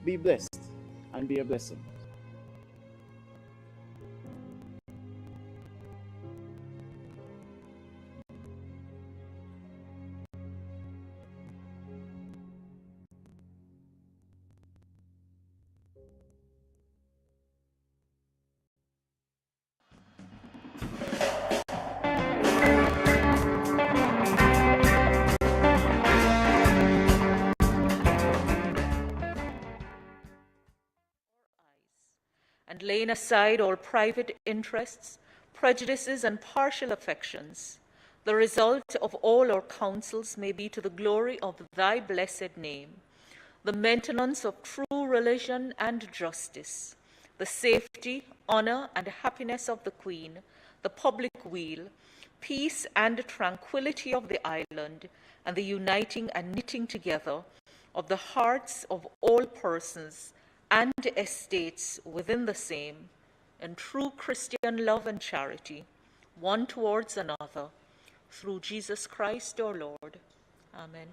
Be blessed and be a blessing. And laying aside all private interests, prejudices, and partial affections, the result of all our counsels may be to the glory of thy blessed name, the maintenance of true religion and justice, the safety, honor, and happiness of the Queen, the public weal, peace and tranquility of the island, and the uniting and knitting together of the hearts of all persons and estates within the same, in true Christian love and charity, one towards another, through Jesus Christ our Lord. Amen.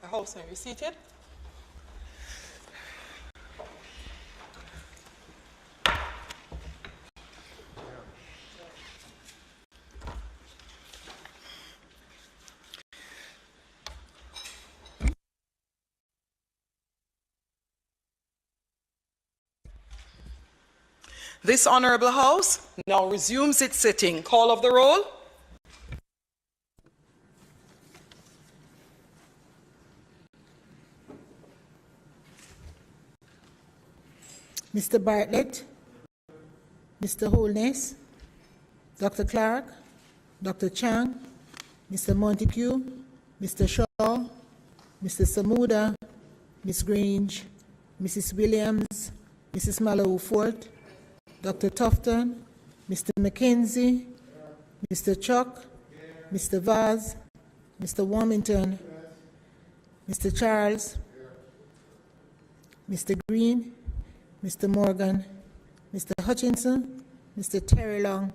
The house may be seated. This honorable house now resumes its sitting. Call of the roll. Mr. Bartlett, Mr. Holness, Dr. Clark, Dr. Chang, Mr. Montague, Mr. Shaw, Mr. Samuda, Ms. Grange, Mrs. Williams, Mrs. Mallow-Fort, Dr. Tufton, Mr. McKenzie, Mr. Chuck, Mr. Vaz, Mr. Warmington, Mr. Charles, Mr. Green, Mr. Morgan, Mr. Hutchinson, Mr. Terry Long,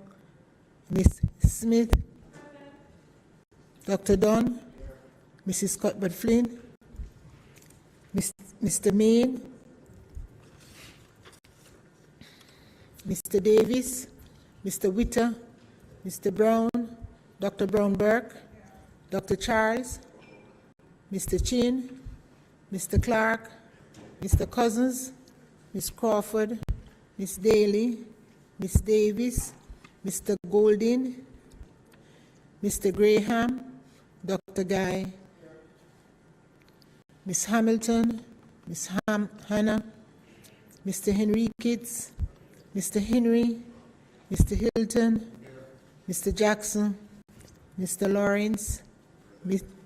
Ms. Smith, Dr. Dunn, Mrs. Cuthbert Flynn, Mr. Main, Mr. Davis, Mr. Witter, Mr. Brown, Dr. Brown Burke, Dr. Charles, Mr. Chin, Mr. Clark, Mr. Cousins, Ms. Crawford, Ms. Daly, Ms. Davis, Mr. Golding, Mr. Graham, Dr. Guy, Ms. Hamilton, Ms. Hannah, Mr. Henry Kitts, Mr. Henry, Mr. Hilton, Mr. Jackson, Mr. Lawrence,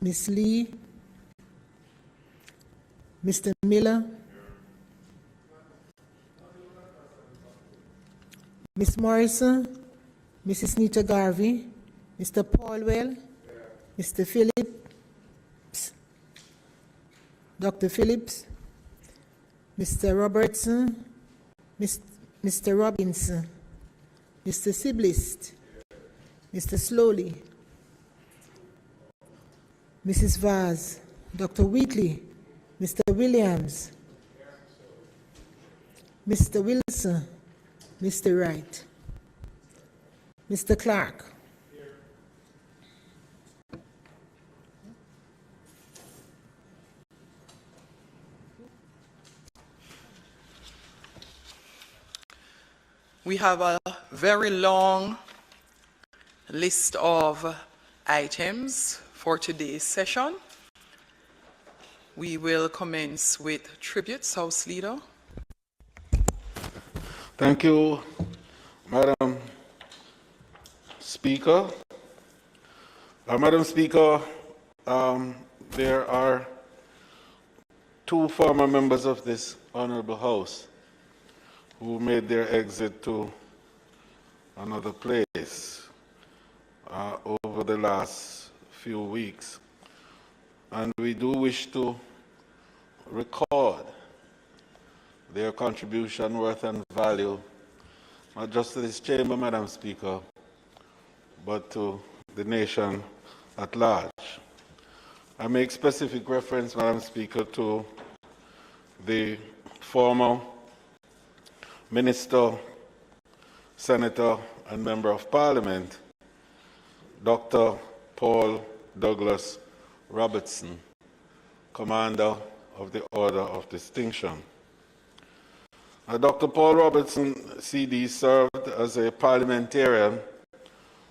Ms. Lee, Mr. Miller, Ms. Morrison, Mrs. Nita Garvey, Mr. Paulwell, Mr. Phillips, Dr. Phillips, Mr. Robertson, Mr. Robinson, Mr. Siblist, Mr. Slowly, Mrs. Vaz, Dr. Wheatley, Mr. Williams, Mr. Wilson, Mr. Wright, Mr. Clark, we have a very long list of items for today's session. We will commence with tributes. House Leader. Thank you, Madam Speaker. Madam Speaker, there are two former members of this Honorable House who made their exit to another place over the last few weeks. And we do wish to record their contribution, worth and value, not just to this chamber, Madam Speaker, but to the nation at large. I make specific reference, Madam Speaker, to the former Minister, Senator, and Member of Parliament, Dr. Paul Douglas Robertson, Commander of the Order of Distinction. Dr. Paul Robertson, CD, served as a parliamentarian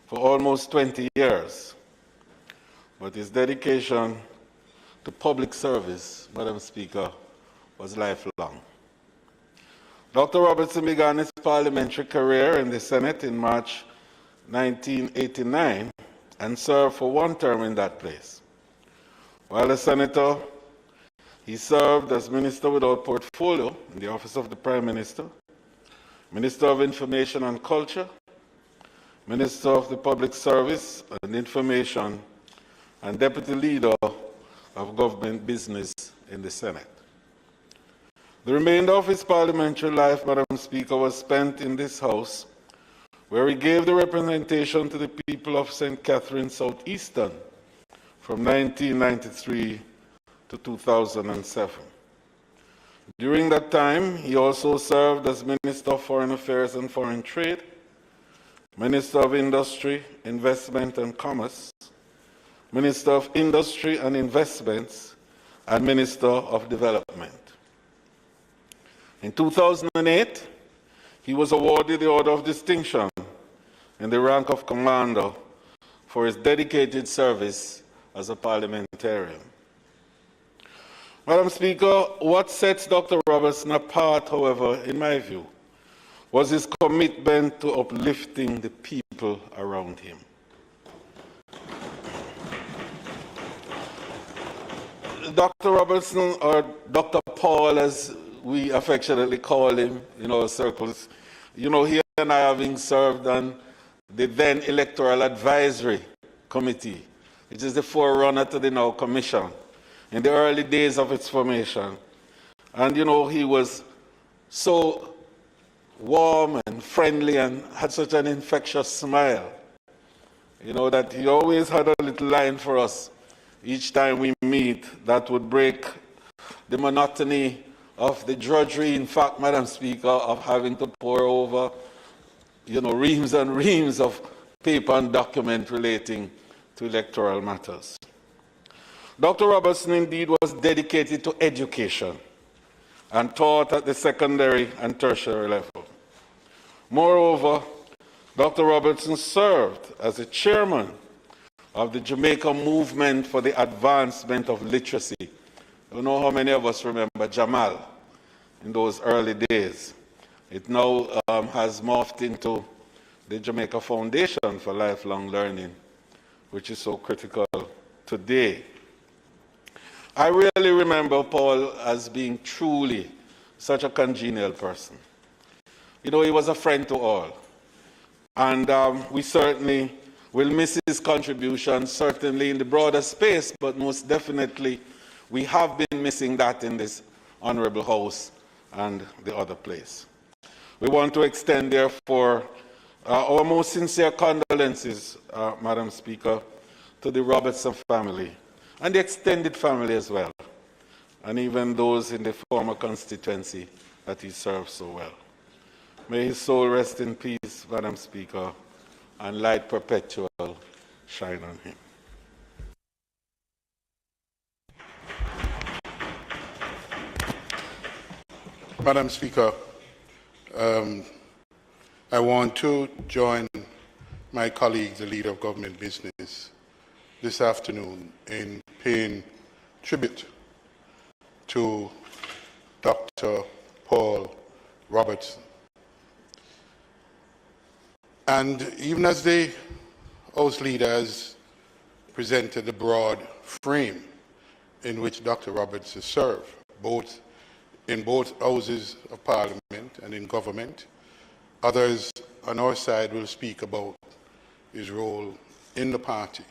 for almost 20 years, but his dedication to public service, Madam Speaker, was lifelong. Dr. Robertson began his parliamentary career in the Senate in March 1989 and served for one term in that place. While a senator, he served as Minister without Portfolio in the Office of the Prime Minister, Minister of Information and Culture, Minister of the Public Service and Information, and Deputy Leader of Government Business in the Senate. The remainder of his parliamentary life, Madam Speaker, was spent in this House, where he gave the representation to the people of St. Catherine Southeastern from 1993 to 2007. During that time, he also served as Minister of Foreign Affairs and Foreign Trade, Minister of Industry, Investment and Commerce, Minister of Industry and Investments, and Minister of Development. In 2008, he was awarded the Order of Distinction in the rank of Commander for his dedicated service as a parliamentarian. Madam Speaker, what sets Dr. Robertson apart, however, in my view, was his commitment to uplifting the people around him. Dr. Robertson, or Dr. Paul, as we affectionately call him in our circles, he and I, having served on the then Electoral Advisory Committee, which is the forerunner to the now Commission, in the early days of its formation. And, he was so warm and friendly and had such an infectious smile, that he always had a little line for us each time we meet that would break the monotony of the drudgery, in fact, Madam Speaker, of having to pore over, reams and reams of paper and document relating to electoral matters. Dr. Robertson indeed was dedicated to education and taught at the secondary and tertiary level. Moreover, Dr. Robertson served as the chairman of the Jamaica Movement for the Advancement of Literacy. I don't know how many of us remember Jamal in those early days. It now has morphed into the Jamaica Foundation for Lifelong Learning, which is so critical today. I really remember Paul as being truly such a congenial person. He was a friend to all. And we certainly will miss his contribution, certainly in the broader space, but most definitely we have been missing that in this Honorable House and the other place. We want to extend, therefore, our most sincere condolences, Madam Speaker, to the Robertson family and the extended family as well, and even those in the former constituency that he served so well. May his soul rest in peace, Madam Speaker, and light perpetual shine on him. Madam Speaker, I want to join my colleagues, the Leader of Government Business, this afternoon in paying tribute to Dr. Paul Robertson. And even as the House Leader has presented the broad frame in which Dr. Robertson served, both in both houses of parliament and in government. Others on our side will speak about his role in the party.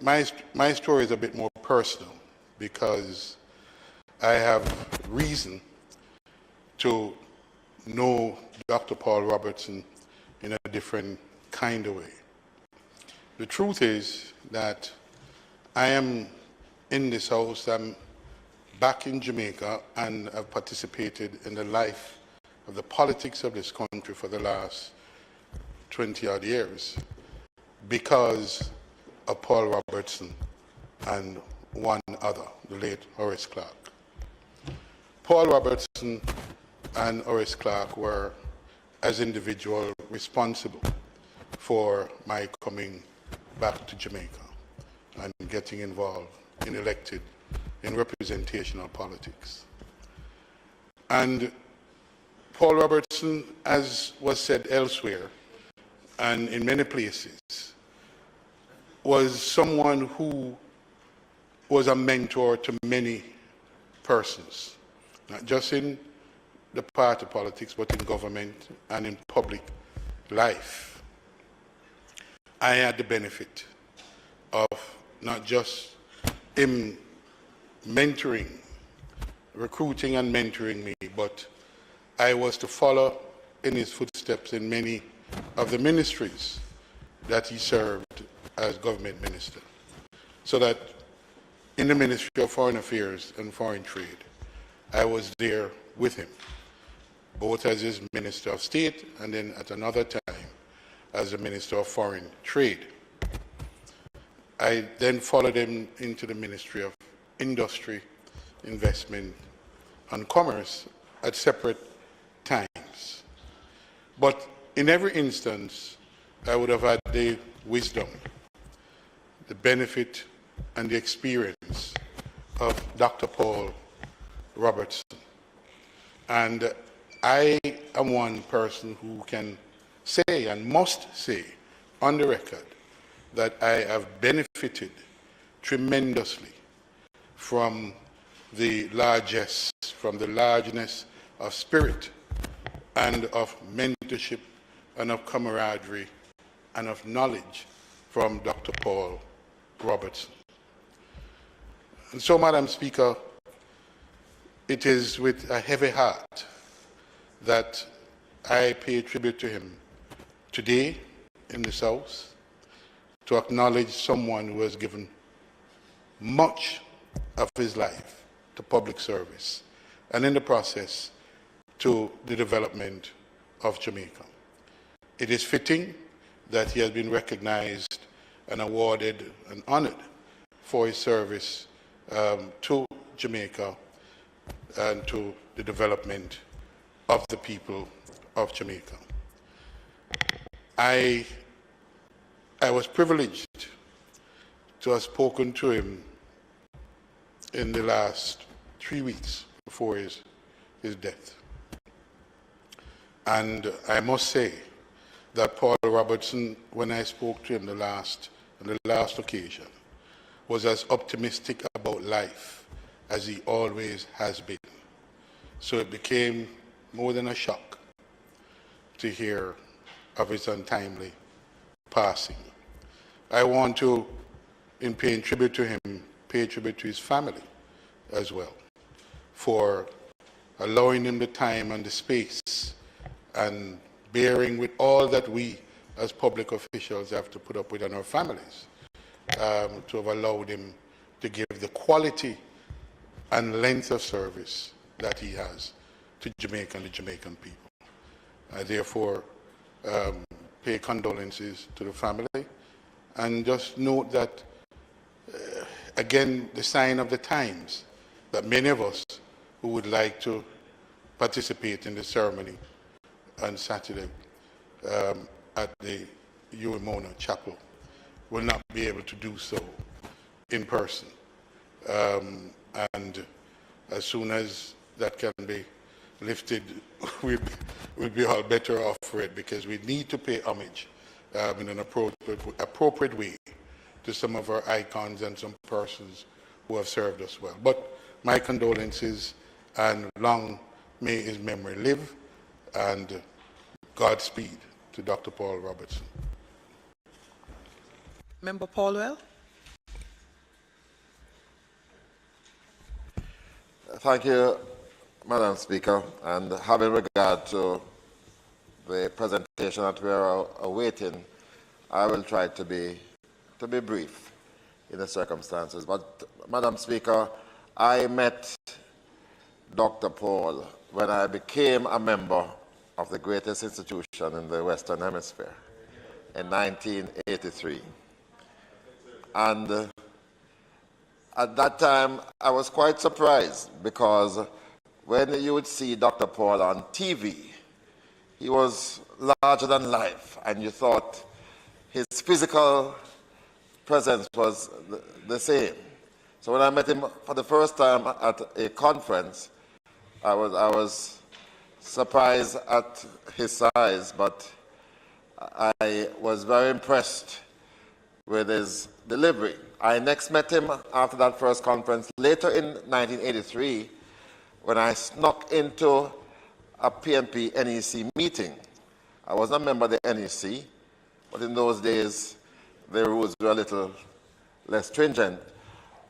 My story is a bit more personal because I have reason to know Dr. Paul Robertson in a different kind of way. The truth is that I am in this house, I'm back in Jamaica, and I've participated in the life of the politics of this country for the last 20-odd years because of Paul Robertson and one other, the late Horace Clarke. Paul Robertson and Horace Clarke were, as individuals, responsible for my coming back to Jamaica and getting involved in representational politics. And Paul Robertson, as was said elsewhere and in many places, was someone who was a mentor to many persons, not just in the party politics, but in government and in public life. I had the benefit of not just him recruiting and mentoring me, but I was to follow in his footsteps in many of the ministries that he served as government minister. So that in the Ministry of Foreign Affairs and Foreign Trade, I was there with him, both as his Minister of State and then at another time as the Minister of Foreign Trade. I then followed him into the Ministry of Industry, Investment and Commerce at separate times. But in every instance, I would have had the wisdom, the benefit and the experience of Dr. Paul Robertson. And I am one person who can say and must say on the record that I have benefited tremendously from the largesse, from the largeness of spirit and of mentorship and of camaraderie and of knowledge from Dr. Paul Robertson. And so, Madam Speaker, it is with a heavy heart that I pay tribute to him today in this House, to acknowledge someone who has given much of his life to public service and in the process to the development of Jamaica. It is fitting that he has been recognized and awarded and honored for his service to Jamaica and to the development of the people of Jamaica. I was privileged to have spoken to him in the last 3 weeks before his death. And I must say that Paul Robertson, when I spoke to him on the last occasion, was as optimistic about life as he always has been. So it became more than a shock to hear of his untimely passing. I want to, in paying tribute to him, pay tribute to his family as well for allowing him the time and the space and bearing with all that we as public officials have to put up with in our families, to have allowed him to give the quality and length of service that he has to Jamaica and the Jamaican people. I therefore pay condolences to the family and just note that, again, the sign of the times, that many of us who would like to participate in the ceremony on Saturday at the Uemona Chapel will not be able to do so in person. And as soon as that can be lifted, we'll be all better off for it, because we need to pay homage in an appropriate way to some of our icons and some persons who have served us well. But my condolences, and long may his memory live, and Godspeed to Dr. Paul Robertson. Member Paulwell. Thank you, Madam Speaker, and having regard to the presentation that we are awaiting, I will try to be brief in the circumstances. But, Madam Speaker, I met Dr. Paul when I became a member of the greatest institution in the Western Hemisphere in 1983. And at that time, I was quite surprised because when you would see Dr. Paul on TV, he was larger than life, and you thought his physical presence was the same. So when I met him for the first time at a conference, I was surprised at his size, but I was very impressed with his delivery. I next met him after that first conference later in 1983 when I snuck into a PNP NEC meeting. I was not a member of the NEC, but in those days the rules were a little less stringent.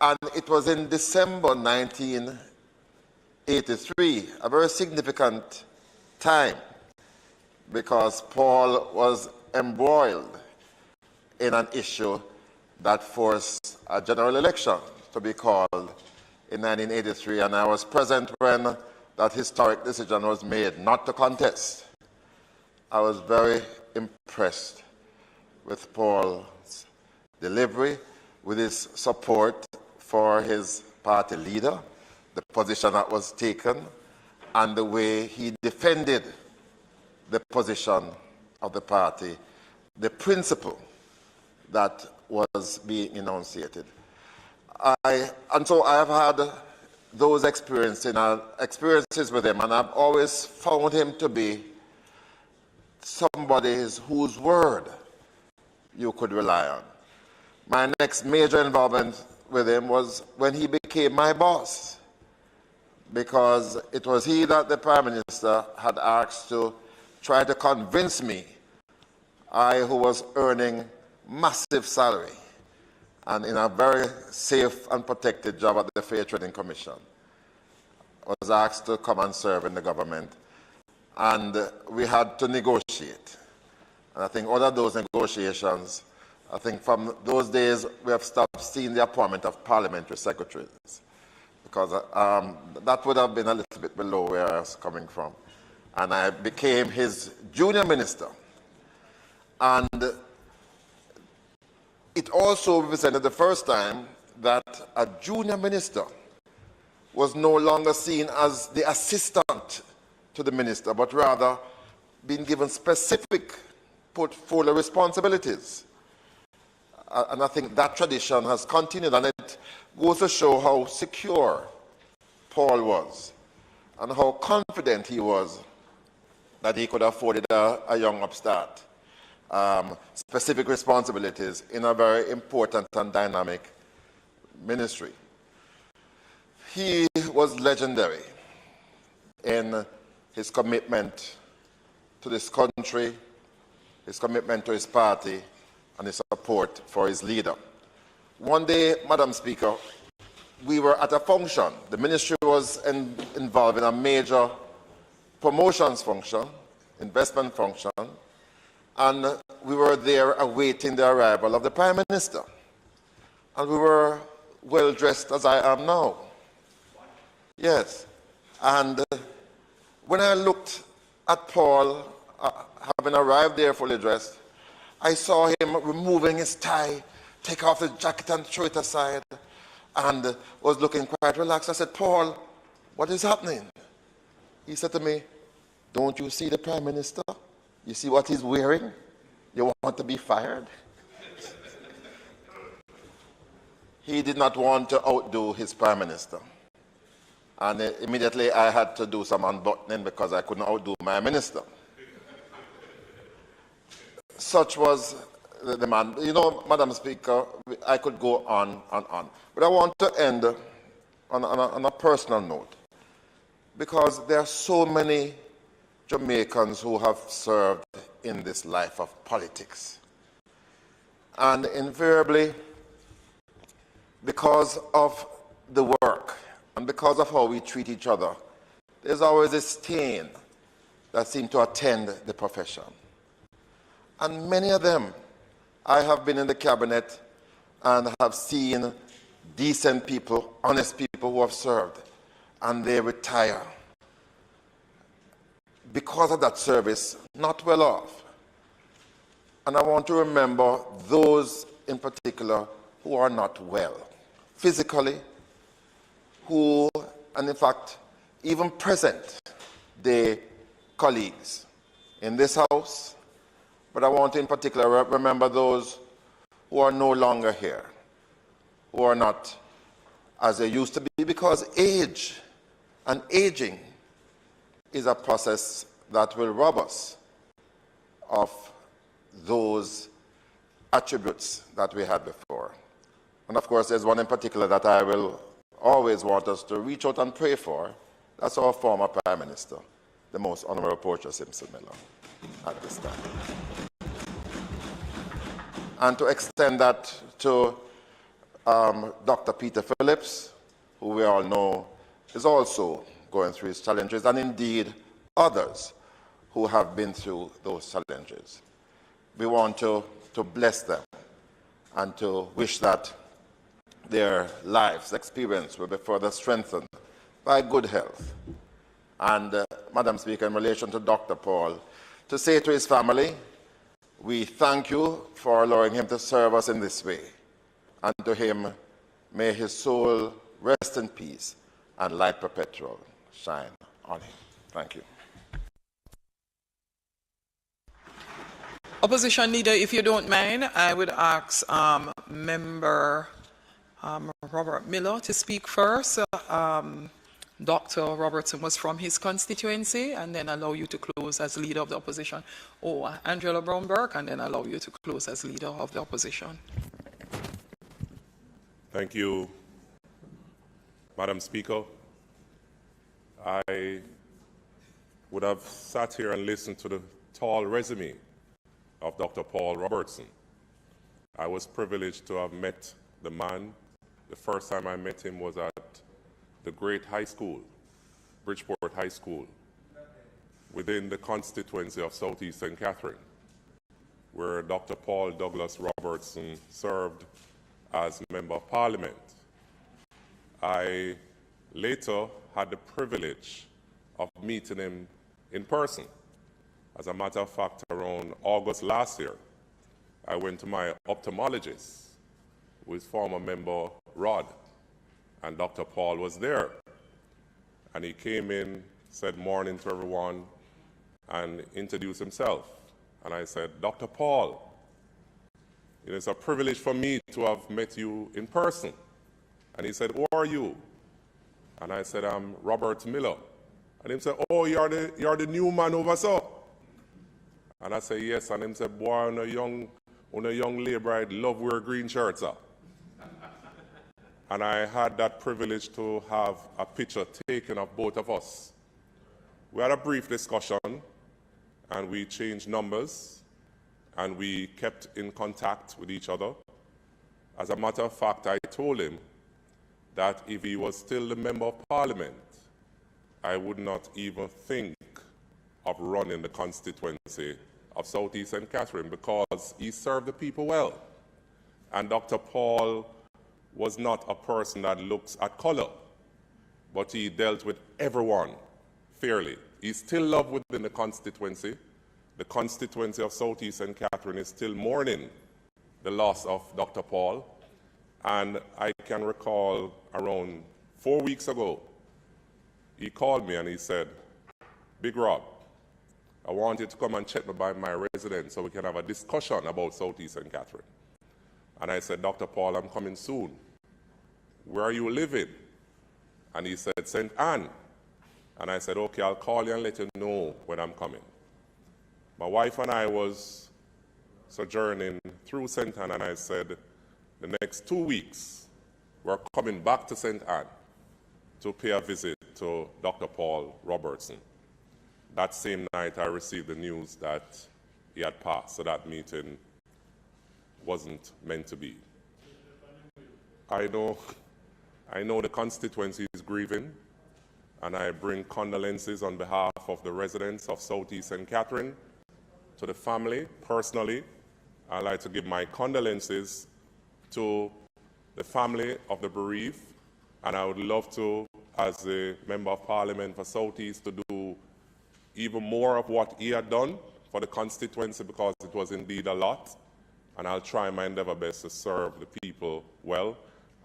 And it was in December 1983, a very significant time, because Paul was embroiled in an issue that forced a general election to be called in 1983, and I was present when that historic decision was made not to contest. I was very impressed with Paul's delivery, with his support for his party leader, the position that was taken, and the way he defended the position of the party, the principle that was being enunciated. And so I have had those experiences with him, and I've always found him to be somebody whose word you could rely on. My next major involvement with him was when he became my boss, because it was he that the Prime Minister had asked to try to convince me, I who was earning massive salary and in a very safe and protected job at the Fair Trading Commission, was asked to come and serve in the government. And we had to negotiate. And I think all of those negotiations, I think from those days we have stopped seeing the appointment of parliamentary secretaries, because that would have been a little bit below where I was coming from. And I became his junior minister. And it also represented the first time that a junior minister was no longer seen as the assistant to the minister, but rather being given specific portfolio responsibilities. And I think that tradition has continued, and it goes to show how secure Paul was and how confident he was that he could have afforded a young upstart specific responsibilities in a very important and dynamic ministry. He was legendary in his commitment to this country, his commitment to his party, and his support for his leader. One day, Madam Speaker, we were at a function. The ministry was involved in a major promotions function, investment function, and we were there awaiting the arrival of the Prime Minister. And we were well dressed as I am now. Yes. And when I looked at Paul, having arrived there fully dressed, I saw him removing his tie, take off his jacket and throw it aside, and was looking quite relaxed. I said, Paul, what is happening? He said to me, don't you see the Prime Minister? You see what he's wearing? You want to be fired? He did not want to outdo his Prime Minister. And immediately I had to do some unbuttoning because I couldn't outdo my minister. Such was the man. You know, Madam Speaker, I could go on and on. But I want to end on a personal note, because there are so many Jamaicans who have served in this life of politics. And invariably, because of the work and because of how we treat each other, there's always a stain that seems to attend the profession. And many of them, I have been in the cabinet and have seen decent people, honest people who have served, and they retire because of that service, not well off. And I want to remember those in particular who are not well physically, who, and in fact, even present, their colleagues in this house. But I want to in particular remember those who are no longer here, who are not as they used to be, because age and aging is a process that will rob us of those attributes that we had before. And of course, there's one in particular that I will always want us to reach out and pray for. That's our former Prime Minister, the Most Honorable Portia Simpson Miller, at this time. And to extend that to Dr. Peter Phillips, who we all know is also going through his challenges, and indeed others who have been through those challenges. We want to bless them and to wish that their lives, experience will be further strengthened by good health. And Madam Speaker, in relation to Dr. Paul, to say to his family, we thank you for allowing him to serve us in this way. And to him, may his soul rest in peace and light perpetual shine on him. Thank you. Opposition Leader, if you don't mind, I would ask Member Robert Miller to speak first. Dr. Robertson was from his constituency, and then allow you to close as Leader of the Opposition. Or Angela Brown-Burke, and then allow you to close as Leader of the Opposition. Thank you, Madam Speaker. I would have sat here and listened to the tall resume of Dr. Paul Robertson. I was privileged to have met the man. The first time I met him was at the great high school, Bridgeport High School, within the constituency of Southeast St. Catherine, where Dr. Paul Douglas Robertson served as Member of Parliament. I later had the privilege of meeting him in person. As a matter of fact, around August last year, I went to my ophthalmologist, who is former member Rod, and Dr. Paul was there. And he came in, said morning to everyone, and introduced himself. And I said, Dr. Paul, it is a privilege for me to have met you in person. And he said, who are you? And I said, I'm Robert Miller. And he said, oh, you're the new man over there. And I said, yes. And he said, boy, on a young labor, I'd love wear green shirts. And I had that privilege to have a picture taken of both of us. We had a brief discussion, and we changed numbers, and we kept in contact with each other. As a matter of fact, I told him that if he was still the Member of Parliament, I would not even think of running the constituency of Southeast St. Catherine, because he served the people well. And Dr. Paul was not a person that looks at color, but he dealt with everyone fairly. He's still loved within the constituency. The constituency of Southeast St. Catherine is still mourning the loss of Dr. Paul. And I can recall around 4 weeks ago, he called me and he said, Big Rob, I want you to come and check me by my residence so we can have a discussion about Southeast St. Catherine. And I said, Dr. Paul, I'm coming soon. Where are you living? And he said, St. Anne. And I said, okay, I'll call you and let you know when I'm coming. My wife and I was sojourning through St. Anne, and I said, the next 2 weeks, we're coming back to St. Anne. to pay a visit to Dr. Paul Robertson. That same night, I received the news that he had passed, so that meeting wasn't meant to be. I know the constituency is grieving, and I bring condolences on behalf of the residents of Southeast St. Catherine to the family. Personally, I'd like to give my condolences to the family of the bereaved, and I would love to, as a Member of Parliament for Southeast, to do even more of what he had done for the constituency, because it was indeed a lot, and I'll try my endeavor best to serve the people well,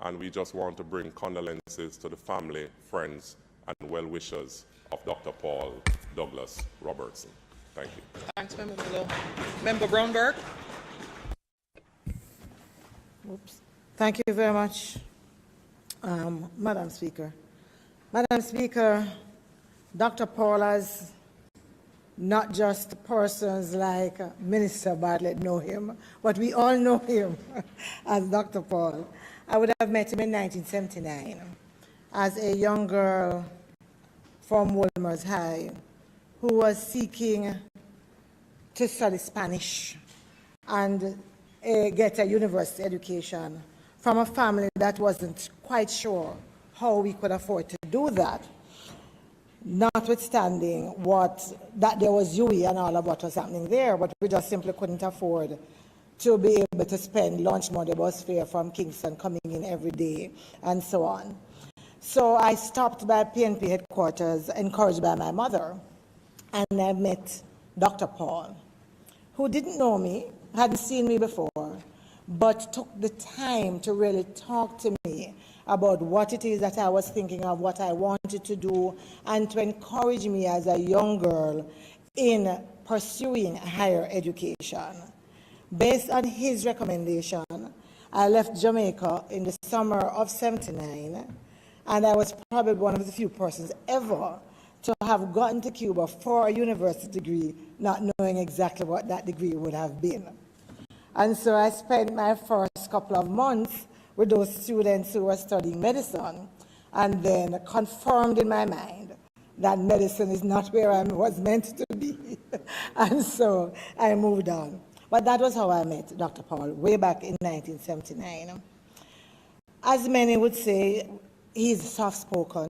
and we just want to bring condolences to the family, friends, and well-wishers of Dr. Paul Douglas Robertson. Thank you. Thanks, Member Miller. Member Brownberg. Oops. Thank you very much, Madam Speaker. Madam Speaker, Dr. Paul has not just persons like Minister Bartlett know him, but we all know him as Dr. Paul. I would have met him in 1979 as a young girl from Wolmer's High who was seeking to study Spanish and get a university education from a family that wasn't quite sure how we could afford to do that, notwithstanding that there was UE and all of what was happening there, but we just simply couldn't afford to be able to spend lunch money, bus fare from Kingston coming in every day, and so on. So I stopped by PNP headquarters, encouraged by my mother, and I met Dr. Paul, who didn't know me, hadn't seen me before, but took the time to really talk to me about what it is that I was thinking of, what I wanted to do, and to encourage me as a young girl in pursuing higher education. Based on his recommendation, I left Jamaica in the summer of '79, and I was probably one of the few persons ever to have gotten to Cuba for a university degree, not knowing exactly what that degree would have been. And so I spent my first couple of months with those students who were studying medicine, and then confirmed in my mind that medicine is not where I was meant to be. And so I moved on. But that was how I met Dr. Paul, way back in 1979. As many would say, he's soft-spoken.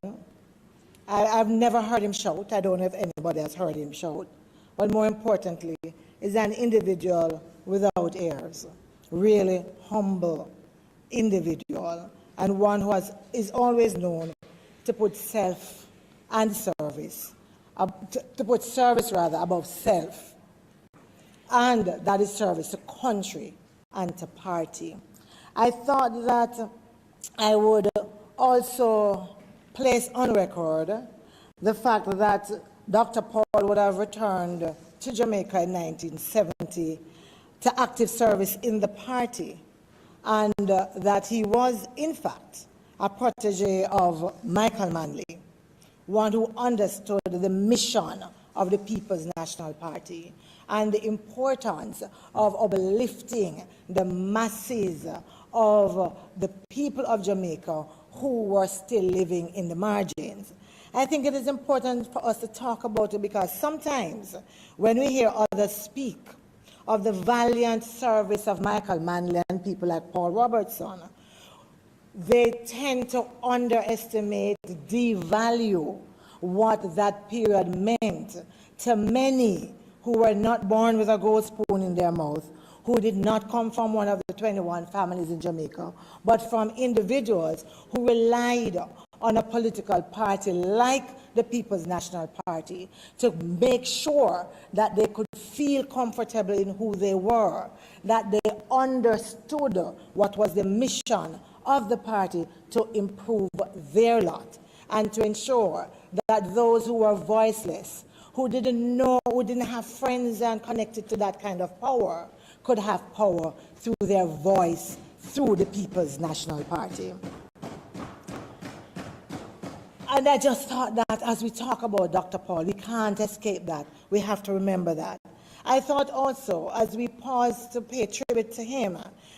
I've never heard him shout. I don't know if anybody has heard him shout. But more importantly, he's an individual without airs, really humble individual, and one who is always known to put self and service, to put service rather above self, and that is service to country and to party. I thought that I would also place on record the fact that Dr. Paul would have returned to Jamaica in 1970 to active service in the party, and that he was, in fact, a protege of Michael Manley, one who understood the mission of the People's National Party and the importance of uplifting the masses of the people of Jamaica who were still living in the margins. I think it is important for us to talk about it, because sometimes when we hear others speak of the valiant service of Michael Manley and people like Paul Robertson, they tend to underestimate, devalue what that period meant to many who were not born with a gold spoon in their mouth, who did not come from one of the 21 families in Jamaica, but from individuals who relied on a political party like the People's National Party to make sure that they could feel comfortable in who they were, that they understood what was the mission of the party to improve their lot, and to ensure that those who were voiceless, who didn't know, who didn't have friends and connected to that kind of power, could have power through their voice, through the People's National Party. And I just thought that as we talk about Dr. Paul, we can't escape that. We have to remember that. I thought also, as we pause to pay tribute to him,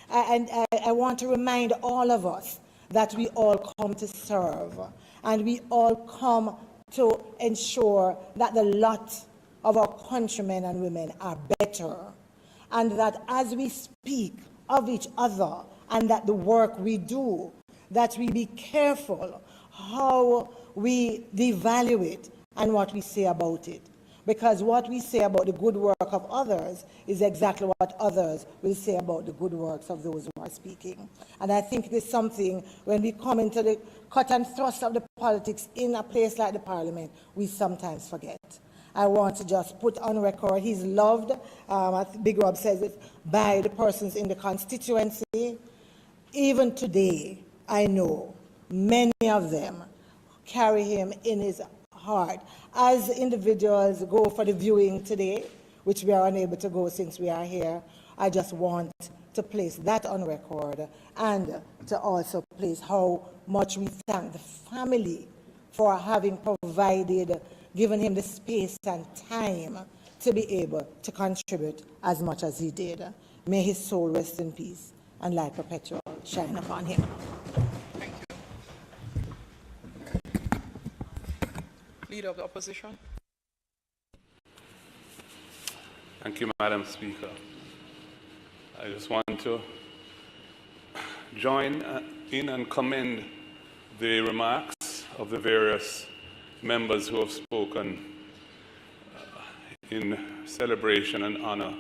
I want to remind all of us that we all come to serve. and we all come to ensure that the lot of our countrymen and women are better, and that as we speak of each other and that the work we do, that we be careful how we devalue it and what we say about it. Because what we say about the good work of others is exactly what others will say about the good works of those who are speaking. And I think it is something, when we come into the cut and thrust of the politics in a place like the Parliament, we sometimes forget. I want to just put on record, he's loved, as Big Rob says it, by the persons in the constituency. Even today, I know many of them carry him in his heart. As individuals go for the viewing today, which we are unable to go since we are here, I just want to place that on record and to also place how much we thank the family for having provided, given him the space and time to be able to contribute as much as he did. May his soul rest in peace and light perpetual shine upon him. Leader of the Opposition. Thank you, Madam Speaker. I just want to join in and commend the remarks of the various members who have spoken in celebration and honor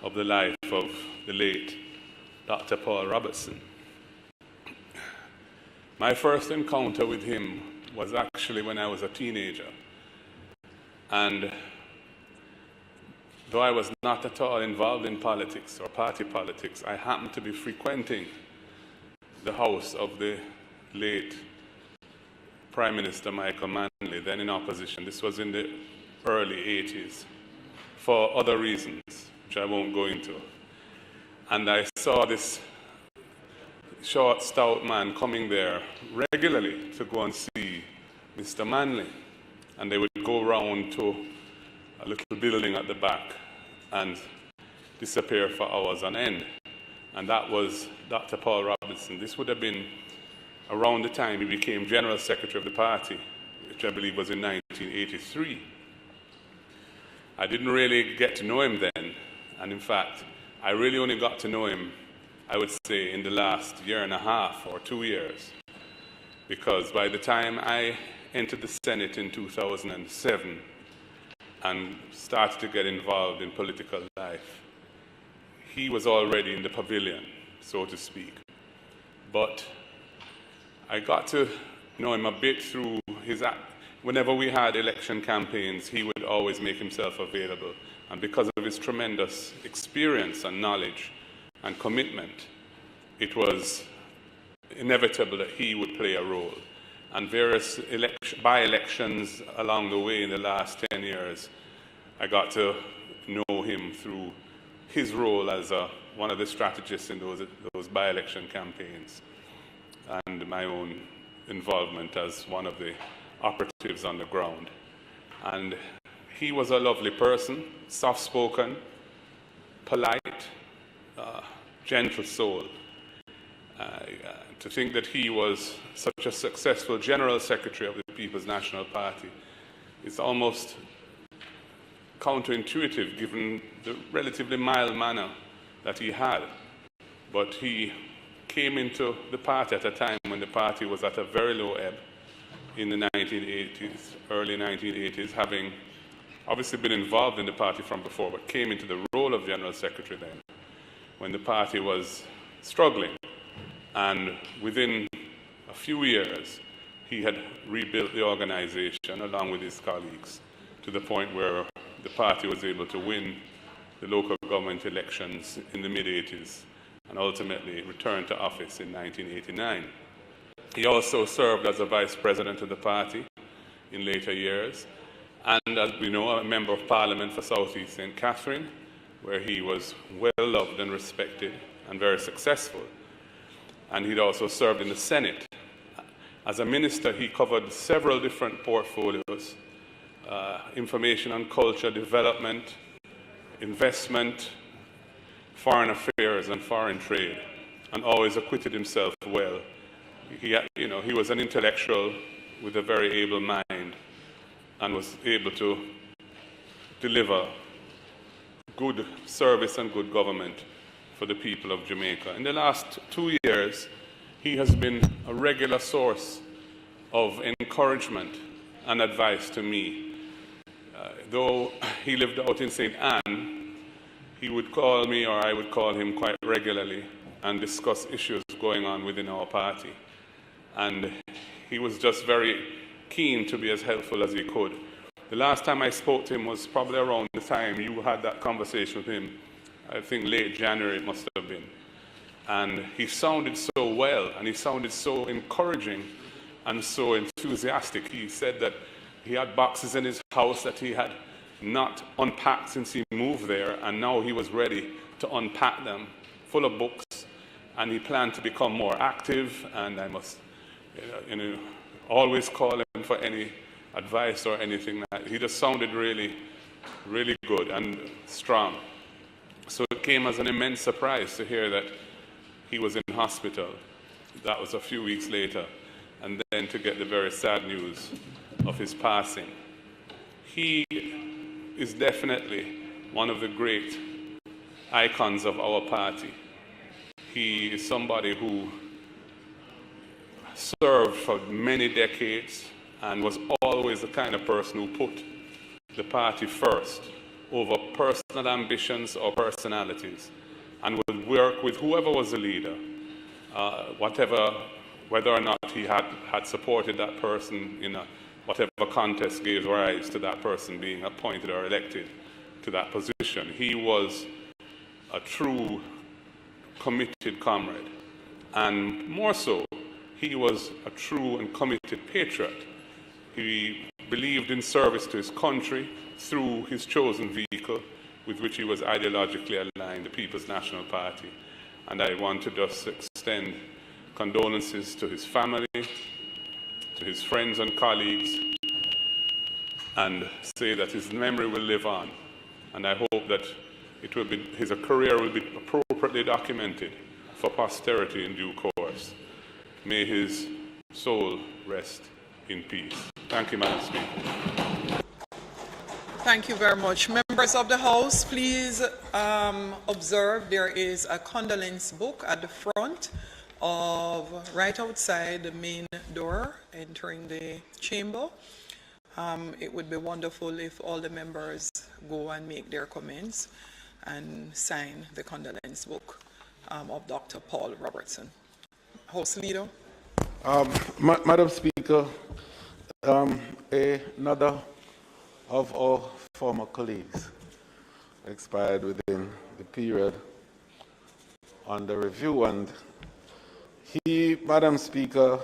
of the life of the late Dr. Paul Robertson. My first encounter with him was actually when I was a teenager. And though I was not at all involved in politics or party politics, I happened to be frequenting the house of the late Prime Minister Michael Manley, then in opposition. This was in the early 80s, for other reasons, which I won't go into. And I saw this short, stout man coming there regularly to go and see Mr. Manley. And they would go round to a little building at the back and disappear for hours on end. And that was Dr. Paul Robertson. This would have been around the time he became General Secretary of the party, which I believe was in 1983. I didn't really get to know him then. And in fact, I really only got to know him, I would say, in the last year and a half or 2 years, because by the time I entered the Senate in 2007 and started to get involved in political life, he was already in the pavilion, so to speak. But I got to know him a bit through his whenever we had election campaigns, he would always make himself available. And because of his tremendous experience and knowledge and commitment, it was inevitable that he would play a role. And various by-elections along the way in the last 10 years, I got to know him through his role as one of the strategists in those by-election campaigns, and my own involvement as one of the operatives on the ground. And he was a lovely person, soft-spoken, polite, gentle soul. To think that he was such a successful General Secretary of the People's National Party is almost counterintuitive given the relatively mild manner that he had. But he came into the party at a time when the party was at a very low ebb in the 1980s, early 1980s, having obviously been involved in the party from before, but came into the role of General Secretary then, when the party was struggling. And within a few years, he had rebuilt the organization along with his colleagues to the point where the party was able to win the local government elections in the mid-80s and ultimately returned to office in 1989. He also served as a vice president of the party in later years, and as we know, a member of parliament for South East St. Catherine, where he was well loved and respected and very successful. And he'd also served in the Senate. As a minister, he covered several different portfolios, information and culture, development, investment, foreign affairs, and foreign trade, and always acquitted himself well. He was an intellectual with a very able mind and was able to deliver good service and good government for the people of Jamaica. In the last 2 years, he has been a regular source of encouragement and advice to me. Though he lived out in St. Anne, he would call me or I would call him quite regularly and discuss issues going on within our party. And he was just very keen to be as helpful as he could. The last time I spoke to him was probably around the time you had that conversation with him. I think late January it must have been. And he sounded so well, and he sounded so encouraging and so enthusiastic. He said that he had boxes in his house that he had not unpacked since he moved there, and now he was ready to unpack them, full of books, and he planned to become more active. And I must always call him for any advice or anything. He just sounded really, really good and strong. So it came as an immense surprise to hear that he was in hospital. That was a few weeks later, and then to get the very sad news of his passing. He is definitely one of the great icons of our party. He is somebody who served for many decades and was always the kind of person who put the party first over personal ambitions or personalities, and would work with whoever was the leader, whether or not he had supported that person in whatever contest gave rise to that person being appointed or elected to that position. He was a true committed comrade, and more so, he was a true and committed patriot. He believed in service to his country through his chosen vehicle with which he was ideologically aligned, the People's National Party. And I want to just extend condolences to his family, to his friends and colleagues, and say that his memory will live on. And I hope that his career will be appropriately documented for posterity in due course. May his soul rest in peace. Thank you, Madam Speaker. Thank you very much. Members of the House, please observe there is a condolence book at the front right outside the main door entering the chamber. It would be wonderful if all the members go and make their comments and sign the condolence book of Dr. Paul Robertson. House Leader. Madam Speaker, another of our former colleagues expired within the period under review, and he, Madam Speaker,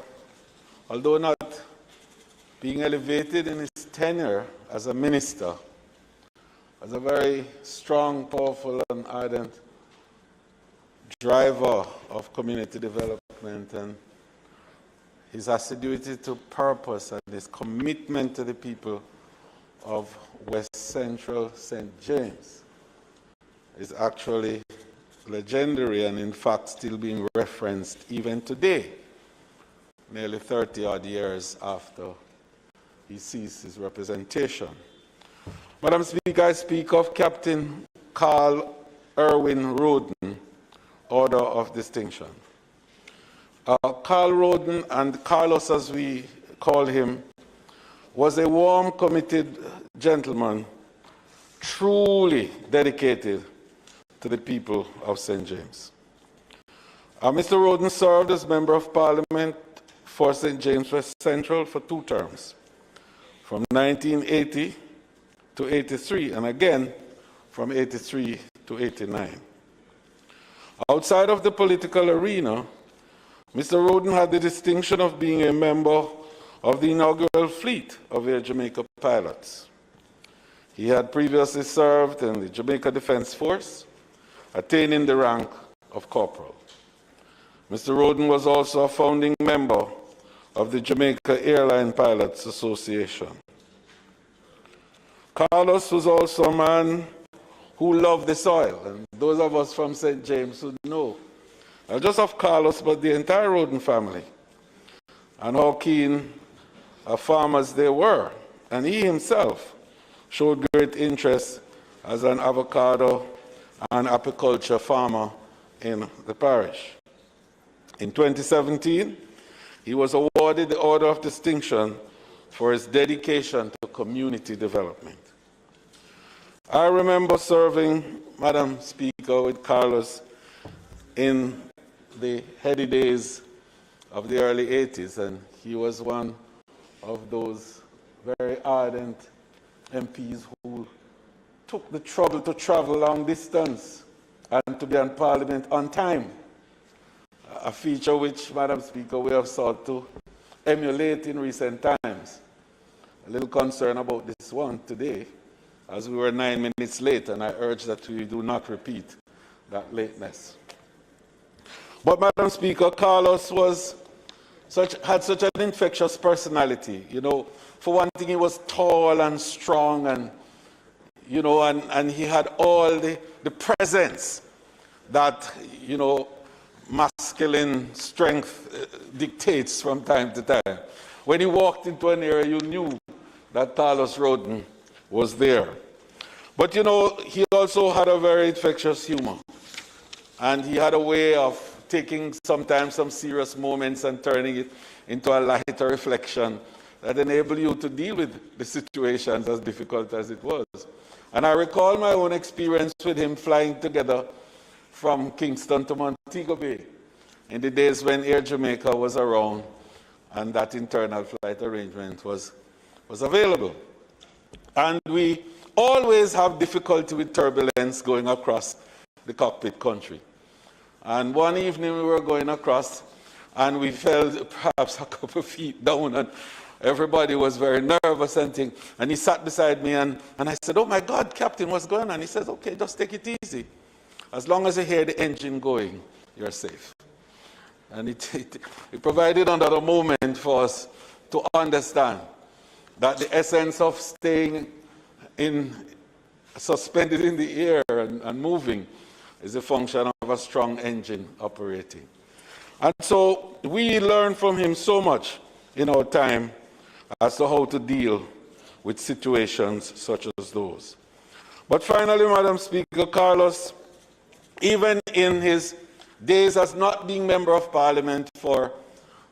although not being elevated in his tenure as a minister, was a very strong, powerful, and ardent driver of community development, and his assiduity to purpose and his commitment to the people of West Central St. James is actually legendary and in fact still being referenced even today, nearly 30-odd years after he ceased his representation. Madam Speaker, I speak of Captain Carl Irwin Roden, Order of Distinction. Carl Roden, and Carlos as we call him, was a warm, committed gentleman, truly dedicated to the people of St. James. Mr. Roden served as Member of Parliament for St. James West Central for 2 terms, from 1980 to 83, and again from 83 to 89. Outside of the political arena, Mr. Roden had the distinction of being a member of the inaugural fleet of Air Jamaica pilots. He had previously served in the Jamaica Defense Force, attaining the rank of corporal. Mr. Roden was also a founding member of the Jamaica Airline Pilots Association. Carlos was also a man who loved the soil, and those of us from St. James would know, not just of Carlos, but the entire Roden family, and how keen of farmers they were, and he himself showed great interest as an avocado and apiculture farmer in the parish. In 2017, he was awarded the Order of Distinction for his dedication to community development. I remember serving, Madam Speaker, with Carlos in the heady days of the early 80s, and he was one of those very ardent MPs who took the trouble to travel long distance and to be in Parliament on time, a feature which, Madam Speaker, we have sought to emulate in recent times. A little concern about this one today, as we were 9 minutes late, and I urge that we do not repeat that lateness. But, Madam Speaker, Carlos had such an infectious personality. You know, for one thing, he was tall and strong, and you know, and he had all the presence that, you know, masculine strength dictates from time to time. When he walked into an area, you knew that Carlos Roden was there. But, you know, he also had a very infectious humor, and he had a way of taking sometimes some serious moments and turning it into a lighter reflection that enabled you to deal with the situations as difficult as it was. And I recall my own experience with him flying together from Kingston to Montego Bay in the days when Air Jamaica was around and that internal flight arrangement was available. And we always have difficulty with turbulence going across the cockpit country. And one evening we were going across and we fell perhaps a couple of feet down, and everybody was very nervous and things. And he sat beside me and I said, "Oh my God, Captain, what's going on?" He says, "Okay, just take it easy. As long as you hear the engine going, you're safe." And it provided another moment for us to understand that the essence of staying suspended in the air and moving is a function of a strong engine operating. And so we learn from him so much in our time as to how to deal with situations such as those. But finally, Madam Speaker, Carlos, even in his days as not being Member of Parliament for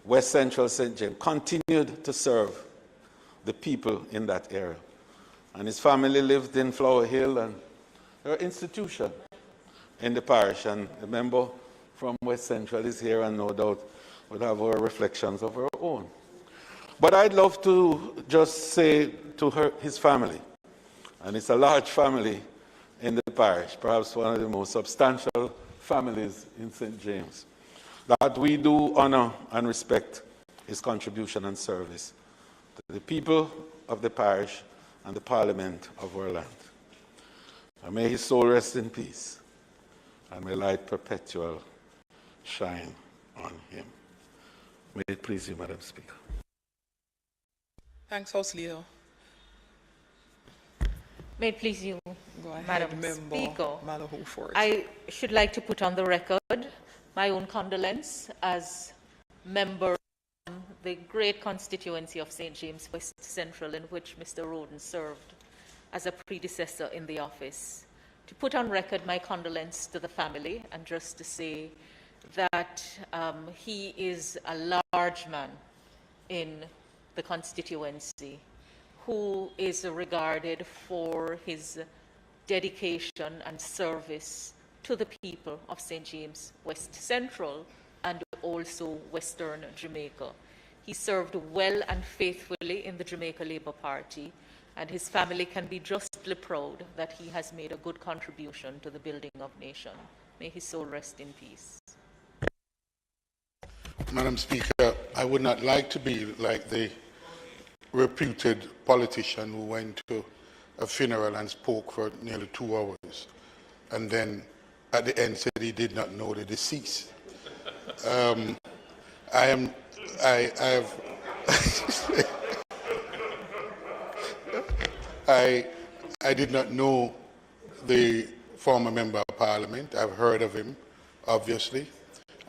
West Central St. James, continued to serve the people in that area. And his family lived in Flower Hill, and there are institutions in the parish, and a member from West Central is here and no doubt will have our reflections of our own. But I'd love to just say to his family, and it's a large family in the parish, perhaps one of the most substantial families in St. James, that we do honor and respect his contribution and service to the people of the parish and the Parliament of our land. And may his soul rest in peace, and may light perpetual shine on him. May it please you, Madam Speaker. Thanks, House Leader. May it please you, Go ahead, Madam Member Speaker. Malahoo for it. I should like to put on the record my own condolence as member of the great constituency of St. James West Central, in which Mr. Roden served as a predecessor in the office. To put on record my condolence to the family, and just to say that he is a large man in the constituency who is regarded for his dedication and service to the people of St. James West Central and also Western Jamaica. He served well and faithfully in the Jamaica Labour Party, and his family can be justly proud that he has made a good contribution to the building of nation. May his soul rest in peace. Madam Speaker, I would not like to be like the reputed politician who went to a funeral and spoke for nearly 2 hours, and then at the end said he did not know the deceased. I did not know the former Member of Parliament. I've heard of him, obviously,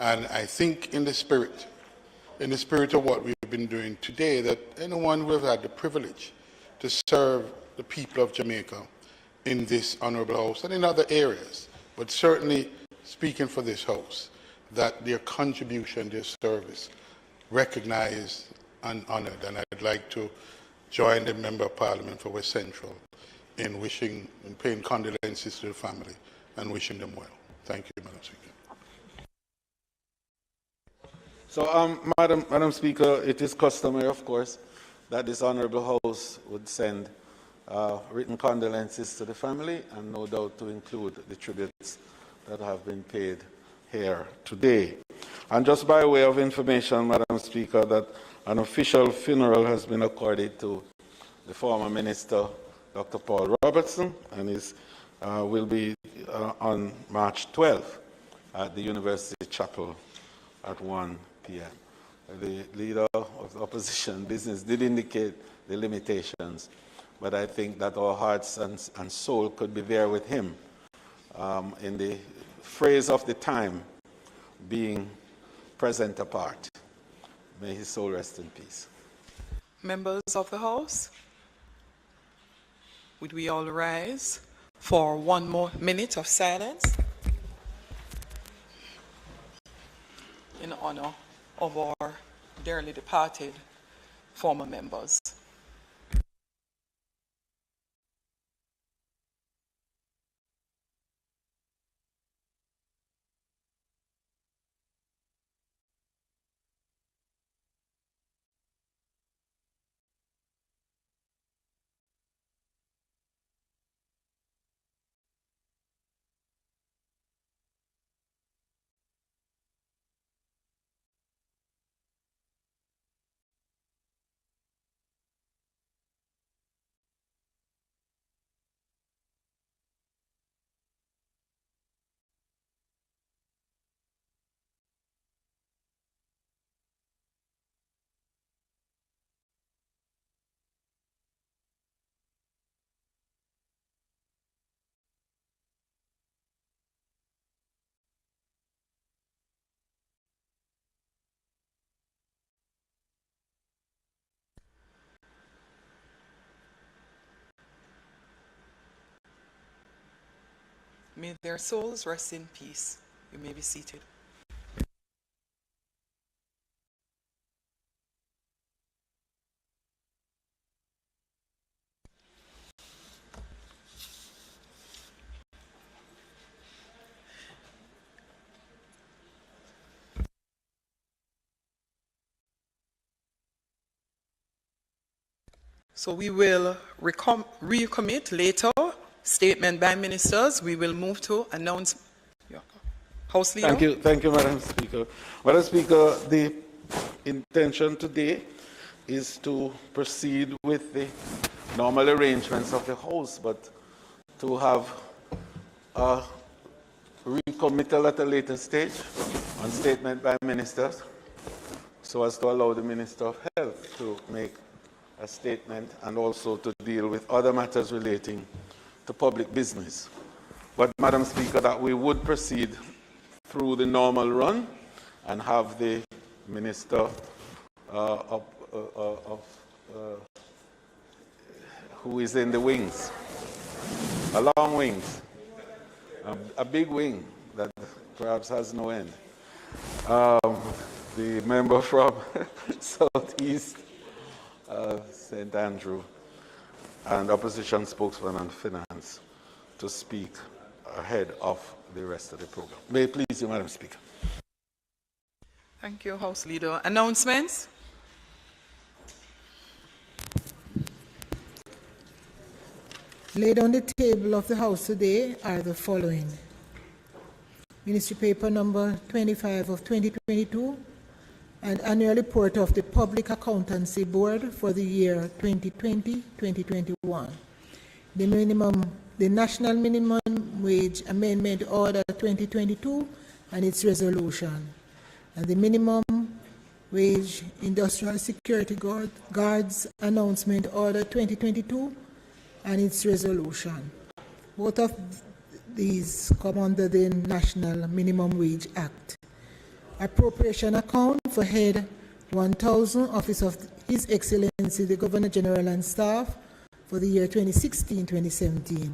and I think in the spirit of what we've been doing today, that anyone who has had the privilege to serve the people of Jamaica in this honourable house and in other areas, but certainly speaking for this house, that their contribution, their service, recognized and honoured. And I'd like to join the Member of Parliament for West Central in wishing and paying condolences to the family and wishing them well. Thank you, Madam Speaker. So, Madam Speaker, it is customary, of course, that this honourable house would send written condolences to the family and no doubt to include the tributes that have been paid here today. And just by way of information, Madam Speaker, that an official funeral has been accorded to the former Minister, Dr. Paul Robertson, and will be on March 12th at the University Chapel at 1 p.m. The leader of the opposition business did indicate the limitations, but I think that our hearts and soul could be there with him in the phrase of the time, being present apart. May his soul rest in peace. Members of the House, would we all rise for 1 more minute of silence in honor of our dearly departed former members. May their souls rest in peace. You may be seated. So we will recommit later. Statement by ministers. We will move to announce. House Leader. Thank you, Madam Speaker. Madam Speaker, the intention today is to proceed with the normal arrangements of the House, but to have a recommittal at a later stage on statement by ministers, so as to allow the Minister of Health to make a statement and also to deal with other matters relating to public business. But, Madam Speaker, that we would proceed through the normal run and have the Minister who is in the wings, a long wings, a big wing that perhaps has no end. The member from Southeast St. Andrew, and opposition spokesman on finance to speak ahead of the rest of the program. May it please you, Madam Speaker. Thank you, House Leader. Announcements? Laid on the table of the House today are the following. Ministry Paper number 25 of 2022 and annual report of the Public Accountancy Board for the year 2020-2021. The National Minimum Wage Amendment Order 2022 and its resolution, and the Minimum Wage Industrial Security Guards Announcement Order 2022 and its resolution. Both of these come under the National Minimum Wage Act. Appropriation account for head 1,000, Office of His Excellency the Governor General and Staff for the year 2016-2017.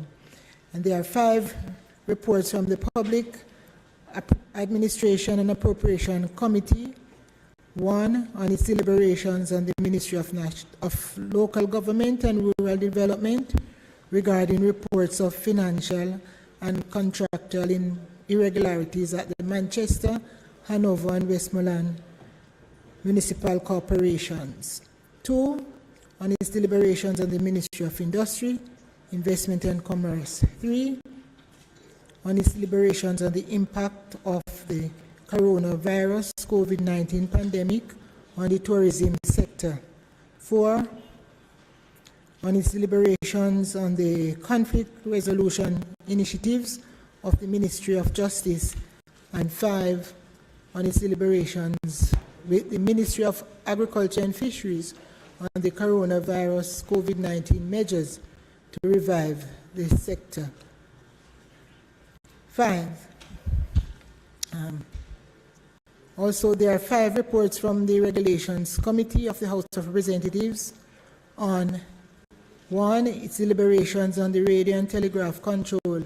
And there are 5 reports from the Public Administration and Appropriation Committee, 1 on its deliberations on the Ministry of Local Government and Rural Development regarding reports of financial and contractual irregularities at the Manchester, Hanover, and Westmoreland municipal corporations. 2 on its deliberations on the Ministry of Industry, Investment and Commerce. 3 on its deliberations on the impact of the coronavirus COVID-19 pandemic on the tourism sector. 4 on its deliberations on the conflict resolution initiatives of the Ministry of Justice, and 5 on its deliberations with the Ministry of Agriculture and Fisheries on the coronavirus COVID-19 measures to revive the sector. 5. Also, there are 5 reports from the Regulations Committee of the House of Representatives on 1, its deliberations on the Radio and Telegraph Control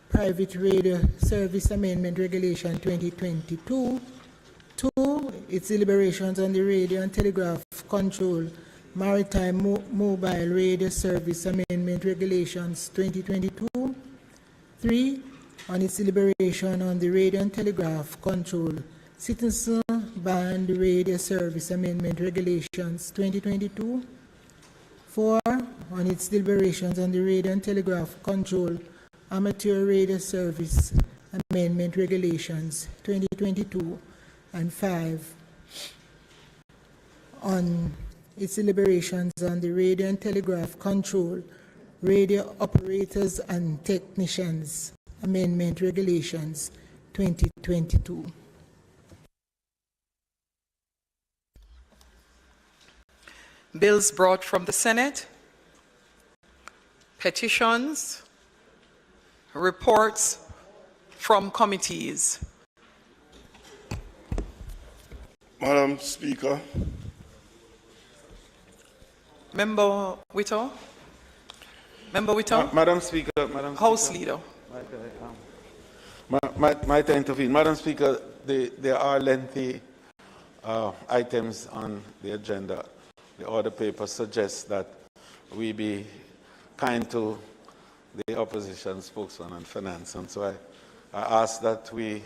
Private Radio Service Amendment Regulation 2022. 2, its deliberations on the Radio and Telegraph Control Maritime Mobile Radio Service Amendment Regulations 2022. 3, on its deliberation on the Radio and Telegraph Control Citizen Band Radio Service Amendment Regulations 2022. 4, on its deliberations on the Radio and Telegraph Control Amateur Radio Service Amendment Regulations 2022. And 5, on its deliberations on the Radio and Telegraph Control Radio Operators and Technicians Amendment Regulations 2022. Bills brought from the Senate, petitions, reports from committees. Madam Speaker. Member Whittle. Member Whittle. Madam Speaker. House Leader. My time to intervene. Madam Speaker, there are lengthy items on the agenda. The order paper suggests that we be kind to the opposition spokesman on finance, and so I ask that we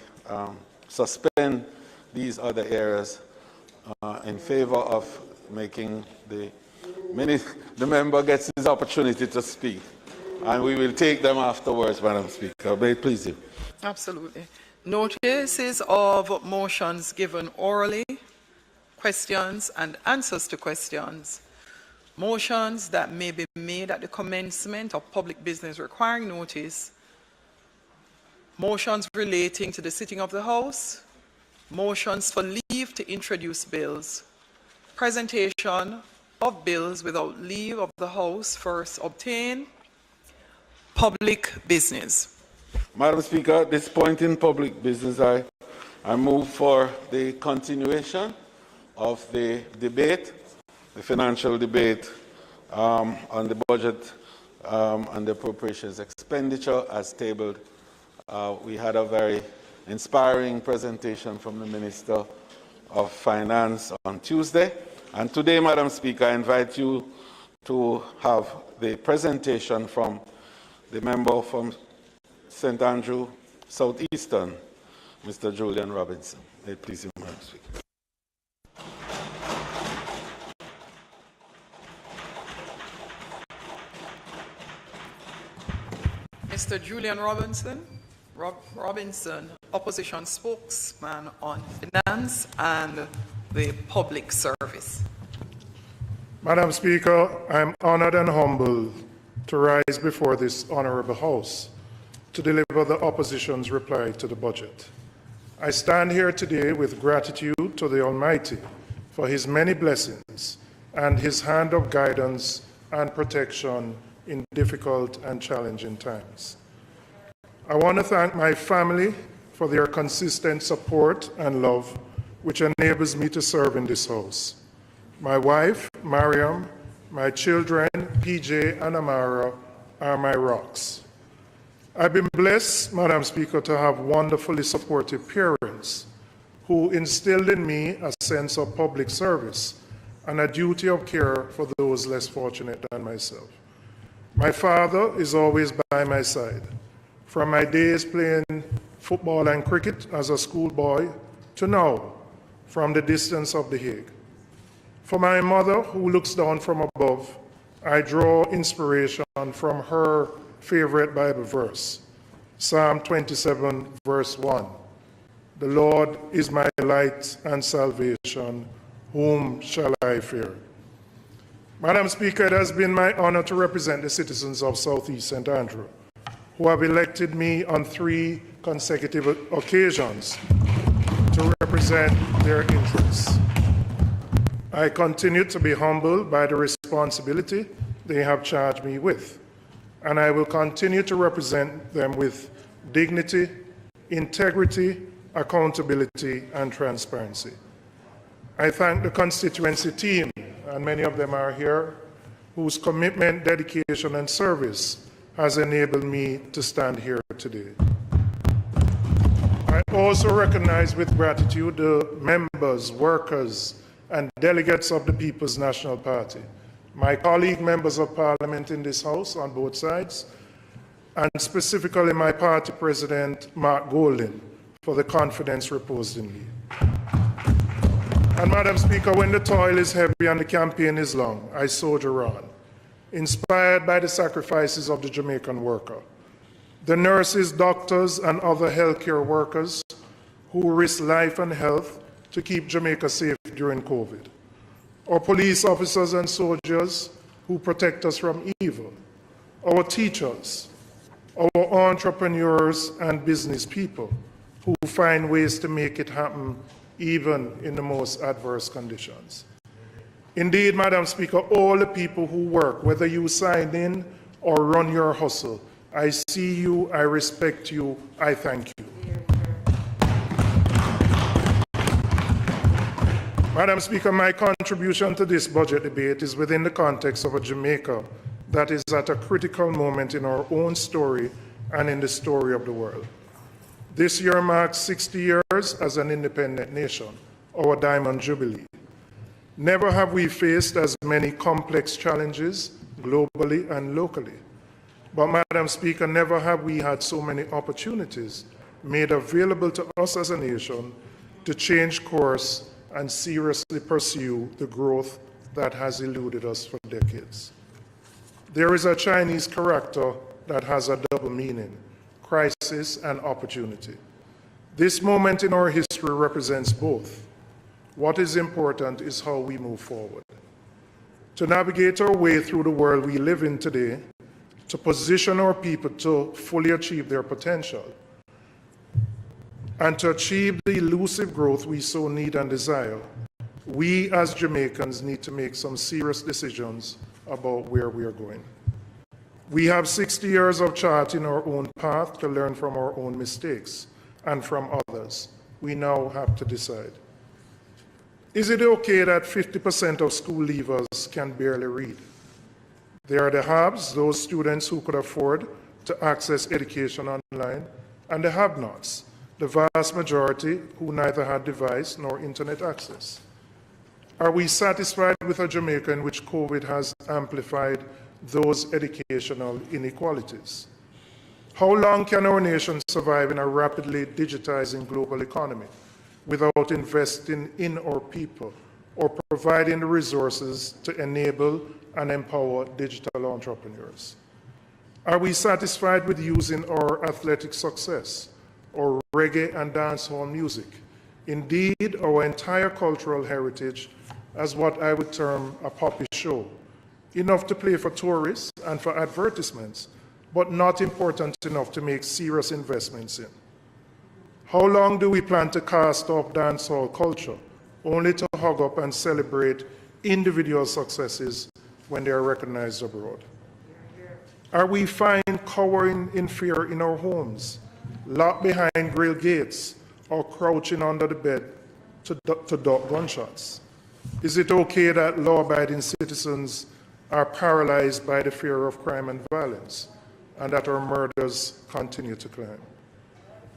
suspend these other areas in favor of making the member gets his opportunity to speak, and we will take them afterwards, Madam Speaker. May it please you. Absolutely. Notices of motions given orally, questions and answers to questions, motions that may be made at the commencement of public business requiring notice, motions relating to the sitting of the House, motions for leave to introduce bills, presentation of bills without leave of the House first obtained, public business. Madam Speaker, at this point in public business, I move for the continuation of the debate, the financial debate on the budget and the appropriations expenditure as tabled. We had a very inspiring presentation from the Minister of Finance on Tuesday. And today, Madam Speaker, I invite you to have the presentation from the member from St. Andrew Southeastern, Mr. Julian Robinson. May it please you, Madam Speaker. Mr. Julian Robinson, opposition spokesman on finance and the public service. Madam Speaker, I am honored and humbled to rise before this honorable House to deliver the opposition's reply to the budget. I stand here today with gratitude to the Almighty for his many blessings and his hand of guidance and protection in difficult and challenging times. I want to thank my family for their consistent support and love which enables me to serve in this House. My wife, Mariam, my children, PJ and Amara, are my rocks. I've been blessed, Madam Speaker, to have wonderfully supportive parents who instilled in me a sense of public service and a duty of care for those less fortunate than myself. My father is always by my side. From my days playing football and cricket as a schoolboy to now, from the distance of The Hague. For my mother, who looks down from above, I draw inspiration from her favorite Bible verse, Psalm 27, verse 1. The Lord is my light and salvation, whom shall I fear? Madam Speaker, it has been my honor to represent the citizens of Southeast St. Andrew, who have elected me on 3 consecutive occasions to represent their interests. I continue to be humbled by the responsibility they have charged me with, and I will continue to represent them with dignity, integrity, accountability, and transparency. I thank the constituency team, and many of them are here, whose commitment, dedication, and service has enabled me to stand here today. I also recognize with gratitude the members, workers, and delegates of the People's National Party, my colleague members of Parliament in this House on both sides, and specifically my party president, Mark Golding, for the confidence reposed in me. And Madam Speaker, when the toil is heavy and the campaign is long, I soldier on, inspired by the sacrifices of the Jamaican worker, the nurses, doctors, and other healthcare workers who risk life and health to keep Jamaica safe during COVID, our police officers and soldiers who protect us from evil, our teachers, our entrepreneurs and business people who find ways to make it happen even in the most adverse conditions. Indeed, Madam Speaker, all the people who work, whether you sign in or run your hustle, I see you, I respect you, I thank you. Madam Speaker, my contribution to this budget debate is within the context of a Jamaica that is at a critical moment in our own story and in the story of the world. This year marks 60 years as an independent nation, our Diamond Jubilee. Never have we faced as many complex challenges globally and locally. But Madam Speaker, never have we had so many opportunities made available to us as a nation to change course and seriously pursue the growth that has eluded us for decades. There is a Chinese character that has a double meaning: crisis and opportunity. This moment in our history represents both. What is important is how we move forward. To navigate our way through the world we live in today, to position our people to fully achieve their potential, and to achieve the elusive growth we so need and desire, we as Jamaicans need to make some serious decisions about where we are going. We have 60 years of charting our own path to learn from our own mistakes and from others. We now have to decide. Is it okay that 50% of school leavers can barely read? There are the haves, those students who could afford to access education online, and the have-nots, the vast majority who neither had device nor internet access. Are we satisfied with a Jamaica in which COVID has amplified those educational inequalities? How long can our nation survive in a rapidly digitizing global economy without investing in our people or providing the resources to enable and empower digital entrepreneurs? Are we satisfied with using our athletic success, or reggae and dancehall music, indeed our entire cultural heritage, as what I would term a poppy show, enough to play for tourists and for advertisements, but not important enough to make serious investments in? How long do we plan to cast off dancehall culture, only to hug up and celebrate individual successes when they are recognized abroad? Are we fine cowering in fear in our homes, locked behind grille gates, or crouching under the bed to duck gunshots? Is it okay that law-abiding citizens are paralyzed by the fear of crime and violence, and that our murders continue to climb?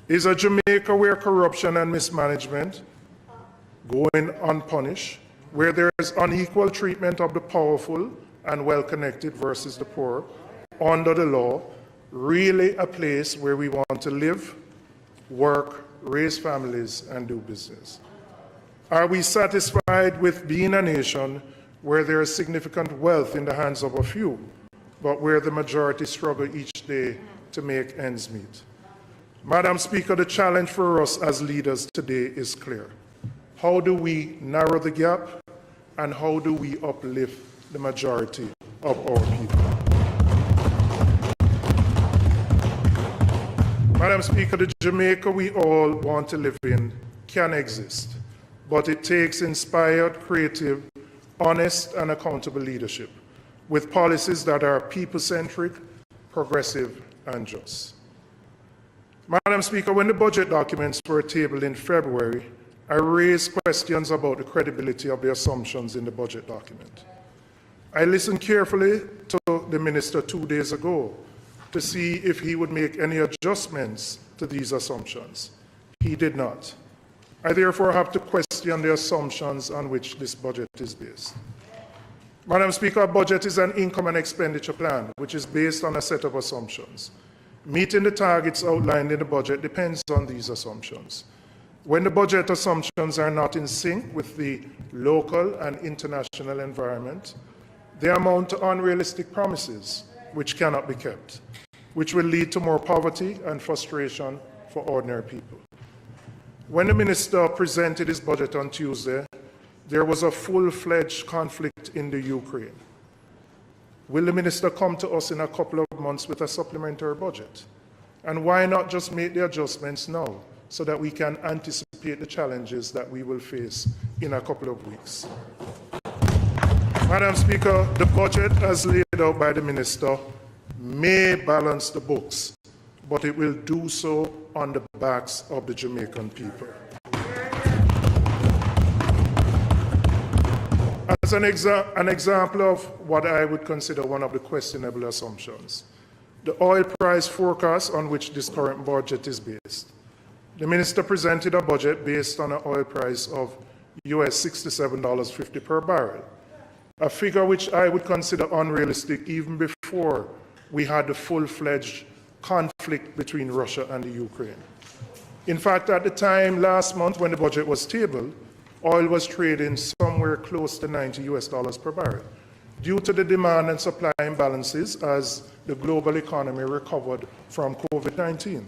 Is a Jamaica where corruption and mismanagement going unpunished, where there is unequal treatment of the powerful and well-connected versus the poor under the law, really a place where we want to live, work, raise families, and do business? Are we satisfied with being a nation where there is significant wealth in the hands of a few, but where the majority struggle each day to make ends meet? Madam Speaker, the challenge for us as leaders today is clear. How do we narrow the gap, and how do we uplift the majority of our people? Madam Speaker, the Jamaica we all want to live in can exist, but it takes inspired, creative, honest, and accountable leadership with policies that are people-centric, progressive, and just. Madam Speaker, when the budget documents were tabled in February, I raised questions about the credibility of the assumptions in the budget document. I listened carefully to the minister 2 days ago to see if he would make any adjustments to these assumptions. He did not. I therefore have to question the assumptions on which this budget is based. Madam Speaker, our budget is an income and expenditure plan, which is based on a set of assumptions. Meeting the targets outlined in the budget depends on these assumptions. When the budget assumptions are not in sync with the local and international environment, they amount to unrealistic promises which cannot be kept, which will lead to more poverty and frustration for ordinary people. When the minister presented his budget on Tuesday, there was a full-fledged conflict in the Ukraine. Will the minister come to us in a couple of months with a supplementary budget? And why not just make the adjustments now so that we can anticipate the challenges that we will face in a couple of weeks? Madam Speaker, the budget as laid out by the minister may balance the books, but it will do so on the backs of the Jamaican people. As an example of what I would consider one of the questionable assumptions, the oil price forecast on which this current budget is based. The minister presented a budget based on an oil price of US $67.50 per barrel, a figure which I would consider unrealistic even before we had the full-fledged conflict between Russia and the Ukraine. In fact, at the time last month when the budget was tabled, oil was trading somewhere close to $90 per barrel due to the demand and supply imbalances as the global economy recovered from COVID-19.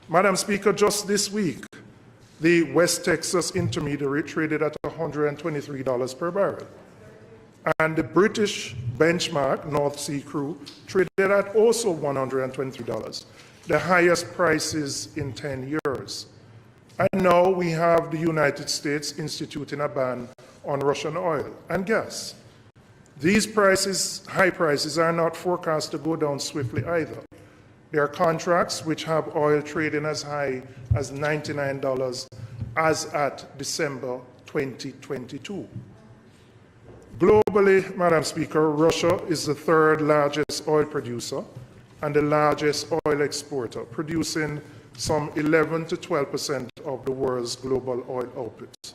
Madam Speaker, just this week, the West Texas Intermediary traded at $123 per barrel. And the British benchmark, North Sea Crude, traded at also $123, the highest prices in 10 years. And now we have the United States instituting a ban on Russian oil and gas. These prices, high prices, are not forecast to go down swiftly either. There are contracts which have oil trading as high as $99 as at December 2022. Globally, Madam Speaker, Russia is the third largest oil producer and the largest oil exporter, producing some 11 to 12% of the world's global oil output.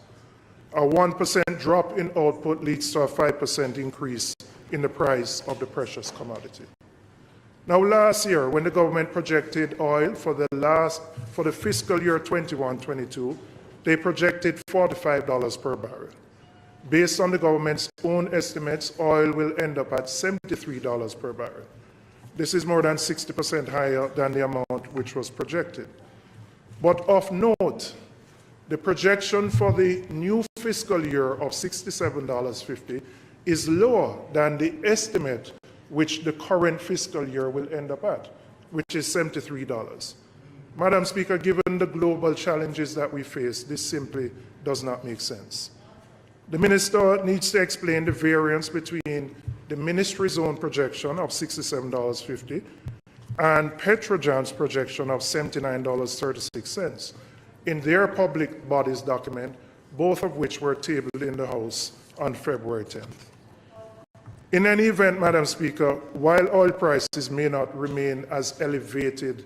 A 1% drop in output leads to a 5% increase in the price of the precious commodity. Now, last year, when the government projected oil for the fiscal year 21-22, they projected $45 per barrel. Based on the government's own estimates, oil will end up at $73 per barrel. This is more than 60% higher than the amount which was projected. But of note, the projection for the new fiscal year of $67.50 is lower than the estimate which the current fiscal year will end up at, which is $73. Madam Speaker, given the global challenges that we face, this simply does not make sense. The minister needs to explain the variance between the ministry's own projection of $67.50 and Petrojam's projection of $79.36. In their public body's document, both of which were tabled in the House on February 10th. In any event, Madam Speaker, while oil prices may not remain as elevated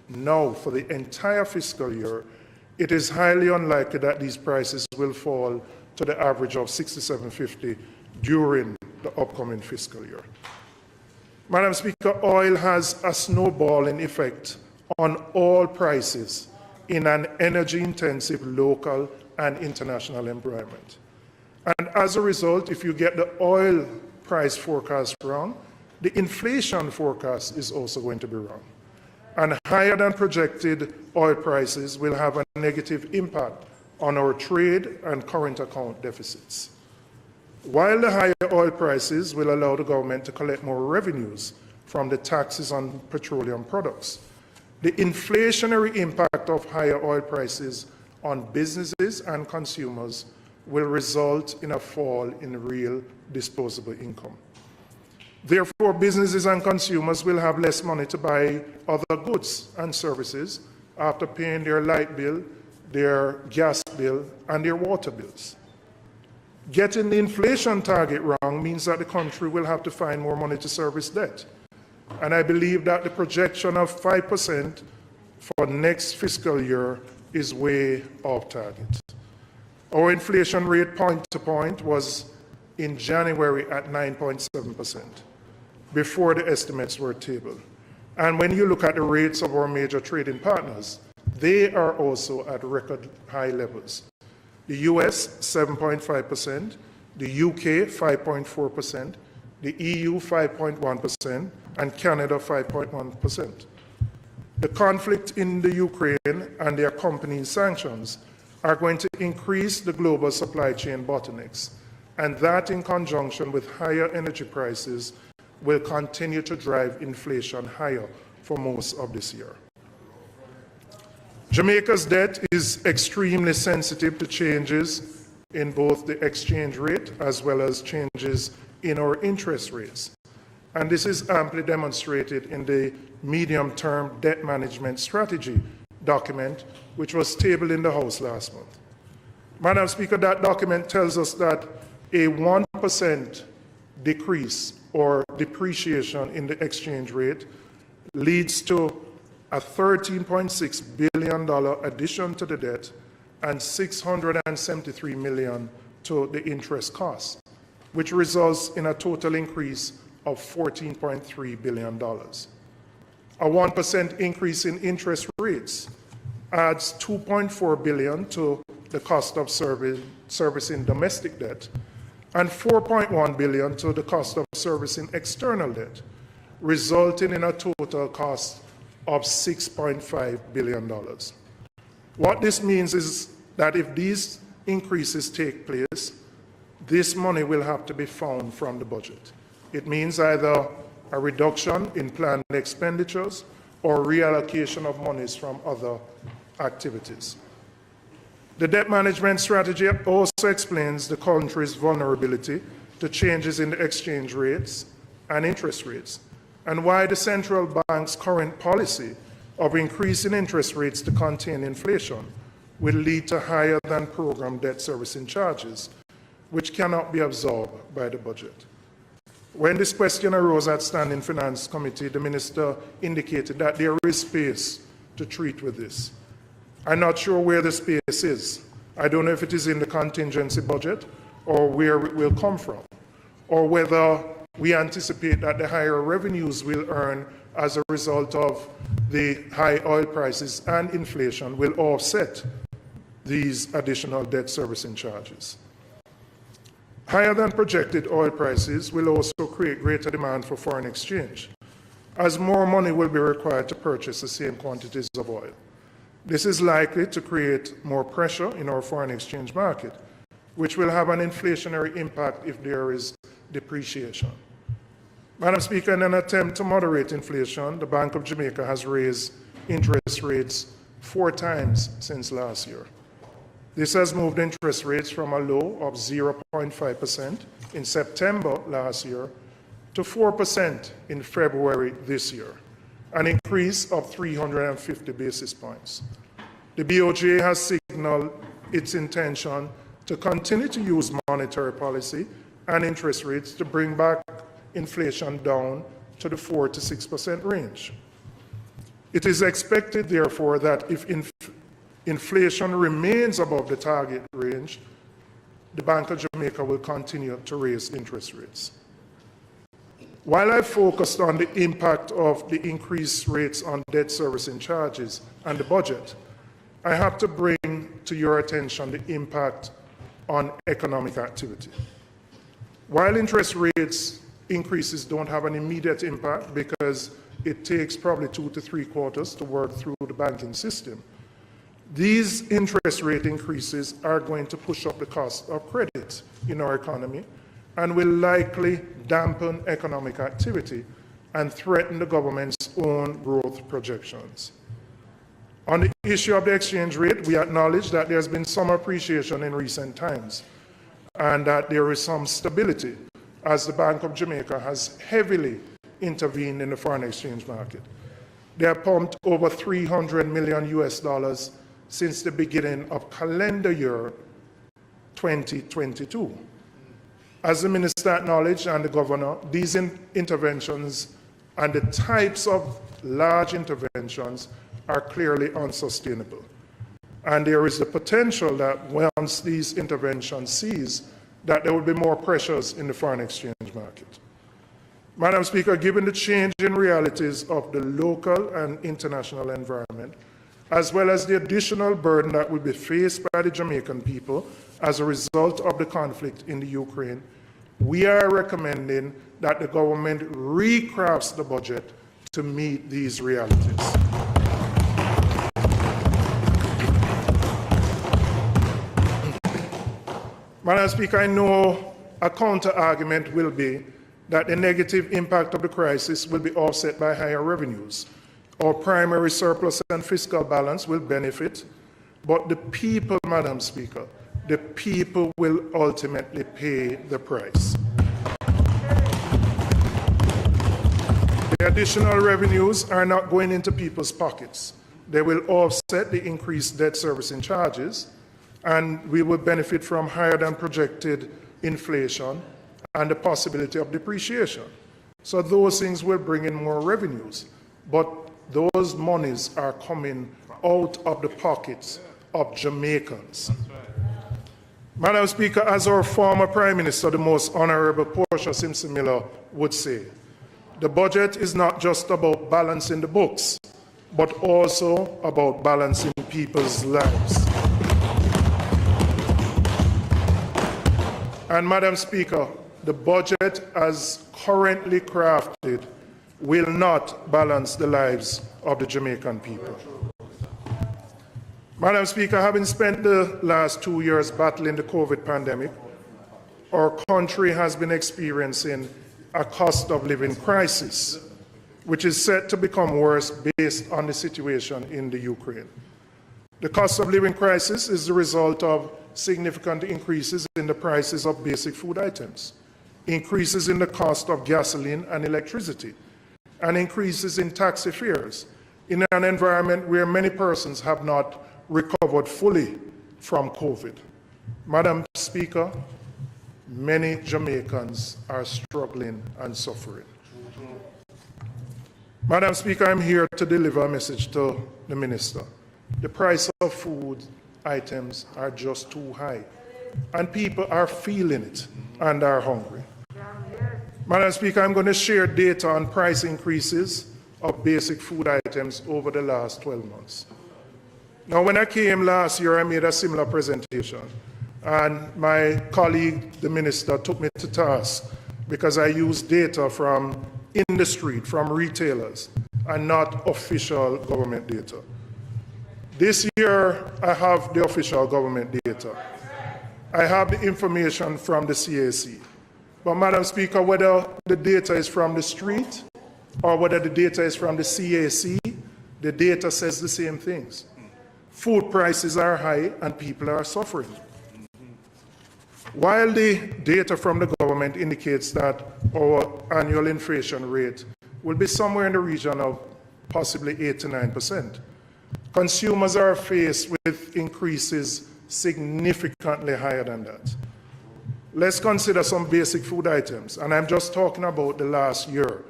now for the entire fiscal year, it is highly unlikely that these prices will fall to the average of $67.50 during the upcoming fiscal year. Madam Speaker, oil has a snowballing effect on all prices in an energy-intensive local and international environment. And as a result, if you get the oil price forecast wrong, the inflation forecast is also going to be wrong. And higher than projected oil prices will have a negative impact on our trade and current account deficits. While the higher oil prices will allow the government to collect more revenues from the taxes on petroleum products, the inflationary impact of higher oil prices on businesses and consumers will result in a fall in real disposable income. Therefore, businesses and consumers will have less money to buy other goods and services after paying their light bill, their gas bill, and their water bills. Getting the inflation target wrong means that the country will have to find more money to service debt. And I believe that the projection of 5% for next fiscal year is way off target. Our inflation rate point to point was in January at 9.7%, before the estimates were tabled. And when you look at the rates of our major trading partners, they are also at record high levels. The US, 7.5%, the UK, 5.4%, the EU, 5.1%, and Canada, 5.1%. The conflict in the Ukraine and the accompanying sanctions are going to increase the global supply chain bottlenecks, and that in conjunction with higher energy prices will continue to drive inflation higher for most of this year. Jamaica's debt is extremely sensitive to changes in both the exchange rate as well as changes in our interest rates. And this is amply demonstrated in the medium-term debt management strategy document, which was tabled in the House last month. Madam Speaker, that document tells us that a 1% decrease or depreciation in the exchange rate leads to a $13.6 billion addition to the debt and $673 million to the interest cost, which results in a total increase of $14.3 billion. A 1% increase in interest rates adds $2.4 billion to the cost of servicing domestic debt and $4.1 billion to the cost of servicing external debt, resulting in a total cost of $6.5 billion. What this means is that if these increases take place, this money will have to be found from the budget. It means either a reduction in planned expenditures or reallocation of monies from other activities. The debt management strategy also explains the country's vulnerability to changes in the exchange rates and interest rates, and why the central bank's current policy of increasing interest rates to contain inflation will lead to higher than program debt servicing charges, which cannot be absorbed by the budget. When this question arose at Standing Finance Committee, the Minister indicated that there is space to treat with this. I'm not sure where the space is. I don't know if it is in the contingency budget or where it will come from, or whether we anticipate that the higher revenues we'll earn as a result of the high oil prices and inflation will offset these additional debt servicing charges. Higher than projected oil prices will also create greater demand for foreign exchange, as more money will be required to purchase the same quantities of oil. This is likely to create more pressure in our foreign exchange market, which will have an inflationary impact if there is depreciation. Madam Speaker, in an attempt to moderate inflation, the Bank of Jamaica has raised interest rates 4 times since last year. This has moved interest rates from a low of 0.5% in September last year to 4% in February this year, an increase of 350 basis points. The BOJ has signaled its intention to continue to use monetary policy and interest rates to bring back inflation down to the 4 to 6% range. It is expected, therefore, that if inflation remains above the target range, the Bank of Jamaica will continue to raise interest rates. While I focused on the impact of the increased rates on debt servicing charges and the budget, I have to bring to your attention the impact on economic activity. While interest rates increases don't have an immediate impact because it takes probably 2 to 3 quarters to work through the banking system, these interest rate increases are going to push up the cost of credit in our economy and will likely dampen economic activity and threaten the government's own growth projections. On the issue of the exchange rate, we acknowledge that there has been some appreciation in recent times and that there is some stability as the Bank of Jamaica has heavily intervened in the foreign exchange market. They have pumped over $300 million US since the beginning of calendar year 2022. As the Minister acknowledged and the Governor, these interventions and the types of large interventions are clearly unsustainable. And there is the potential that once these interventions cease, that there will be more pressures in the foreign exchange market. Madam Speaker, given the change in realities of the local and international environment, as well as the additional burden that will be faced by the Jamaican people as a result of the conflict in the Ukraine, we are recommending that the government recrafts the budget to meet these realities. Madam Speaker, I know a counter-argument will be that the negative impact of the crisis will be offset by higher revenues. Our primary surplus and fiscal balance will benefit, but the people, Madam Speaker, the people will ultimately pay the price. The additional revenues are not going into people's pockets. They will offset the increased debt servicing charges, and we will benefit from higher than projected inflation and the possibility of depreciation. So those things will bring in more revenues, but those monies are coming out of the pockets of Jamaicans. Madam Speaker, as our former Prime Minister, the most Honorable Portia Simpson Miller, would say, the budget is not just about balancing the books, but also about balancing people's lives. And Madam Speaker, the budget as currently crafted will not balance the lives of the Jamaican people. Madam Speaker, having spent the last 2 years battling the COVID pandemic, our country has been experiencing a cost of living crisis, which is set to become worse based on the situation in the Ukraine. The cost of living crisis is the result of significant increases in the prices of basic food items, increases in the cost of gasoline and electricity, and increases in taxi fares in an environment where many persons have not recovered fully from COVID. Madam Speaker, many Jamaicans are struggling and suffering. Madam Speaker, I'm here to deliver a message to the Minister. The price of food items are just too high, and people are feeling it and are hungry. Madam Speaker, I'm going to share data on price increases of basic food items over the last 12 months. Now, when I came last year, I made a similar presentation, and my colleague, the Minister, took me to task because I used data from in the street, from retailers, and not official government data. This year, I have the official government data. I have the information from the CAC. But, Madam Speaker, whether the data is from the street or whether the data is from the CAC, the data says the same things. Food prices are high and people are suffering. While the data from the government indicates that our annual inflation rate will be somewhere in the region of possibly 8 to 9%, consumers are faced with increases significantly higher than that. Let's consider some basic food items, and I'm just talking about the last year,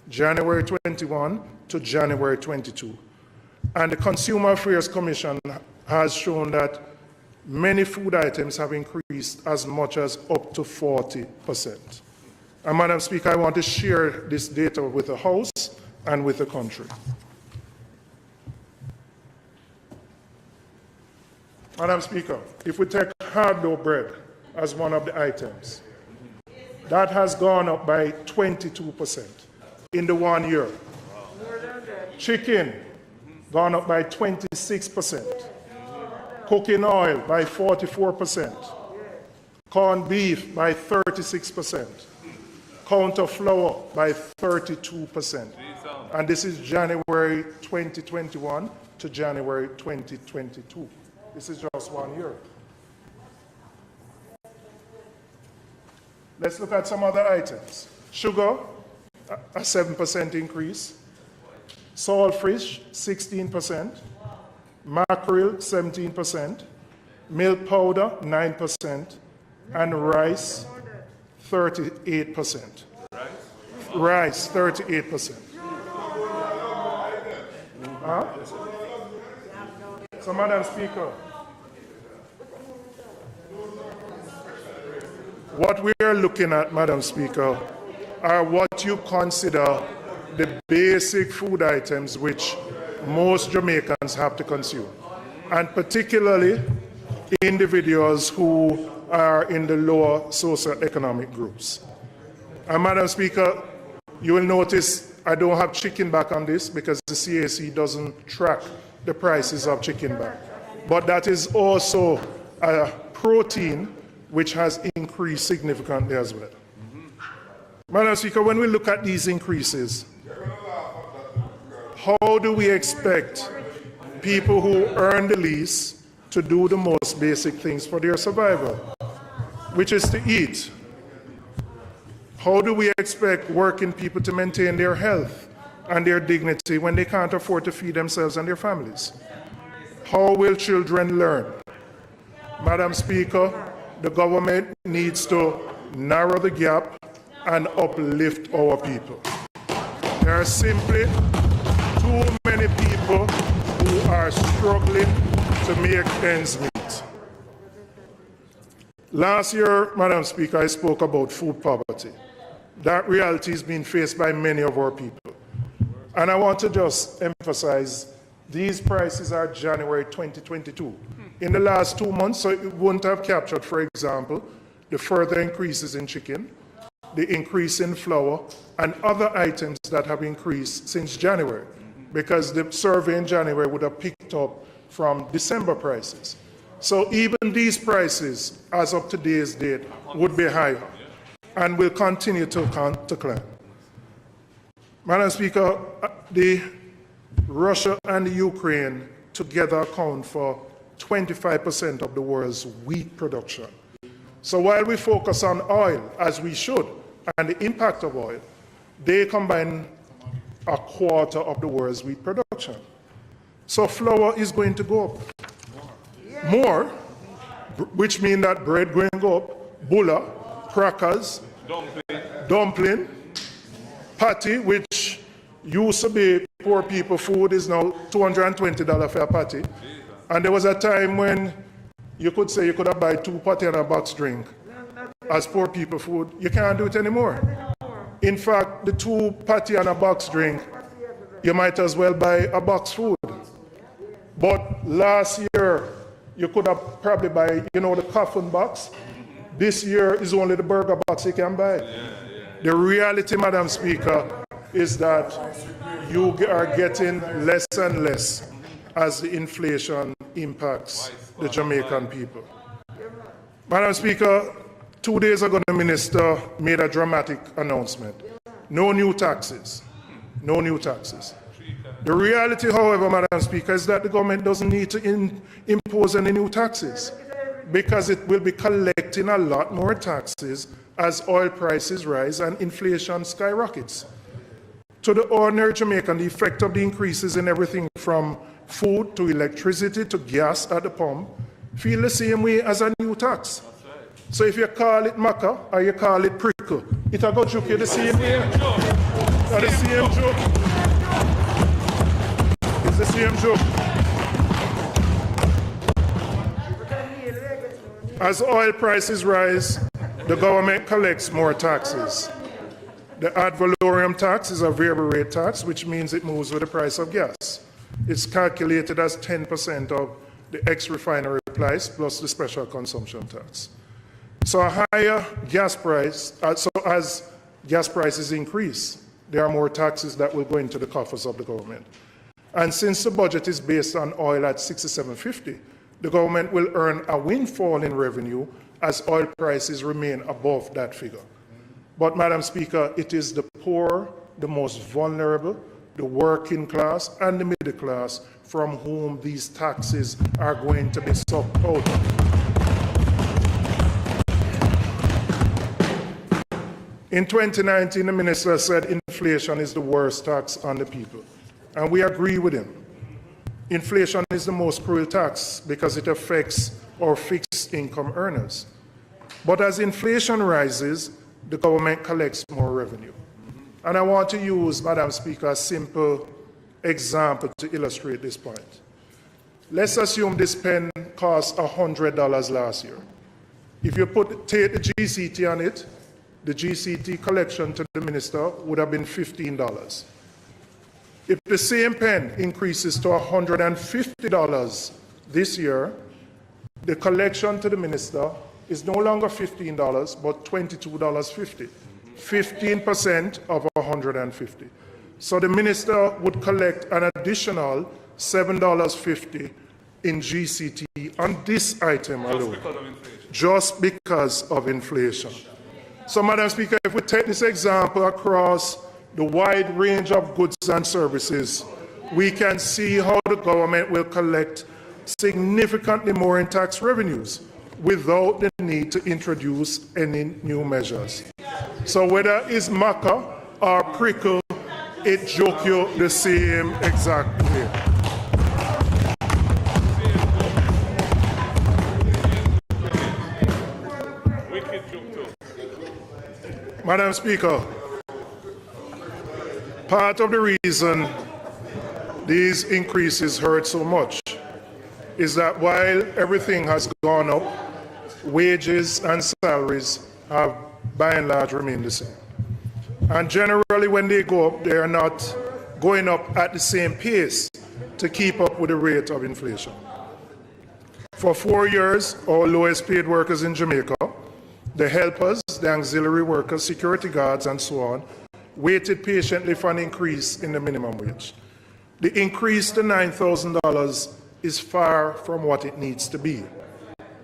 January 21 to January 22. And the Consumer Affairs Commission has shown that many food items have increased as much as up to 40%. And Madam Speaker, I want to share this data with the House and with the country. Madam Speaker, if we take hard dough bread as one of the items, that has gone up by 22% in the 1 year. Chicken, gone up by 26%. Cooking oil by 44%. Corned beef by 36%. Counter flour by 32%. And this is January 2021 to January 2022. This is just 1 year. Let's look at some other items. Sugar, a 7% increase. Saltfish, 16%. Mackerel, 17%. Milk powder, 9%. And rice, 38%. Rice, 38%. Huh? So, Madam Speaker, what we are looking at, Madam Speaker, are what you consider the basic food items which most Jamaicans have to consume, and particularly individuals who are in the lower socioeconomic groups. And Madam Speaker, you will notice I don't have chicken back on this because the CAC doesn't track the prices of chicken back. But that is also a protein which has increased significantly as well. Madam Speaker, when we look at these increases, how do we expect people who earn the least to do the most basic things for their survival, which is to eat? How do we expect working people to maintain their health and their dignity when they can't afford to feed themselves and their families? How will children learn? Madam Speaker, the government needs to narrow the gap and uplift our people. There are simply too many people who are struggling to make ends meet. Last year, Madam Speaker, I spoke about food poverty. That reality is being faced by many of our people. And I want to just emphasize, these prices are January 2022. In the last 2 months, so it wouldn't have captured, for example, the further increases in chicken, the increase in flour, and other items that have increased since January, because the survey in January would have picked up from December prices. So even these prices, as of today's date, would be higher and will continue to climb. Madam Speaker, the Russia and the Ukraine together account for 25% of the world's wheat production. So while we focus on oil, as we should, and the impact of oil, they combine a quarter of the world's wheat production. So flour is going to go up more, which means that bread going to go up, bulla, crackers, dumpling, patty, which used to be poor people food, is now $220 for a patty. And there was a time when you could say you could have buy 2 patty and a box drink as poor people food. You can't do it anymore. In fact, the 2 patty and a box drink, you might as well buy a box food. But last year, you could have probably buy, the coffin box. This year is only the burger box you can buy. The reality, Madam Speaker, is that you are getting less and less as the inflation impacts the Jamaican people. Madam Speaker, 2 days ago, the minister made a dramatic announcement. No new taxes. No new taxes. The reality, however, Madam Speaker, is that the government doesn't need to impose any new taxes because it will be collecting a lot more taxes as oil prices rise and inflation skyrockets. To the ordinary Jamaican, the effect of the increases in everything from food to electricity to gas at the pump feel the same way as a new tax. So if you call it maca or you call it prickle, it'll go joke you the same way. The same joke. It's the same joke. As oil prices rise, the government collects more taxes. The ad valorem tax is a variable rate tax, which means it moves with the price of gas. It's calculated as 10% of the ex-refinery price plus the special consumption tax. So a higher gas price, so as gas prices increase, there are more taxes that will go into the coffers of the government. And since the budget is based on oil at $67.50, the government will earn a windfall in revenue as oil prices remain above that figure. But, Madam Speaker, it is the poor, the most vulnerable, the working class, and the middle class from whom these taxes are going to be sucked out of. In 2019, the minister said inflation is the worst tax on the people, and we agree with him. Inflation is the most cruel tax because it affects our fixed income earners. But as inflation rises, the government collects more revenue. And I want to use, Madam Speaker, a simple example to illustrate this point. Let's assume this pen cost $100 last year. If you take the GCT on it, the GCT collection to the minister would have been $15. If the same pen increases to $150 this year, the collection to the minister is no longer $15, but $22.50. 15% of $150. So the minister would collect an additional $7.50 in GCT on this item alone, just because of inflation. So, Madam Speaker, if we take this example across the wide range of goods and services, we can see how the government will collect significantly more in tax revenues without the need to introduce any new measures. So whether it's maca or prickle, it joke you the same exact way. Madam Speaker, part of the reason these increases hurt so much is that while everything has gone up, wages and salaries have by and large remained the same. And generally when they go up, they are not going up at the same pace to keep up with the rate of inflation. For 4 years, our lowest paid workers in Jamaica, the helpers, the auxiliary workers, security guards, and so on, waited patiently for an increase in the minimum wage. The increase to $9,000 is far from what it needs to be.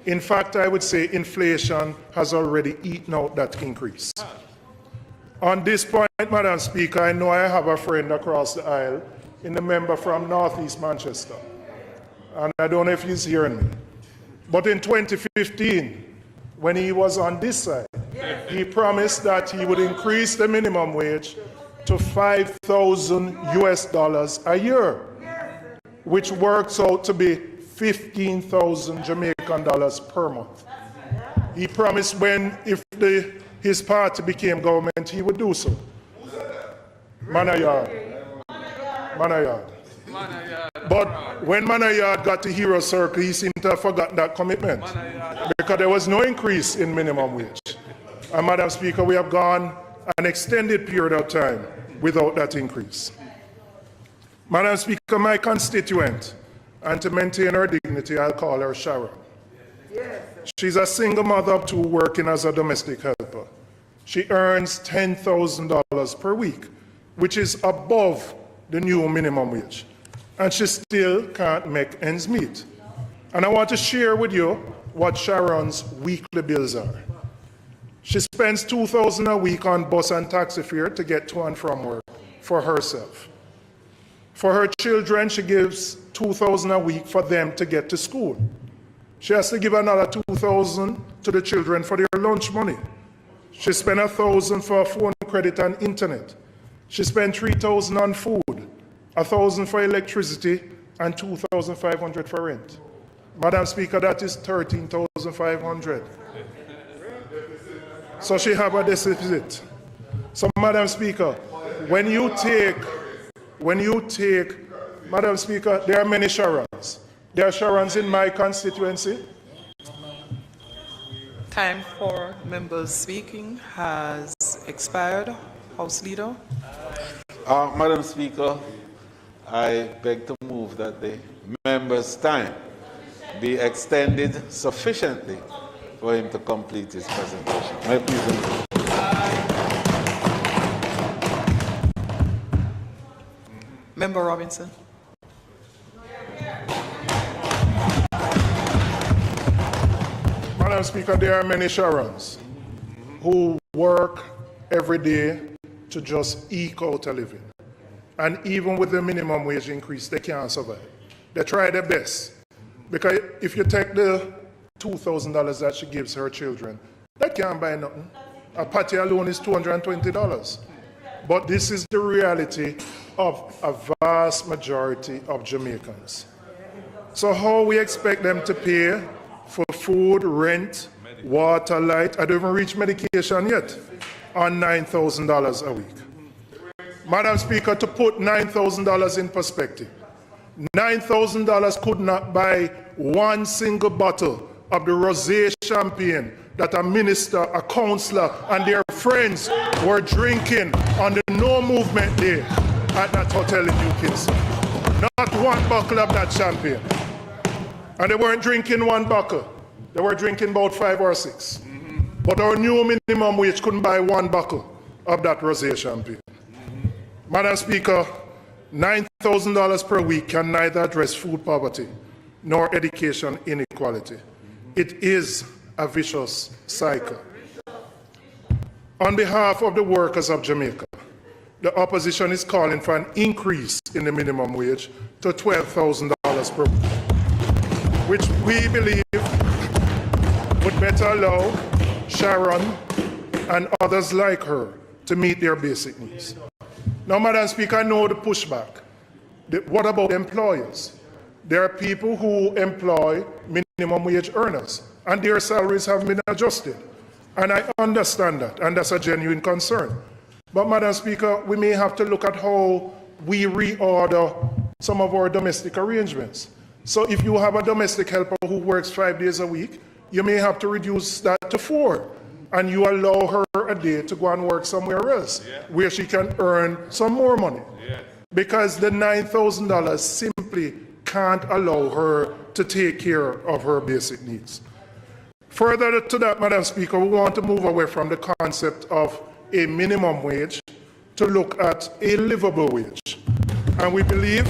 In fact, I would say inflation has already eaten out that increase. On this point, Madam Speaker, I know I have a friend across the aisle in the member from Northeast Manchester, and I don't know if he's hearing me. But in 2015, when he was on this side, he promised that he would increase the minimum wage to $5,000 a year, which works out to be 15,000 Jamaican dollars per month. He promised if his party became government, he would do so. Manayard. But when Manayard got to Hero Circle, he seemed to have forgotten that commitment because there was no increase in minimum wage. And Madam Speaker, we have gone an extended period of time without that increase. Madam Speaker, my constituent, and to maintain her dignity, I'll call her Sharon. She's a single mother of 2 working as a domestic helper. She earns $10,000 per week, which is above the new minimum wage. And she still can't make ends meet. And I want to share with you what Sharon's weekly bills are. She spends $2,000 a week on bus and taxi fare to get to and from work for herself. For her children, she gives $2,000 a week for them to get to school. She has to give another $2,000 to the children for their lunch money. She spent $1,000 for phone credit and internet. She spent $3,000 on food, $1,000 for electricity, and $2,500 for rent. Madam Speaker, that is 13,500. So she have a deficit. So, Madam Speaker, when you take, Madam Speaker, there are many Sharons. There are Sharons in my constituency. Time for members speaking has expired. House Leader. Madam Speaker, I beg to move that the member's time be extended sufficiently for him to complete his presentation. May I please? Member Robinson. Madam Speaker, there are many Sharons who work every day to just eke out a living. And even with the minimum wage increase, they can't survive. They try their best. Because if you take the $2,000 that she gives her children, that can't buy nothing. A patty alone is $220. But this is the reality of a vast majority of Jamaicans. So how we expect them to pay for food, rent, water, light, I don't even reach medication yet, on $9,000 a week. Madam Speaker, to put $9,000 in perspective, $9,000 could not buy one single bottle of the rosé champagne that a minister, a councillor, and their friends were drinking on the No Movement Day at that hotel in New Kingston. Not one bottle of that champagne. And they weren't drinking one bottle. They were drinking about 5 or 6. But our new minimum wage couldn't buy one bottle of that rosé champagne. Madam Speaker, $9,000 per week can neither address food poverty nor education inequality. It is a vicious cycle. On behalf of the workers of Jamaica, the opposition is calling for an increase in the minimum wage to $12,000 per week, which we believe would better allow Sharon and others like her to meet their basic needs. Now, Madam Speaker, I know the pushback. What about employers? There are people who employ minimum wage earners, and their salaries have been adjusted. And I understand that, and that's a genuine concern. But, Madam Speaker, we may have to look at how we reorder some of our domestic arrangements. So if you have a domestic helper who works 5 days a week, you may have to reduce that to 4. And you allow her a day to go and work somewhere else, where she can earn some more money. Because the $9,000 simply can't allow her to take care of her basic needs. Further to that, Madam Speaker, we want to move away from the concept of a minimum wage to look at a livable wage. And we believe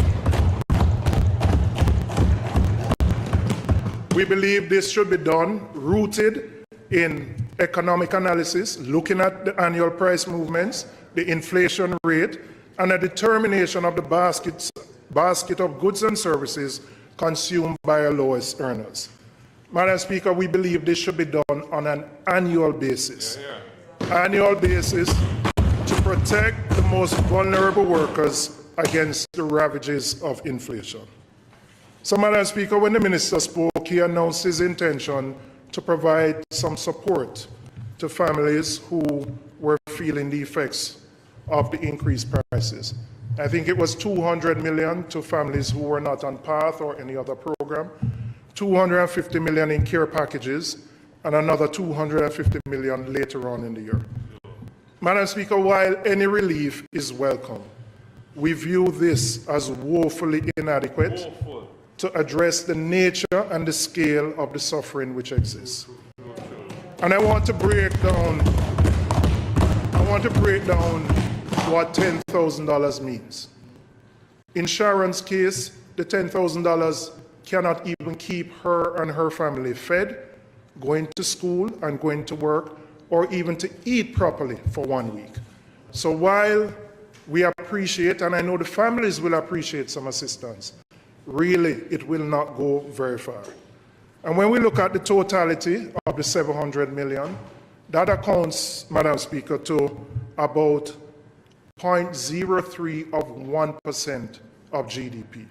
this should be done rooted in economic analysis, looking at the annual price movements, the inflation rate, and a determination of the basket of goods and services consumed by our lowest earners. Madam Speaker, we believe this should be done on an annual basis. Annual basis to protect the most vulnerable workers against the ravages of inflation. So, Madam Speaker, when the minister spoke, he announced his intention to provide some support to families who were feeling the effects of the increased prices. I think it was $200 million to families who were not on PATH or any other program, $250 million in care packages, and another $250 million later on in the year. Madam Speaker, while any relief is welcome, we view this as woefully inadequate to address the nature and the scale of the suffering which exists. And I want to break down what $10,000 means. In Sharon's case, the $10,000 cannot even keep her and her family fed, going to school and going to work, or even to eat properly for 1 week. So while we appreciate, and I know the families will appreciate some assistance, really it will not go very far. And when we look at the totality of the $700 million, that accounts, Madam Speaker, to about 0.03 of 1% of GDP.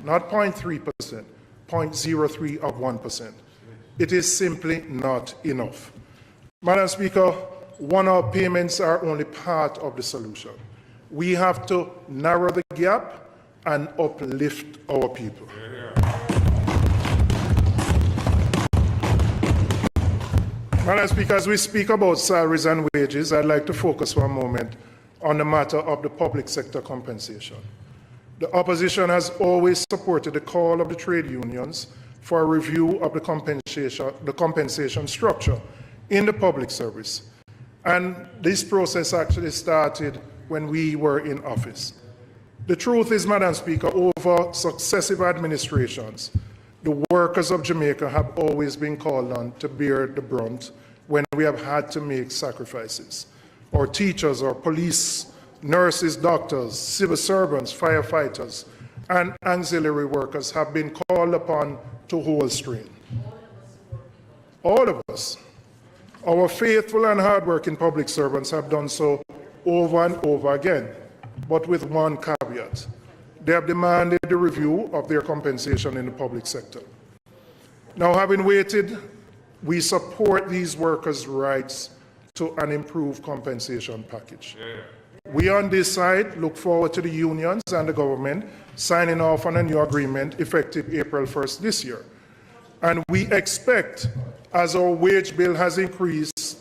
Not 0.3%, 0.03 of 1%. It is simply not enough. Madam Speaker, one-off payments are only part of the solution. We have to narrow the gap and uplift our people. Madam Speaker, as we speak about salaries and wages, I'd like to focus for a moment on the matter of the public sector compensation. The opposition has always supported the call of the trade unions for a review of the compensation structure in the public service. And this process actually started when we were in office. The truth is, Madam Speaker, over successive administrations, the workers of Jamaica have always been called on to bear the brunt when we have had to make sacrifices. Our teachers, our police, nurses, doctors, civil servants, firefighters, and auxiliary workers have been called upon to hold strain. All of us. Our faithful and hardworking public servants have done so over and over again, but with one caveat. They have demanded the review of their compensation in the public sector. Now, having waited, we support these workers' rights to an improved compensation package. We on this side look forward to the unions and the government signing off on a new agreement effective April 1st this year. And we expect, as our wage bill has increased,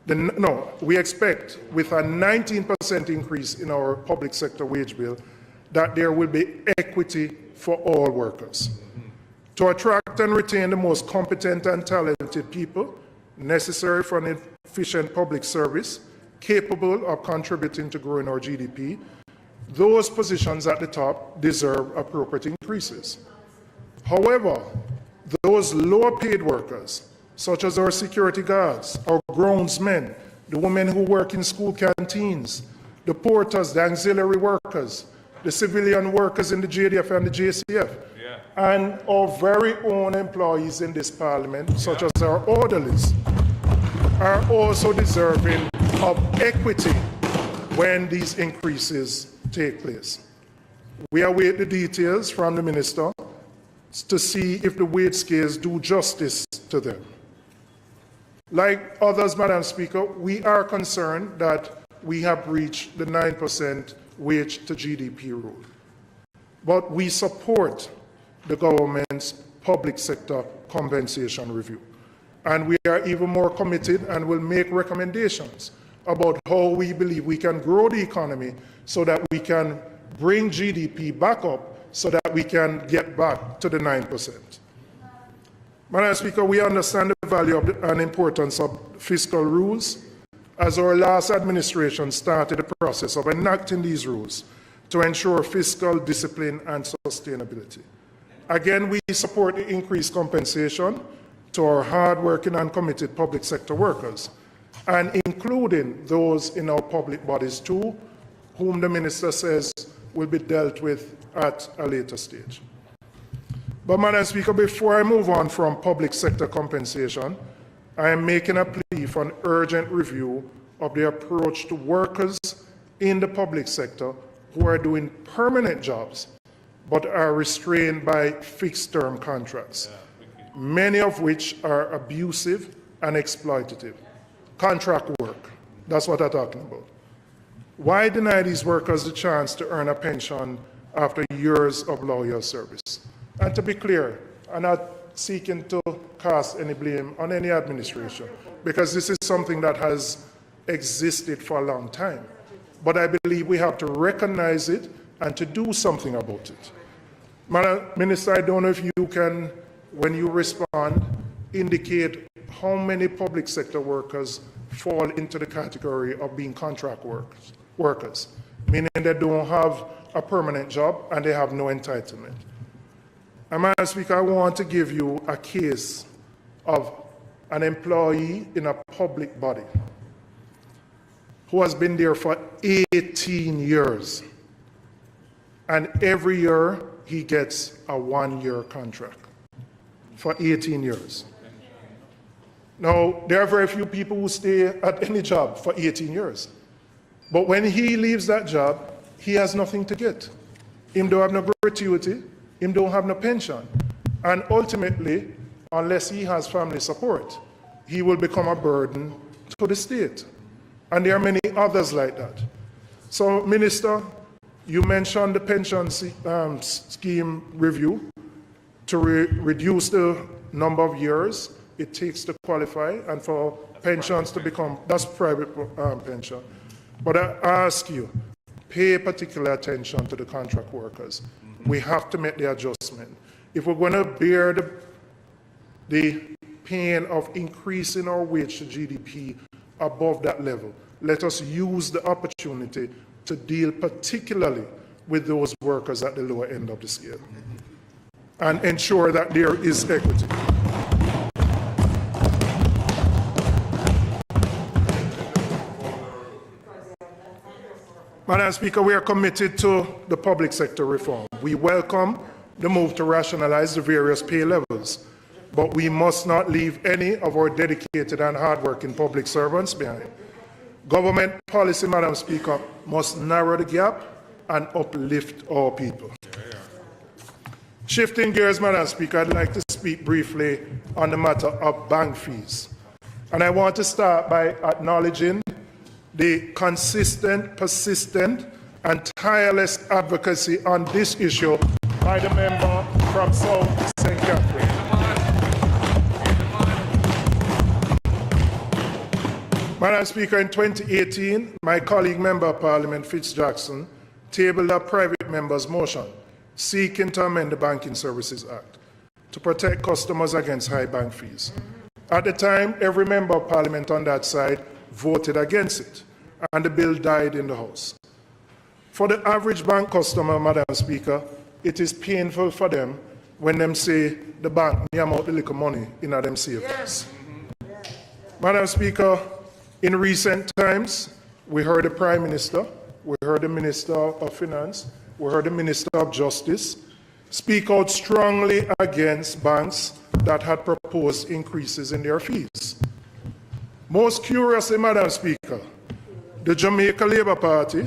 we expect with a 19% increase in our public sector wage bill, that there will be equity for all workers. To attract and retain the most competent and talented people necessary for an efficient public service, capable of contributing to growing our GDP, those positions at the top deserve appropriate increases. However, those lower paid workers, such as our security guards, our groundsmen, the women who work in school canteens, the porters, the auxiliary workers, the civilian workers in the JDF and the JCF, and our very own employees in this parliament, such as our orderlies, are also deserving of equity when these increases take place. We await the details from the minister to see if the wage scales do justice to them. Like others, Madam Speaker, we are concerned that we have reached the 9% wage to GDP rule. But we support the government's public sector compensation review. And we are even more committed and will make recommendations about how we believe we can grow the economy so that we can bring GDP back up so that we can get back to the 9%. Madam Speaker, we understand the value of and importance of fiscal rules, as our last administration started the process of enacting these rules to ensure fiscal discipline and sustainability. Again, we support the increased compensation to our hard-working and committed public sector workers, and including those in our public bodies too, whom the minister says will be dealt with at a later stage. But, Madam Speaker, before I move on from public sector compensation, I am making a plea for an urgent review of the approach to workers in the public sector who are doing permanent jobs but are restrained by fixed-term contracts, many of which are abusive and exploitative. Contract work, that's what I'm talking about. Why deny these workers the chance to earn a pension after years of loyal service? And to be clear, I'm not seeking to cast any blame on any administration, because this is something that has existed for a long time. But I believe we have to recognize it and to do something about it. Madam Minister, I don't know if you can, when you respond, indicate how many public sector workers fall into the category of being contract workers, meaning they don't have a permanent job and they have no entitlement. And Madam Speaker, I want to give you a case of an employee in a public body who has been there for 18 years. And every year he gets a 1-year contract for 18 years. Now, there are very few people who stay at any job for 18 years. But when he leaves that job, he has nothing to get. Him don't have no gratuity, him don't have no pension. And ultimately, unless he has family support, he will become a burden to the state. And there are many others like that. So, Minister, you mentioned the pension scheme review to reduce the number of years it takes to qualify and for pensions to become, that's private pension. But I ask you, pay particular attention to the contract workers. We have to make the adjustment. If we're going to bear the pain of increasing our wage to GDP above that level, let us use the opportunity to deal particularly with those workers at the lower end of the scale and ensure that there is equity. Madam Speaker, we are committed to the public sector reform. We welcome the move to rationalize the various pay levels, but we must not leave any of our dedicated and hardworking public servants behind. Government policy, Madam Speaker, must narrow the gap and uplift our people. Shifting gears, Madam Speaker, I'd like to speak briefly on the matter of bank fees. And I want to start by acknowledging the consistent, persistent, and tireless advocacy on this issue by the member from South St. Catherine. Madam Speaker, in 2018, my colleague Member of Parliament Fitzjackson tabled a private member's motion seeking to amend the Banking Services Act to protect customers against high bank fees. At the time, every member of Parliament on that side voted against it, and the bill died in the House. For the average bank customer, Madam Speaker, it is painful for them when them say the bank name out the little money in them savings. Madam Speaker, in recent times, we heard the Prime Minister, we heard the Minister of Finance, we heard the Minister of Justice speak out strongly against banks that had proposed increases in their fees. Most curiously, Madam Speaker, the Jamaica Labour Party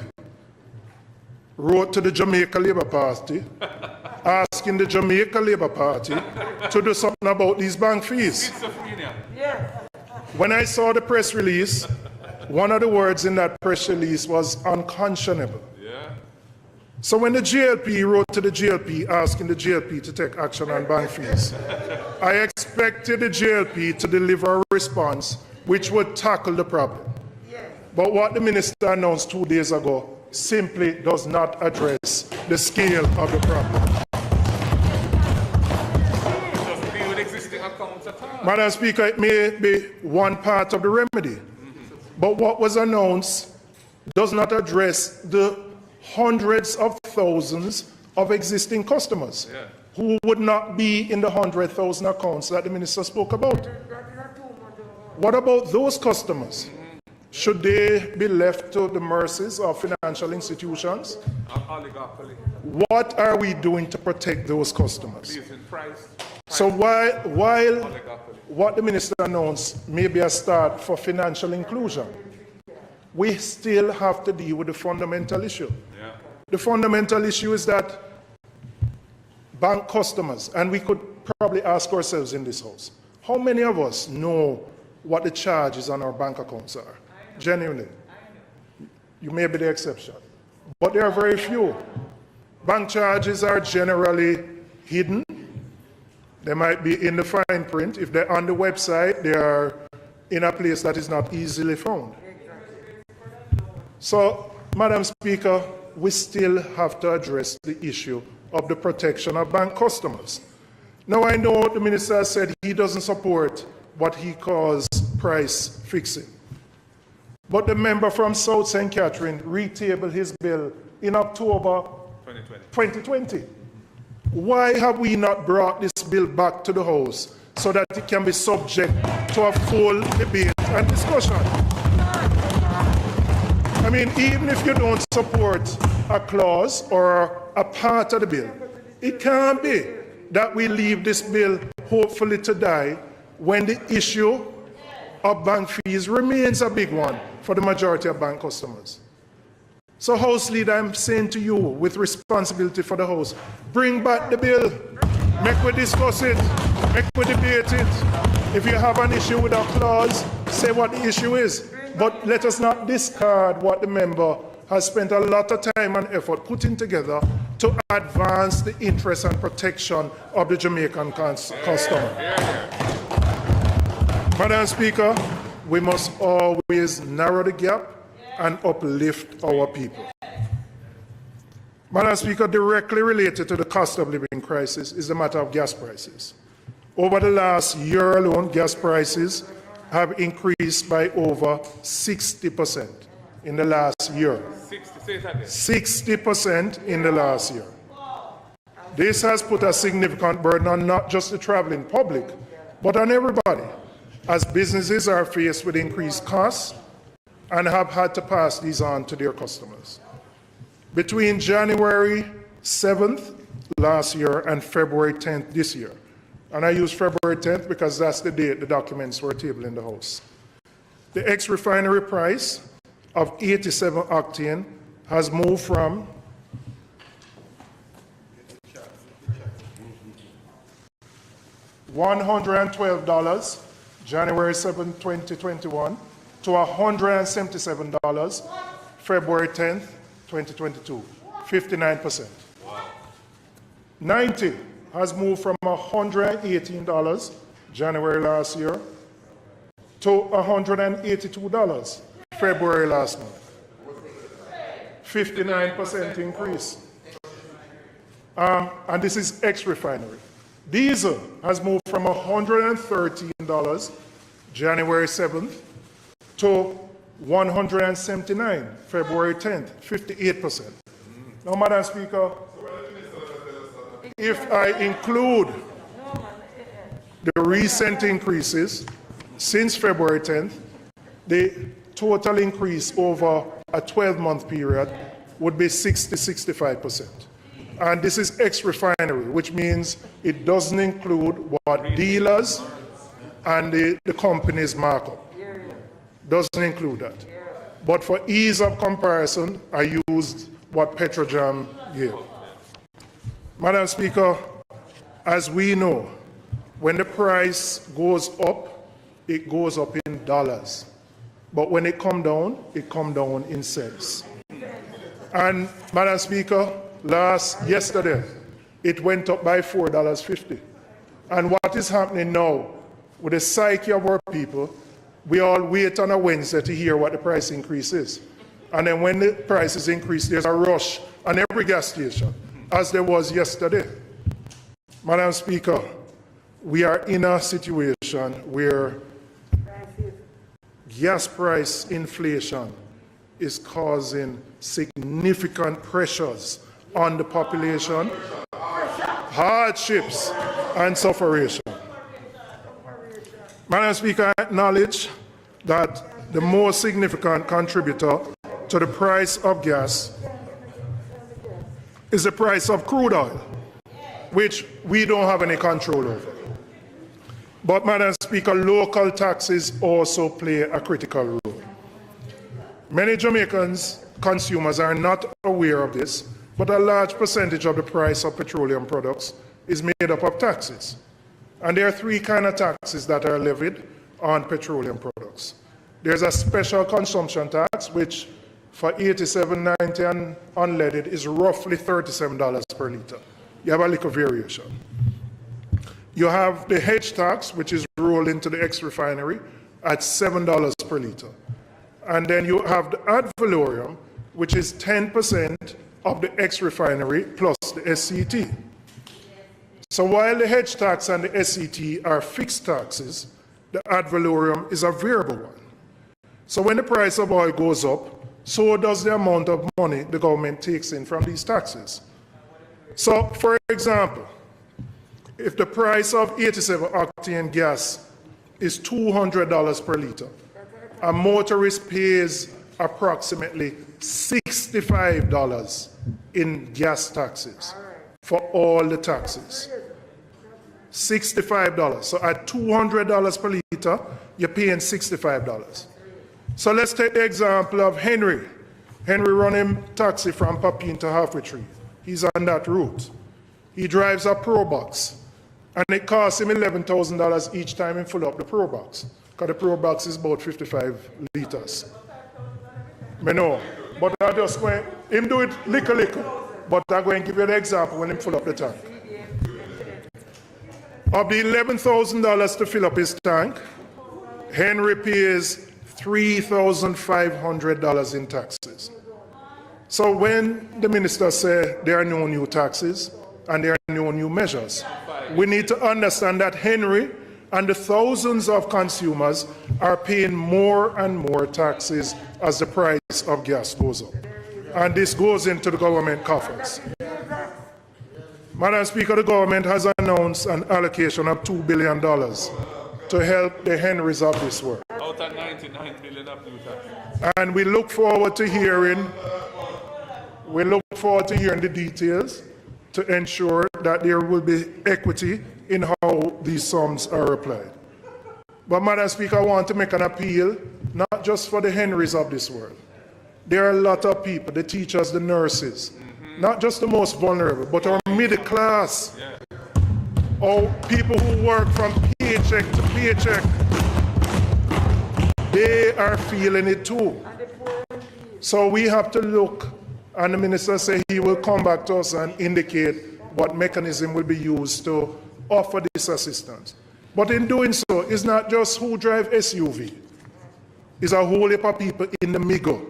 wrote to the Jamaica Labour Party asking the Jamaica Labour Party to do something about these bank fees. When I saw the press release, one of the words in that press release was unconscionable. So when the JLP wrote to the JLP asking the JLP to take action on bank fees, I expected the JLP to deliver a response which would tackle the problem. But what the minister announced 2 days ago simply does not address the scale of the problem. Madam Speaker, it may be one part of the remedy, but what was announced does not address the hundreds of thousands of existing customers who would not be in the 100,000 accounts that the minister spoke about. What about those customers? Should they be left to the mercies of financial institutions? What are we doing to protect those customers? So while what the minister announced may be a start for financial inclusion, we still have to deal with the fundamental issue. The fundamental issue is that bank customers, and we could probably ask ourselves in this house, how many of us know what the charges on our bank accounts are? Genuinely. You may be the exception. But there are very few. Bank charges are generally hidden. They might be in the fine print. If they're on the website, they are in a place that is not easily found. So, Madam Speaker, we still have to address the issue of the protection of bank customers. Now, I know the minister said he doesn't support what he calls price fixing. But the member from South St. Catherine retabled his bill in October 2020. Why have we not brought this bill back to the House so that it can be subject to a full debate and discussion? I mean, even if you don't support a clause or a part of the bill, it can't be that we leave this bill hopefully to die when the issue of bank fees remains a big one for the majority of bank customers. So, House Leader, I'm saying to you with responsibility for the House, bring back the bill. Make we discuss it. Make we debate it. If you have an issue with a clause, say what the issue is. But let us not discard what the member has spent a lot of time and effort putting together to advance the interest and protection of the Jamaican customer. Madam Speaker, we must always narrow the gap and uplift our people. Madam Speaker, directly related to the cost of living crisis is the matter of gas prices. Over the last year alone, gas prices have increased by over 60% in the last year. 60% in the last year. This has put a significant burden on not just the traveling public, but on everybody, as businesses are faced with increased costs and have had to pass these on to their customers. Between January 7th last year and February 10th this year, and I use February 10th because that's the date the documents were tabled in the House, the ex-refinery price of 87 octane has moved from $112 January 7, 2021 to $177 February 10, 2022, 59%. 90 has moved from $118 January last year to $182 February last month. 59% increase. And this is ex-refinery. Diesel has moved from $113 January 7th to $179 February 10th, 58%. Now, Madam Speaker, if I include the recent increases since February 10th, the total increase over a 12-month period would be 65%. And this is ex-refinery, which means it doesn't include what dealers and the companies mark up. Doesn't include that. But for ease of comparison, I used what Petrojam gave. Madam Speaker, as we know, when the price goes up, it goes up in dollars. But when it comes down in cents. And Madam Speaker, yesterday, it went up by $4.50. And what is happening now with the psyche of our people, we all wait on a Wednesday to hear what the price increase is. And then when the prices increase, there's a rush on every gas station, as there was yesterday. Madam Speaker, we are in a situation where gas price inflation is causing significant pressures on the population, hardships, and suffering. Madam Speaker, I acknowledge that the most significant contributor to the price of gas is the price of crude oil, which we don't have any control over. But, Madam Speaker, local taxes also play a critical role. Many Jamaicans consumers are not aware of this, but a large percentage of the price of petroleum products is made up of taxes. And there are three kinds of taxes that are levied on petroleum products. There's a special consumption tax, which for 87.90 and unleaded is roughly $37 per litre. You have a little variation. You have the hedge tax, which is rolled into the ex-refinery at $7 per litre. And then you have the ad valorem, which is 10% of the ex-refinery plus the SCT. So while the hedge tax and the SCT are fixed taxes, the ad valorem is a variable one. So when the price of oil goes up, so does the amount of money the government takes in from these taxes. So, for example, if the price of 87 octane gas is $200 per litre, a motorist pays approximately $65 in gas taxes for all the taxes. $65. So at $200 per litre, you're paying $65. So let's take the example of Henry. Henry running taxi from Papine to Halfway Tree. He's on that route. He drives a Probox. And it costs him $11,000 each time he fill up the Pro Box, because the Pro Box is about 55 liters. I know, but I just going, him do it little, but I'm going to give you the example when him fill up the tank. Of the $11,000 to fill up his tank, Henry pays $3,500 in taxes. So when the minister said there are no new taxes and there are no new measures, we need to understand that Henry and the thousands of consumers are paying more and more taxes as the price of gas goes up. And this goes into the government coffers. Madam Speaker, the government has announced an allocation of $2 billion to help the Henrys of this world. Out of 99 billion of new tax. And we look forward to hearing the details to ensure that there will be equity in how these sums are applied. But Madam Speaker, I want to make an appeal, not just for the Henrys of this world. There are a lot of people, the teachers, the nurses, not just the most vulnerable, but our middle class, or people who work from paycheck to paycheck. They are feeling it too. So we have to look, and the minister said he will come back to us and indicate what mechanism will be used to offer this assistance. But in doing so, it's not just who drive SUV. It's a whole heap of people in the middle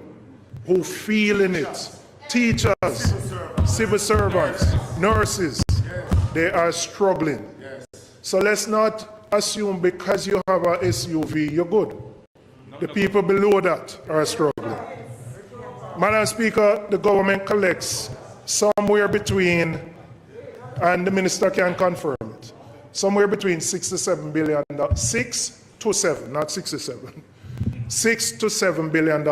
who feeling it. Teachers, civil servants, nurses, they are struggling. So let's not assume because you have a SUV, you're good. The people below that are struggling. Madam Speaker, the government collects somewhere between, and the minister can confirm it, somewhere between $6 to $7 billion, 6 to 7, not 67, $6 to $7 billion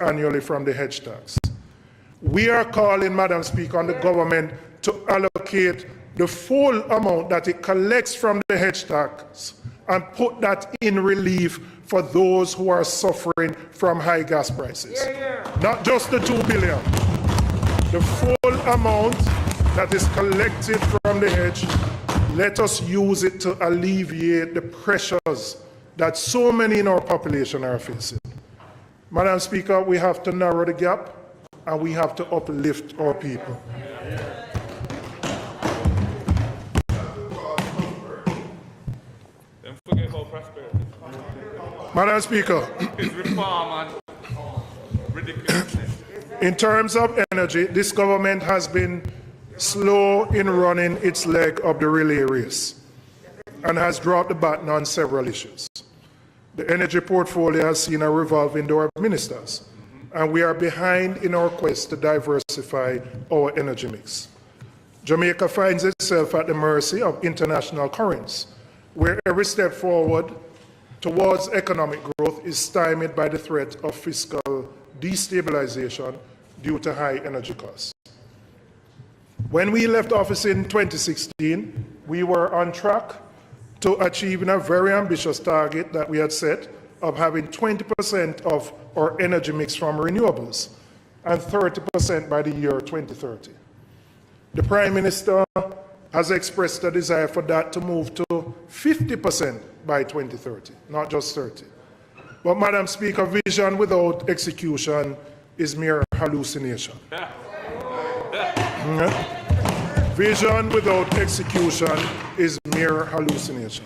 annually from the hedge tax. We are calling, Madam Speaker, on the government to allocate the full amount that it collects from the hedge tax and put that in relief for those who are suffering from high gas prices. Not just the $2 billion. The full amount that is collected from the hedge, let us use it to alleviate the pressures that so many in our population are facing. Madam Speaker, we have to narrow the gap and we have to uplift our people. Don't forget about prosperity. Madam Speaker, It's reform and ridiculousness. in terms of energy, this government has been slow in running its leg of the relay race and has dropped the baton on several issues. The energy portfolio has seen a revolving door of ministers, and we are behind in our quest to diversify our energy mix. Jamaica finds itself at the mercy of international currents, where every step forward towards economic growth is stymied by the threat of fiscal destabilization due to high energy costs. When we left office in 2016, we were on track to achieving a very ambitious target that we had set of having 20% of our energy mix from renewables and 30% by the year 2030. The Prime Minister has expressed a desire for that to move to 50% by 2030, not just 30. But Madam Speaker, vision without execution is mere hallucination. Vision without execution is mere hallucination.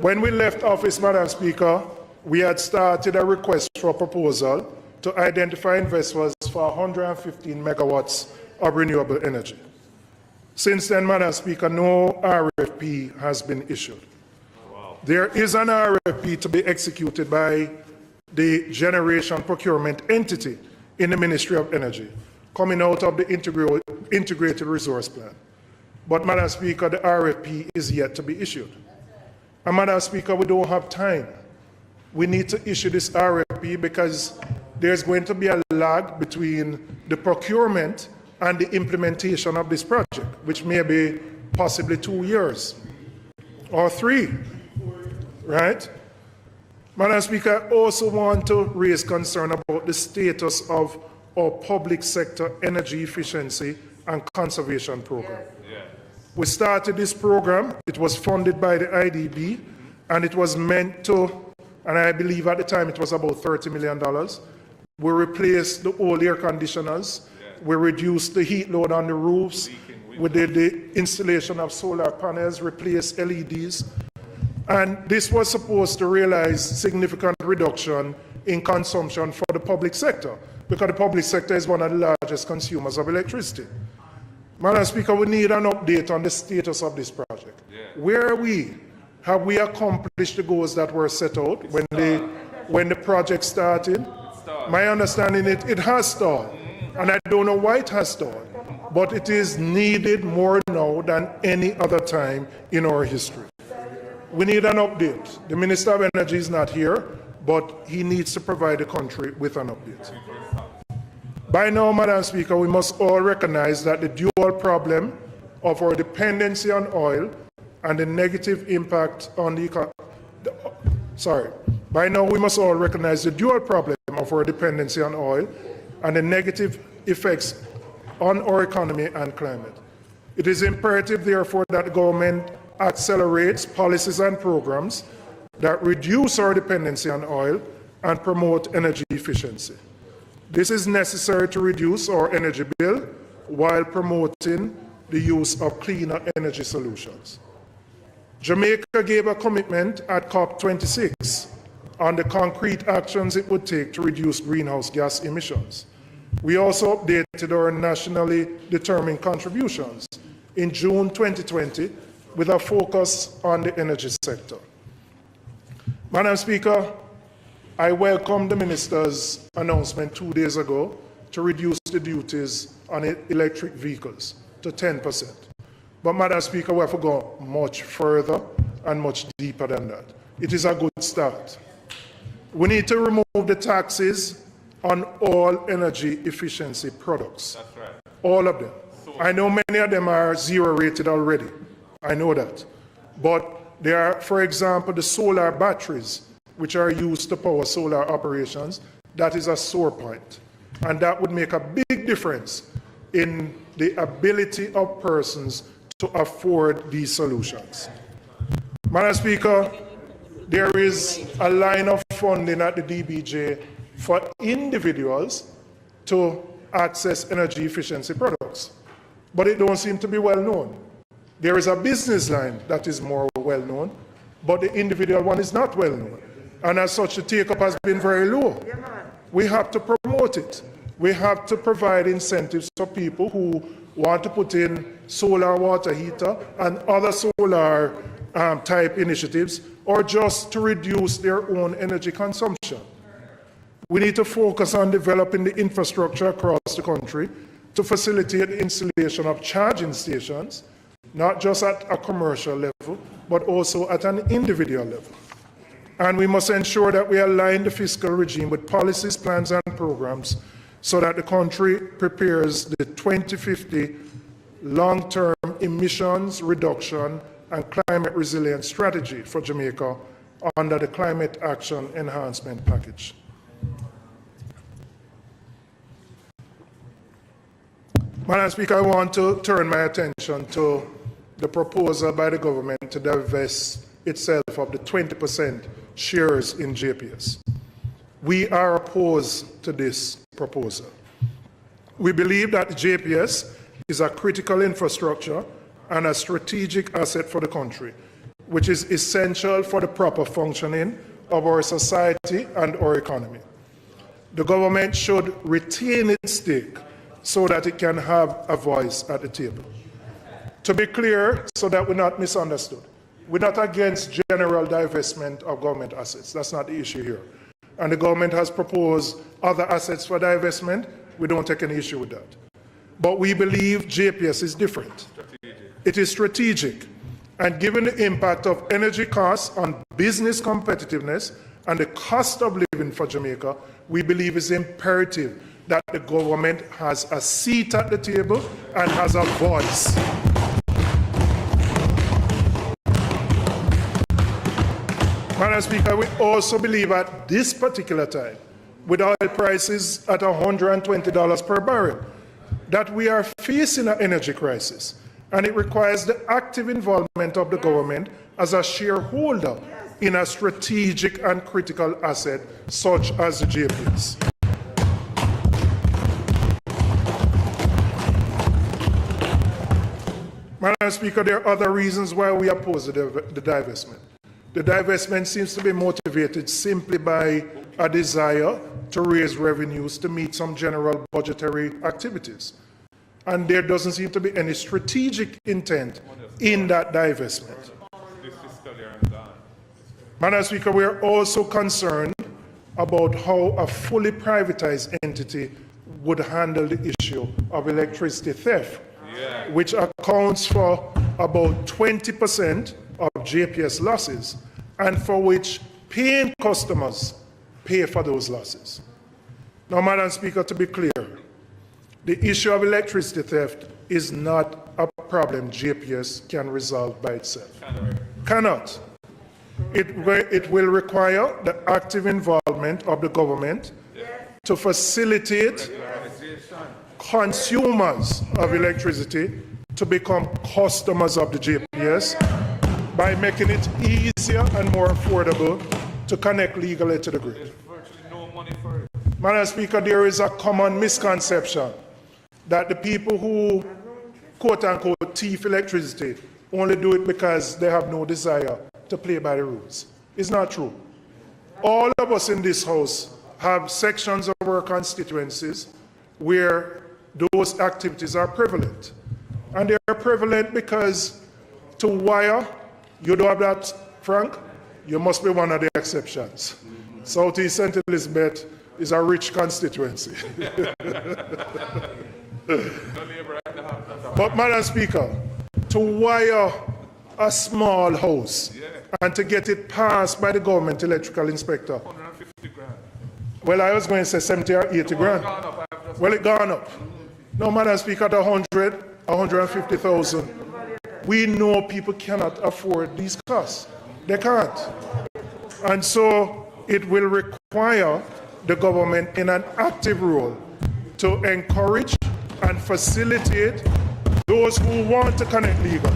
When we left office, Madam Speaker, we had started a request for a proposal to identify investors for 115 megawatts of renewable energy. Since then, Madam Speaker, no RFP has been issued. There is an RFP to be executed by the generation procurement entity in the Ministry of Energy, coming out of the integrated resource plan. But, Madam Speaker, the RFP is yet to be issued. And, Madam Speaker, we don't have time. We need to issue this RFP because there's going to be a lag between the procurement and the implementation of this project, which may be possibly 2 years or 3, right? Madam Speaker, I also want to raise concern about the status of our public sector energy efficiency and conservation program. We started this program. It was funded by the IDB, and it was meant to, and I believe at the time it was about $30 million. We replaced the old air conditioners. We reduced the heat load on the roofs. We did the installation of solar panels, replaced LEDs. And this was supposed to realize significant reduction in consumption for the public sector, because the public sector is one of the largest consumers of electricity. Madam Speaker, we need an update on the status of this project. Where are we? Have we accomplished the goals that were set out when the project started? My understanding is it has stalled, and I don't know why it has stalled, but it is needed more now than any other time in our history. We need an update. The Minister of Energy is not here, but he needs to provide the country with an update. By now, Madam Speaker, we must all recognize that the dual problem of our dependency on oil and the negative impact on the economy. By now, we must all recognize the dual problem of our dependency on oil and the negative effects on our economy and climate. It is imperative, therefore, that the government accelerates policies and programs that reduce our dependency on oil and promote energy efficiency. This is necessary to reduce our energy bill while promoting the use of cleaner energy solutions. Jamaica gave a commitment at COP26 on the concrete actions it would take to reduce greenhouse gas emissions. We also updated our nationally determined contributions in June 2020 with a focus on the energy sector. Madam Speaker, I welcome the Minister's announcement 2 days ago to reduce the duties on electric vehicles to 10%. But Madam Speaker, we have to go much further and much deeper than that. It is a good start. We need to remove the taxes on all energy efficiency products. That's right. All of them. I know many of them are zero rated already. I know that. But there are, for example, the solar batteries, which are used to power solar operations. That is a sore point. And that would make a big difference in the ability of persons to afford these solutions. Madam Speaker, there is a line of funding at the DBJ for individuals to access energy efficiency products, but it don't seem to be well known. There is a business line that is more well known, but the individual one is not well known. And as such, the take-up has been very low. We have to promote it. We have to provide incentives for people who want to put in solar water heater and other solar type initiatives, or just to reduce their own energy consumption. We need to focus on developing the infrastructure across the country to facilitate the installation of charging stations, not just at a commercial level, but also at an individual level. And we must ensure that we align the fiscal regime with policies, plans, and programs so that the country prepares the 2050 long-term emissions reduction and climate resilience strategy for Jamaica under the Climate Action Enhancement Package. Madam Speaker, I want to turn my attention to the proposal by the government to divest itself of the 20% shares in JPS. We are opposed to this proposal. We believe that JPS is a critical infrastructure and a strategic asset for the country, which is essential for the proper functioning of our society and our economy. The government should retain its stake so that it can have a voice at the table. To be clear, so that we're not misunderstood, we're not against general divestment of government assets. That's not the issue here. And the government has proposed other assets for divestment. We don't take any issue with that. But we believe JPS is different. It is strategic. And given the impact of energy costs on business competitiveness and the cost of living for Jamaica, we believe it's imperative that the government has a seat at the table and has a voice. Madam Speaker, we also believe at this particular time, with oil prices at $120 per barrel, that we are facing an energy crisis. and it requires the active involvement of the government as a shareholder in a strategic and critical asset such as the JPS. Madam Speaker, there are other reasons why we oppose the divestment. The divestment seems to be motivated simply by a desire to raise revenues to meet some general budgetary activities. And there doesn't seem to be any strategic intent in that divestment. Madam Speaker, we are also concerned about how a fully privatized entity would handle the issue of electricity theft, which accounts for about 20% of JPS losses, and for which paying customers pay for those losses. Now, Madam Speaker, to be clear, the issue of electricity theft is not a problem JPS can resolve by itself. Cannot. It will require the active involvement of the government to facilitate consumers of electricity to become customers of the JPS by making it easier and more affordable to connect legally to the grid. Madam Speaker, there is a common misconception that the people who quote-unquote thief electricity only do it because they have no desire to play by the rules. It's not true. All of us in this House have sections of our constituencies where those activities are prevalent. And they are prevalent because to wire, you don't have that, Frank? You must be one of the exceptions. Southeast St. Elizabeth is a rich constituency. But, Madam Speaker, to wire a small house and to get it passed by the government electrical inspector. 150 grand. Well, I was going to say 70 or 80 grand. Well, it gone up. No, Madam Speaker, at 100, 150,000. We know people cannot afford these costs. They can't. And so it will require the government in an active role to encourage and facilitate those who want to connect legally.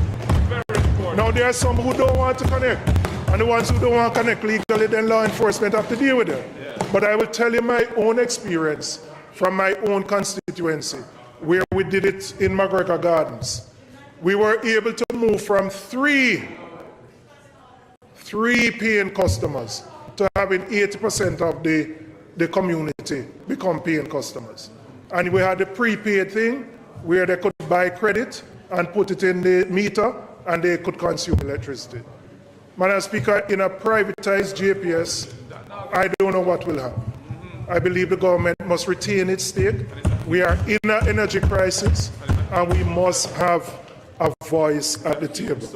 Now, there are some who don't want to connect, and the ones who don't want to connect legally, then law enforcement have to deal with them. But I will tell you my own experience from my own constituency, where we did it in McGregor Gardens. We were able to move from three paying customers to having 80% of the community become paying customers. And we had the prepaid thing where they could buy credit and put it in the meter and they could consume electricity. Madam Speaker, in a privatized JPS, I don't know what will happen. I believe the government must retain its stake. We are in an energy crisis and we must have a voice at the table.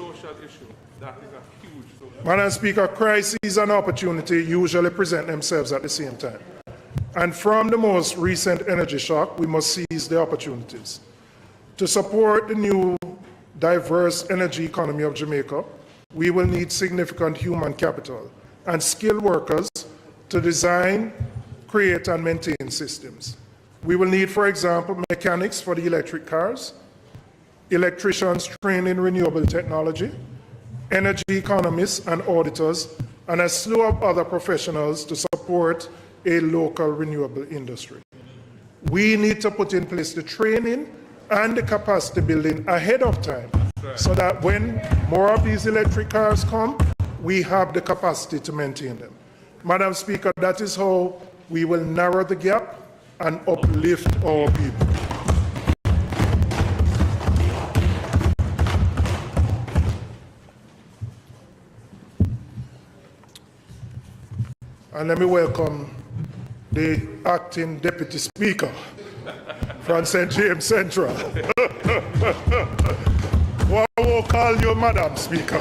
Madam Speaker, crises and opportunity usually present themselves at the same time. And from the most recent energy shock, we must seize the opportunities. To support the new diverse energy economy of Jamaica, we will need significant human capital and skilled workers to design, create, and maintain systems. We will need, for example, mechanics for the electric cars, electricians trained in renewable technology, energy economists and auditors, and a slew of other professionals to support a local renewable industry. We need to put in place the training and the capacity building ahead of time so that when more of these electric cars come, we have the capacity to maintain them. Madam Speaker, that is how we will narrow the gap and uplift our people. And let me welcome the acting Deputy Speaker from St. James Central. Well, I will call you Madam Speaker.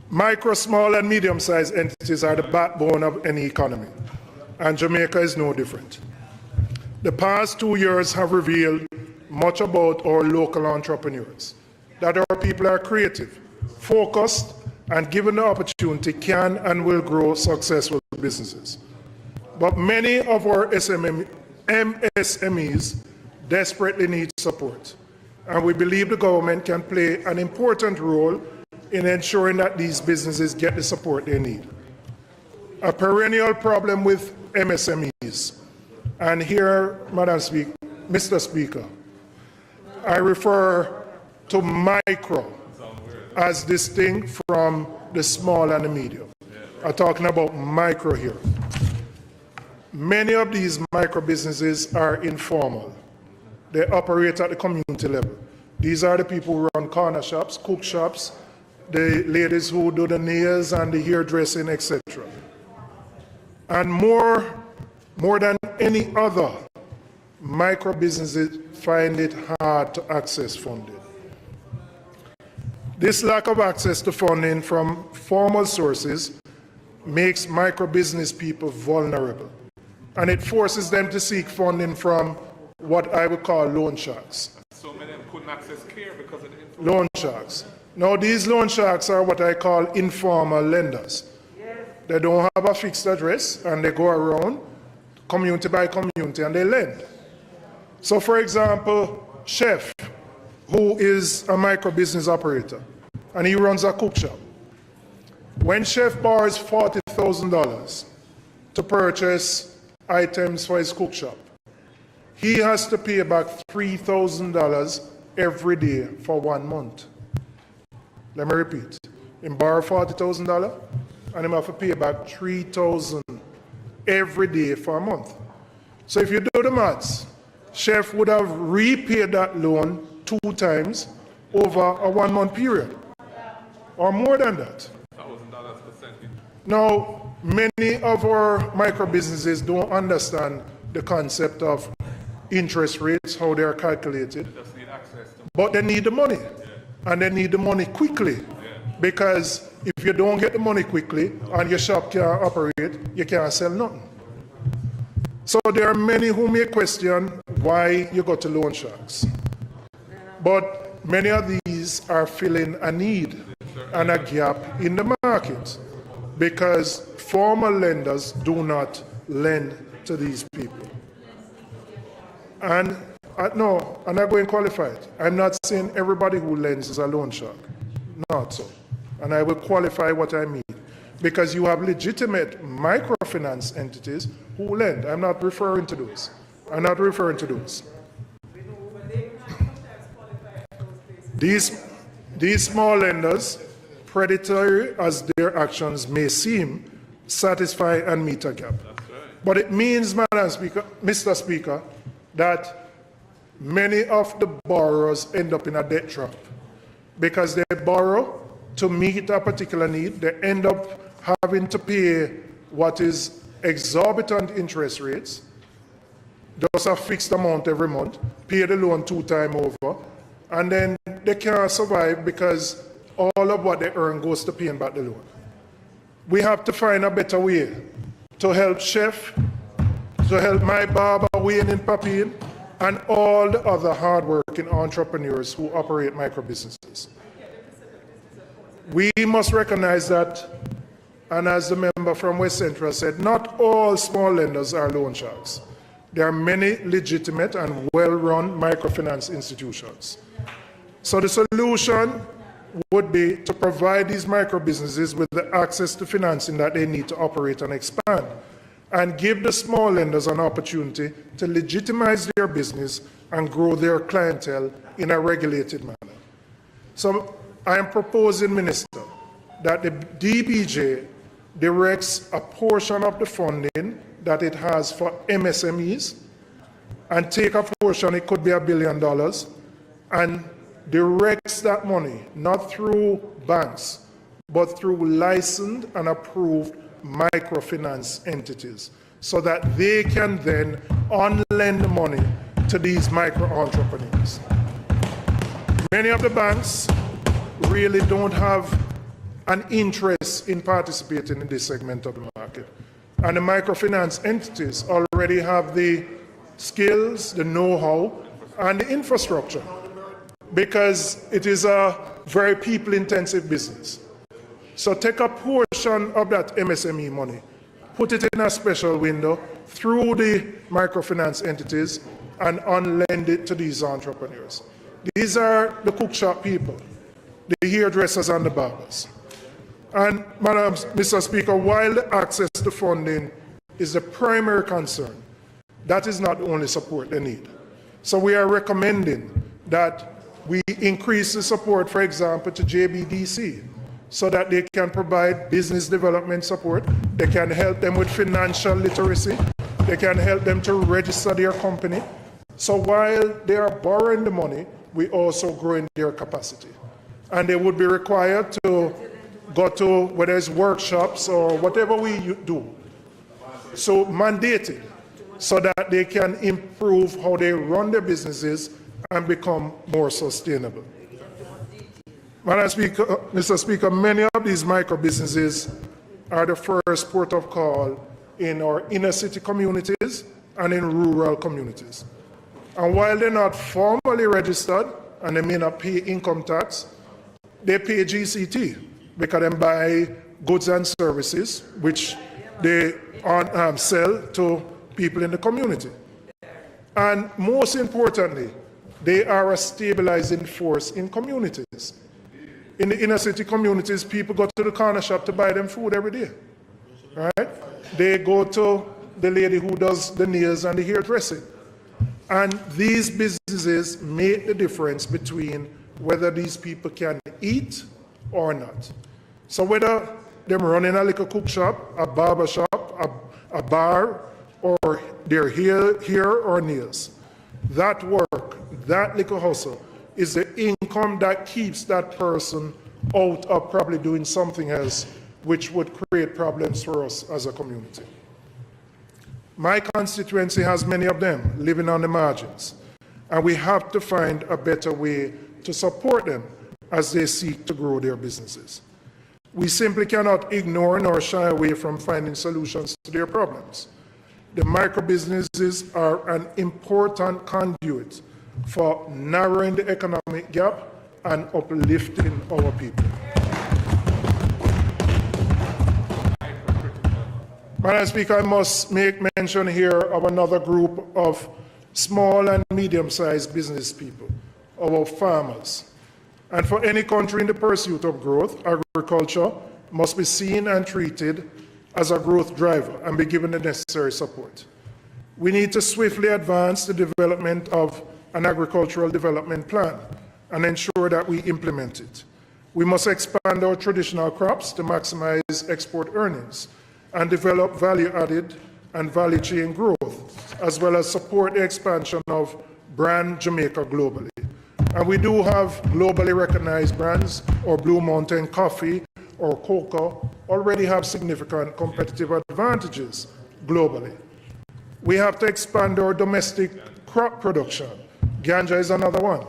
Micro, small, and medium-sized entities are the backbone of any economy, and Jamaica is no different. The past 2 years have revealed much about our local entrepreneurs, that our people are creative, focused, and given the opportunity can and will grow successful businesses. But many of our MSMEs desperately need support. And we believe the government can play an important role in ensuring that these businesses get the support they need. A perennial problem with MSMEs, and here, Mr. Speaker, I refer to micro as distinct from the small and the medium. I'm talking about micro here. Many of these micro businesses are informal. They operate at the community level. These are the people who run corner shops, cook shops, the ladies who do the nails and the hairdressing, etc. And more than any other, micro businesses find it hard to access funding. This lack of access to funding from formal sources makes micro business people vulnerable, and it forces them to seek funding from what I would call loan sharks. So many of them couldn't access care because of the loan sharks. Now, these loan sharks are what I call informal lenders. They don't have a fixed address, and they go around community by community and they lend. So, for example, Chef, who is a micro business operator, and he runs a cook shop. When Chef borrows $40,000 to purchase items for his cook shop, he has to pay back $3,000 every day for 1 month. Let me repeat. He borrow $40,000 and he have to pay back $3,000 every day for a month. So if you do the maths, Chef would have repaid that loan 2 times over a 1 month period, or more than that. $1,000 percentage. Now, many of our micro businesses don't understand the concept of interest rates, how they are calculated, They just need access to but they need the money, and they need the money quickly, because if you don't get the money quickly and your shop can't operate, you can't sell nothing. So there are many who may question why you go to loan sharks. But many of these are filling a need and a gap in the market, because formal lenders do not lend to these people. And no, I'm not going to qualify it. I'm not saying everybody who lends is a loan shark. Not so. And I will qualify what I mean. Because you have legitimate microfinance entities who lend. I'm not referring to those. I'm not referring to those. These small lenders, predatory as their actions may seem, satisfy and meet a gap. But it means, Mr. Speaker, that many of the borrowers end up in a debt trap because they borrow to meet a particular need. They end up having to pay what is exorbitant interest rates, just a fixed amount every month, pay the loan 2 times over, and then they can't survive because all of what they earn goes to paying back the loan. We have to find a better way to help Chef, to help my barber, Wayne in Papine, and all the other hard-working entrepreneurs who operate micro-businesses. We must recognize that, and as the member from West Central said, not all small lenders are loan sharks. There are many legitimate and well-run microfinance institutions. So the solution would be to provide these micro-businesses with the access to financing that they need to operate and expand, and give the small lenders an opportunity to legitimize their business and grow their clientele in a regulated manner. So I am proposing, Minister, that the DBJ directs a portion of the funding that it has for MSMEs and take a portion, it could be $1 billion, and directs that money not through banks, but through licensed and approved microfinance entities, so that they can then on-lend money to these micro-entrepreneurs. Many of the banks really don't have an interest in participating in this segment of the market. And the microfinance entities already have the skills, the know-how, and the infrastructure, because it is a very people-intensive business. So take a portion of that MSME money, put it in a special window through the microfinance entities, and unlend it to these entrepreneurs. These are the cook shop people, the hairdressers and the barbers. And, Mr. Speaker, while the access to funding is the primary concern, that is not the only support they need. So we are recommending that we increase the support, for example, to JBDC, so that they can provide business development support, they can help them with financial literacy, they can help them to register their company. So while they are borrowing the money, we also growing their capacity. And they would be required to go to, whether it's workshops or whatever we do, so mandated, so that they can improve how they run their businesses and become more sustainable. Mr. Speaker, many of these micro businesses are the first port of call in our inner city communities and in rural communities. And while they're not formally registered and they may not pay income tax, they pay GCT because they buy goods and services which they sell to people in the community. And most importantly, they are a stabilizing force in communities. In the inner city communities, people go to the corner shop to buy them food every day, right? They go to the lady who does the nails and the hairdressing. And these businesses make the difference between whether these people can eat or not. So whether they're running a little cook shop, a barber shop, a bar, or their hair or nails, that work, that little hustle, is the income that keeps that person out of probably doing something else which would create problems for us as a community. My constituency has many of them living on the margins, and we have to find a better way to support them as they seek to grow their businesses. We simply cannot ignore nor shy away from finding solutions to their problems. The micro businesses are an important conduit for narrowing the economic gap and uplifting our people. Madam Speaker, I must make mention here of another group of small and medium-sized business people, our farmers. And for any country in the pursuit of growth, agriculture must be seen and treated as a growth driver and be given the necessary support. We need to swiftly advance the development of an agricultural development plan and ensure that we implement it. We must expand our traditional crops to maximize export earnings and develop value-added and value chain growth, as well as support the expansion of brand Jamaica globally. And we do have globally recognized brands, or Blue Mountain Coffee or cocoa already have significant competitive advantages globally. We have to expand our domestic crop production. Ganja is another one,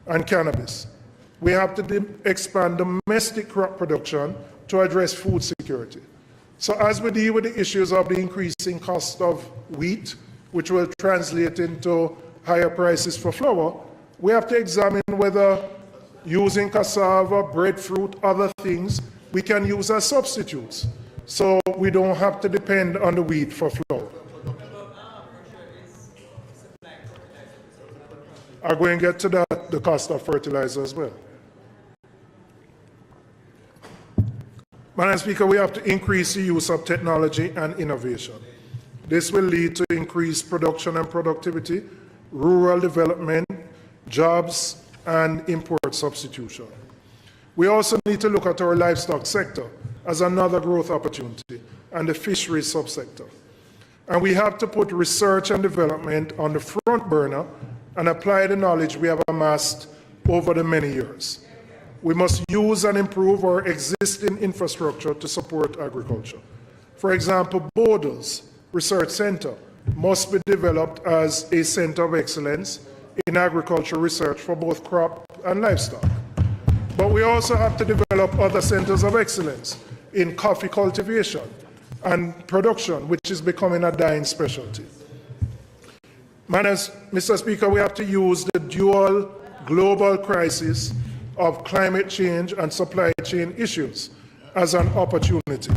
and cannabis. We have to expand domestic crop production to address food security. So as we deal with the issues of the increasing cost of wheat, which will translate into higher prices for flour, we have to examine whether using cassava, breadfruit, other things, we can use as substitutes, so we don't have to depend on the wheat for flour. I'm going to get to that, the cost of fertilizer as well. Madam Speaker, we have to increase the use of technology and innovation. This will lead to increased production and productivity, rural development, jobs, and import substitution. We also need to look at our livestock sector as another growth opportunity and the fisheries subsector. And we have to put research and development on the front burner and apply the knowledge we have amassed over the many years. We must use and improve our existing infrastructure to support agriculture. For example, Borders Research Center must be developed as a center of excellence in agricultural research for both crop and livestock. But we also have to develop other centers of excellence in coffee cultivation and production, which is becoming a dying specialty. Mr. Speaker, we have to use the dual global crisis of climate change and supply chain issues as an opportunity.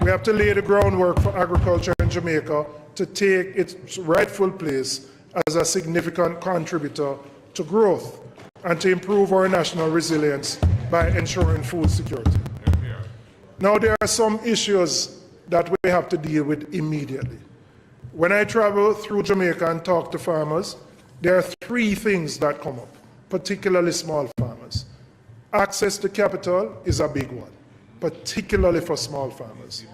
We have to lay the groundwork for agriculture in Jamaica to take its rightful place as a significant contributor to growth and to improve our national resilience by ensuring food security. Now, there are some issues that we have to deal with immediately. When I travel through Jamaica and talk to farmers, there are three things that come up, particularly small farmers. Access to capital is a big one, particularly for small farmers.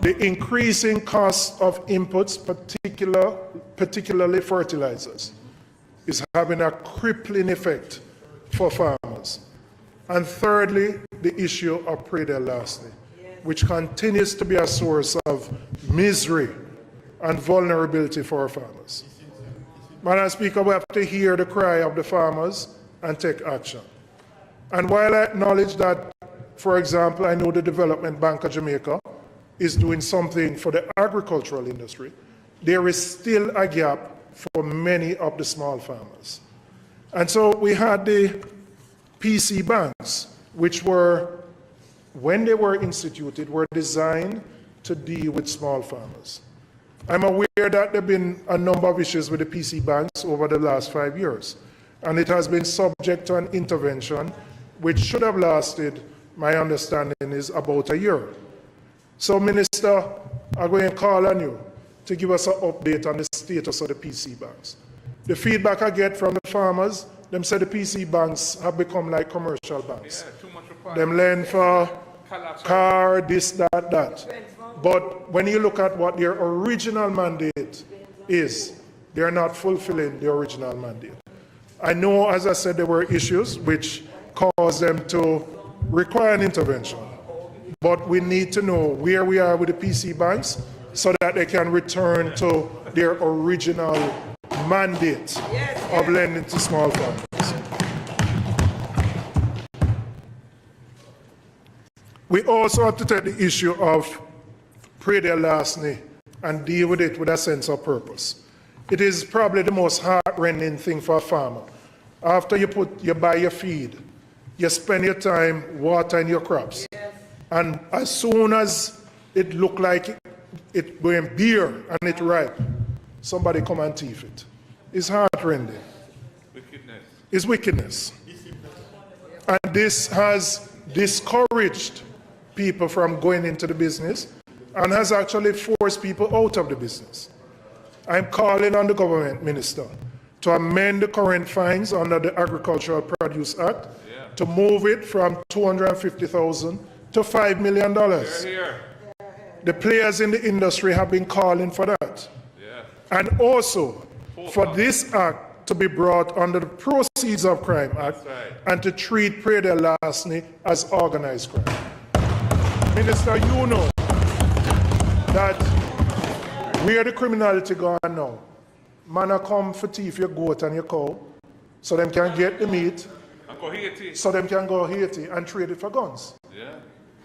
The increasing cost of inputs, particularly fertilizers, is having a crippling effect for farmers. And thirdly, the issue of predel lastly, which continues to be a source of misery and vulnerability for our farmers. Madam Speaker, we have to hear the cry of the farmers and take action. And while I acknowledge that, for example, I know the Development Bank of Jamaica is doing something for the agricultural industry, there is still a gap for many of the small farmers. And so we had the PC banks, which were, when they were instituted, were designed to deal with small farmers. I'm aware that there have been a number of issues with the PC banks over the last 5 years, and it has been subject to an intervention which should have lasted, my understanding is, about a year. So, Minister, I'm going to call on you to give us an update on the status of the PC banks. The feedback I get from the farmers, them say the PC banks have become like commercial banks. Them lend for car, this, that. But when you look at what their original mandate is, they are not fulfilling the original mandate. I know, as I said, there were issues which caused them to require an intervention. But we need to know where we are with the PC banks so that they can return to their original mandate of lending to small farmers. We also have to take the issue of predel larceny and deal with it with a sense of purpose. It is probably the most heart-rending thing for a farmer. After you buy your feed, you spend your time watering your crops. And as soon as it look like it going bare and it ripe, somebody come and thief it. It's heart-rending. Wickedness. It's wickedness. And this has discouraged people from going into the business and has actually forced people out of the business. I'm calling on the government, Minister, to amend the current fines under the Agricultural Produce Act to move it from $250,000 to $5 million. The players in the industry have been calling for that. And also for this act to be brought under the Proceeds of Crime Act and to treat predel larceny as organized crime. Minister, you know that where the criminality gone now, man come for thief your goat and your cow so them can get the meat, so them can go Haiti and trade it for guns.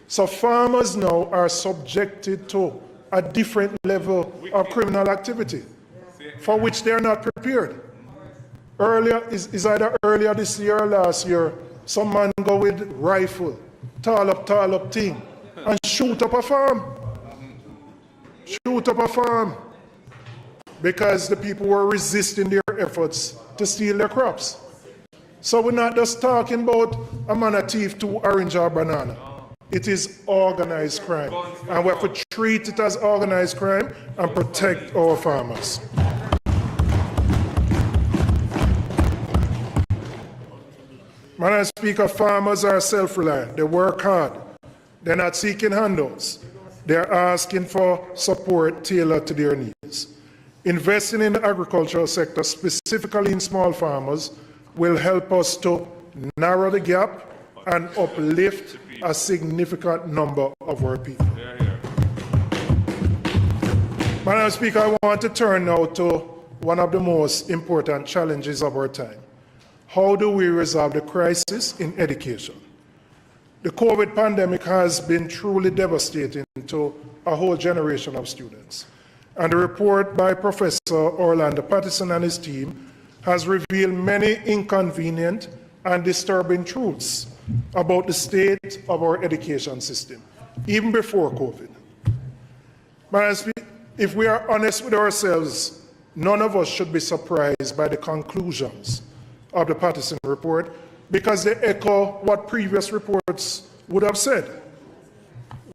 So farmers now are subjected to a different level of criminal activity for which they are not prepared. Earlier, is either earlier this year or last year, some man go with rifle, tall up thing, and shoot up a farm. Shoot up a farm. Because the people were resisting their efforts to steal their crops. So we're not just talking about a man a thief to orange or banana. It is organized crime. And we have to treat it as organized crime and protect our farmers. Madam Speaker, farmers are self-reliant. They work hard. They're not seeking handouts. They're asking for support tailored to their needs. Investing in the agricultural sector, specifically in small farmers, will help us to narrow the gap and uplift a significant number of our people. Madam Speaker, I want to turn now to one of the most important challenges of our time. How do we resolve the crisis in education? The COVID pandemic has been truly devastating to a whole generation of students. And the report by Professor Orlando Patterson and his team has revealed many inconvenient and disturbing truths about the state of our education system, even before COVID. But if we are honest with ourselves, none of us should be surprised by the conclusions of the Patterson report because they echo what previous reports would have said.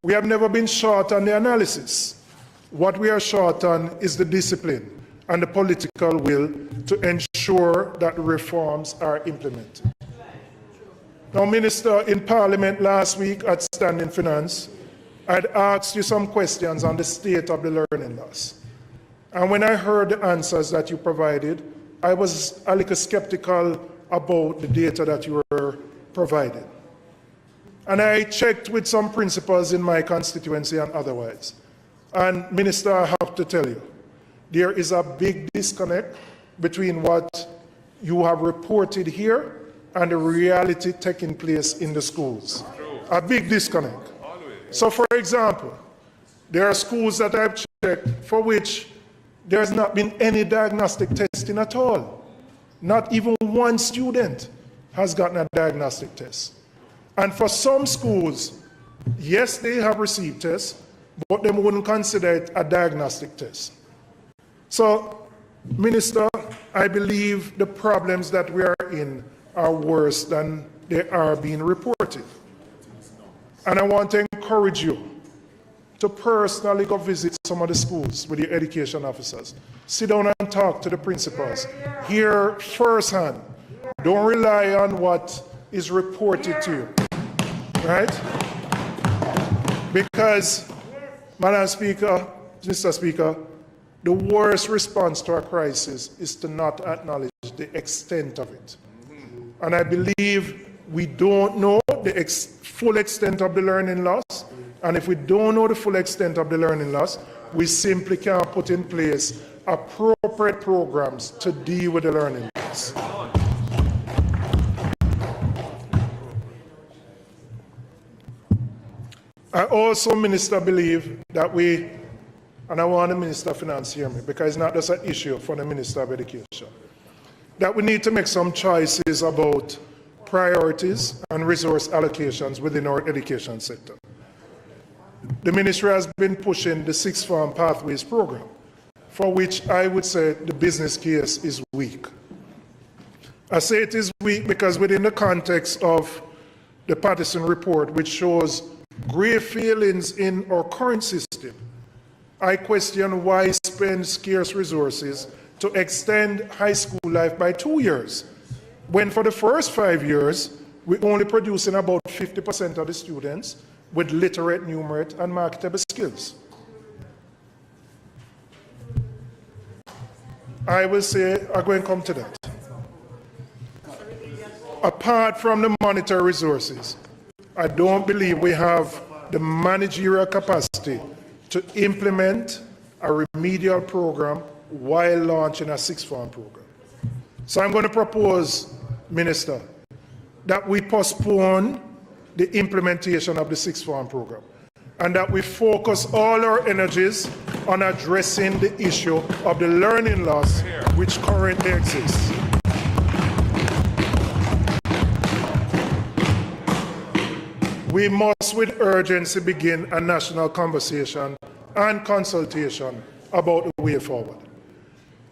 We have never been short on the analysis. What we are short on is the discipline and the political will to ensure that reforms are implemented. Now, Minister, in Parliament last week at Standing Finance, I'd asked you some questions on the state of the learning loss. And when I heard the answers that you provided, I was a little skeptical about the data that you were providing. And I checked with some principals in my constituency and otherwise. And Minister, I have to tell you, there is a big disconnect between what you have reported here and the reality taking place in the schools. A big disconnect. So, for example, there are schools that I've checked for which there has not been any diagnostic testing at all. Not even one student has gotten a diagnostic test. And for some schools, yes, they have received tests, but they wouldn't consider it a diagnostic test. So, Minister, I believe the problems that we are in are worse than they are being reported. And I want to encourage you to personally go visit some of the schools with your education officers. Sit down and talk to the principals. Hear firsthand. Don't rely on what is reported to you. Right? Because, Madam Speaker, Mr. Speaker, the worst response to a crisis is to not acknowledge the extent of it. And I believe we don't know the full extent of the learning loss. And if we don't know the full extent of the learning loss, we simply can't put in place appropriate programs to deal with the learning loss. I also, Minister, believe that we, and I want the Minister of Finance to hear me, because it's not just an issue for the Minister of Education, that we need to make some choices about priorities and resource allocations within our education sector. The ministry has been pushing the Sixth Form Pathways program, for which I would say the business case is weak. I say it is weak because within the context of the Patterson report, which shows grave failings in our current system, I question why spend scarce resources to extend high school life by 2 years, when for the first 5 years, we're only producing about 50% of the students with literate, numerate, and marketable skills. I will say, I'm going to come to that. Apart from the monetary resources, I don't believe we have the managerial capacity to implement a remedial program while launching a sixth form program. So I'm going to propose, Minister, that we postpone the implementation of the sixth form program and that we focus all our energies on addressing the issue of the learning loss which currently exists. We must with urgency begin a national conversation and consultation about the way forward.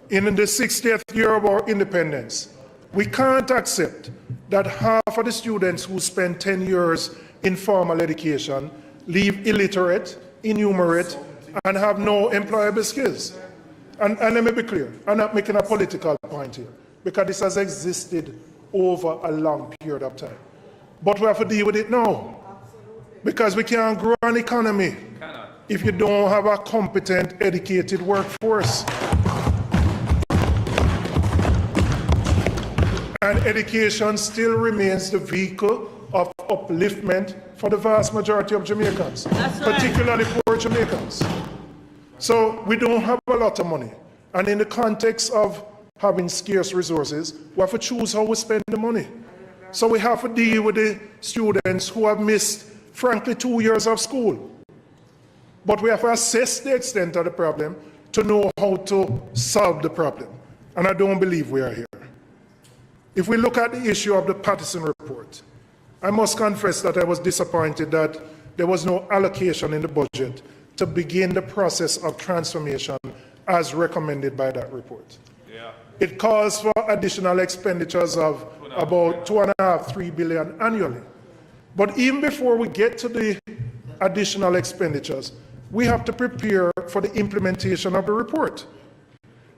In the 60th year of our independence, we can't accept that half of the students who spend 10 years in formal education leave illiterate, innumerate, and have no employable skills. And let me be clear, I'm not making a political point here, because this has existed over a long period of time. But we have to deal with it now, because we can't grow an economy if you don't have a competent, educated workforce. And education still remains the vehicle of upliftment for the vast majority of Jamaicans, particularly poor Jamaicans. So we don't have a lot of money. And in the context of having scarce resources, we have to choose how we spend the money. So we have to deal with the students who have missed, frankly, 2 years of school. But we have to assess the extent of the problem to know how to solve the problem. And I don't believe we are here. If we look at the issue of the Patterson report, I must confess that I was disappointed that there was no allocation in the budget to begin the process of transformation as recommended by that report. Yeah. It calls for additional expenditures of about 2.5, 3 billion annually. But even before we get to the additional expenditures, we have to prepare for the implementation of the report.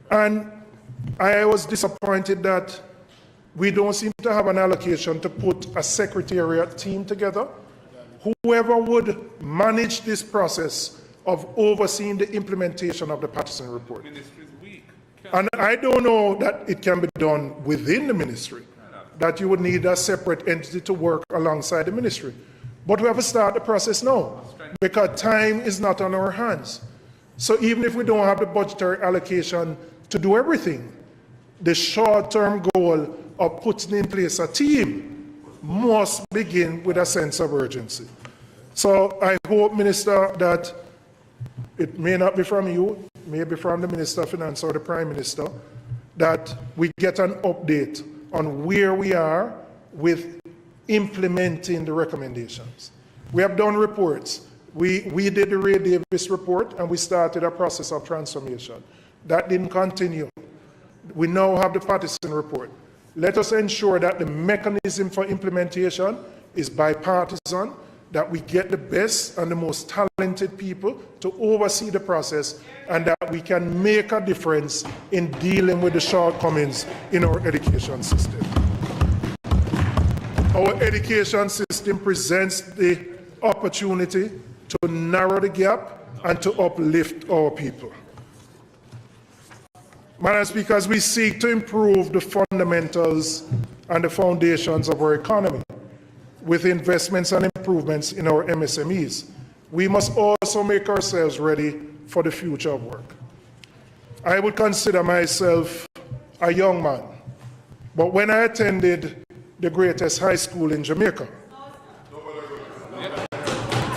And I was disappointed that we don't seem to have an allocation to put a secretariat team together. Whoever would manage this process of overseeing the implementation of the Patterson report. And I don't know that it can be done within the ministry, that you would need a separate entity to work alongside the ministry. But we have to start the process now, because time is not on our hands. So even if we don't have the budgetary allocation to do everything, the short-term goal of putting in place a team must begin with a sense of urgency. So I hope, Minister, that it may not be from you, may be from the Minister of Finance or the Prime Minister, that we get an update on where we are with implementing the recommendations. We have done reports. We did the Ray Davis report and we started a process of transformation. That didn't continue. We now have the Patterson report. Let us ensure that the mechanism for implementation is bipartisan, that we get the best and the most talented people to oversee the process, and that we can make a difference in dealing with the shortcomings in our education system. Our education system presents the opportunity to narrow the gap and to uplift our people. Madam Speaker, as we seek to improve the fundamentals and the foundations of our economy with investments and improvements in our MSMEs, we must also make ourselves ready for the future of work. I would consider myself a young man, but when I attended the greatest high school in Jamaica,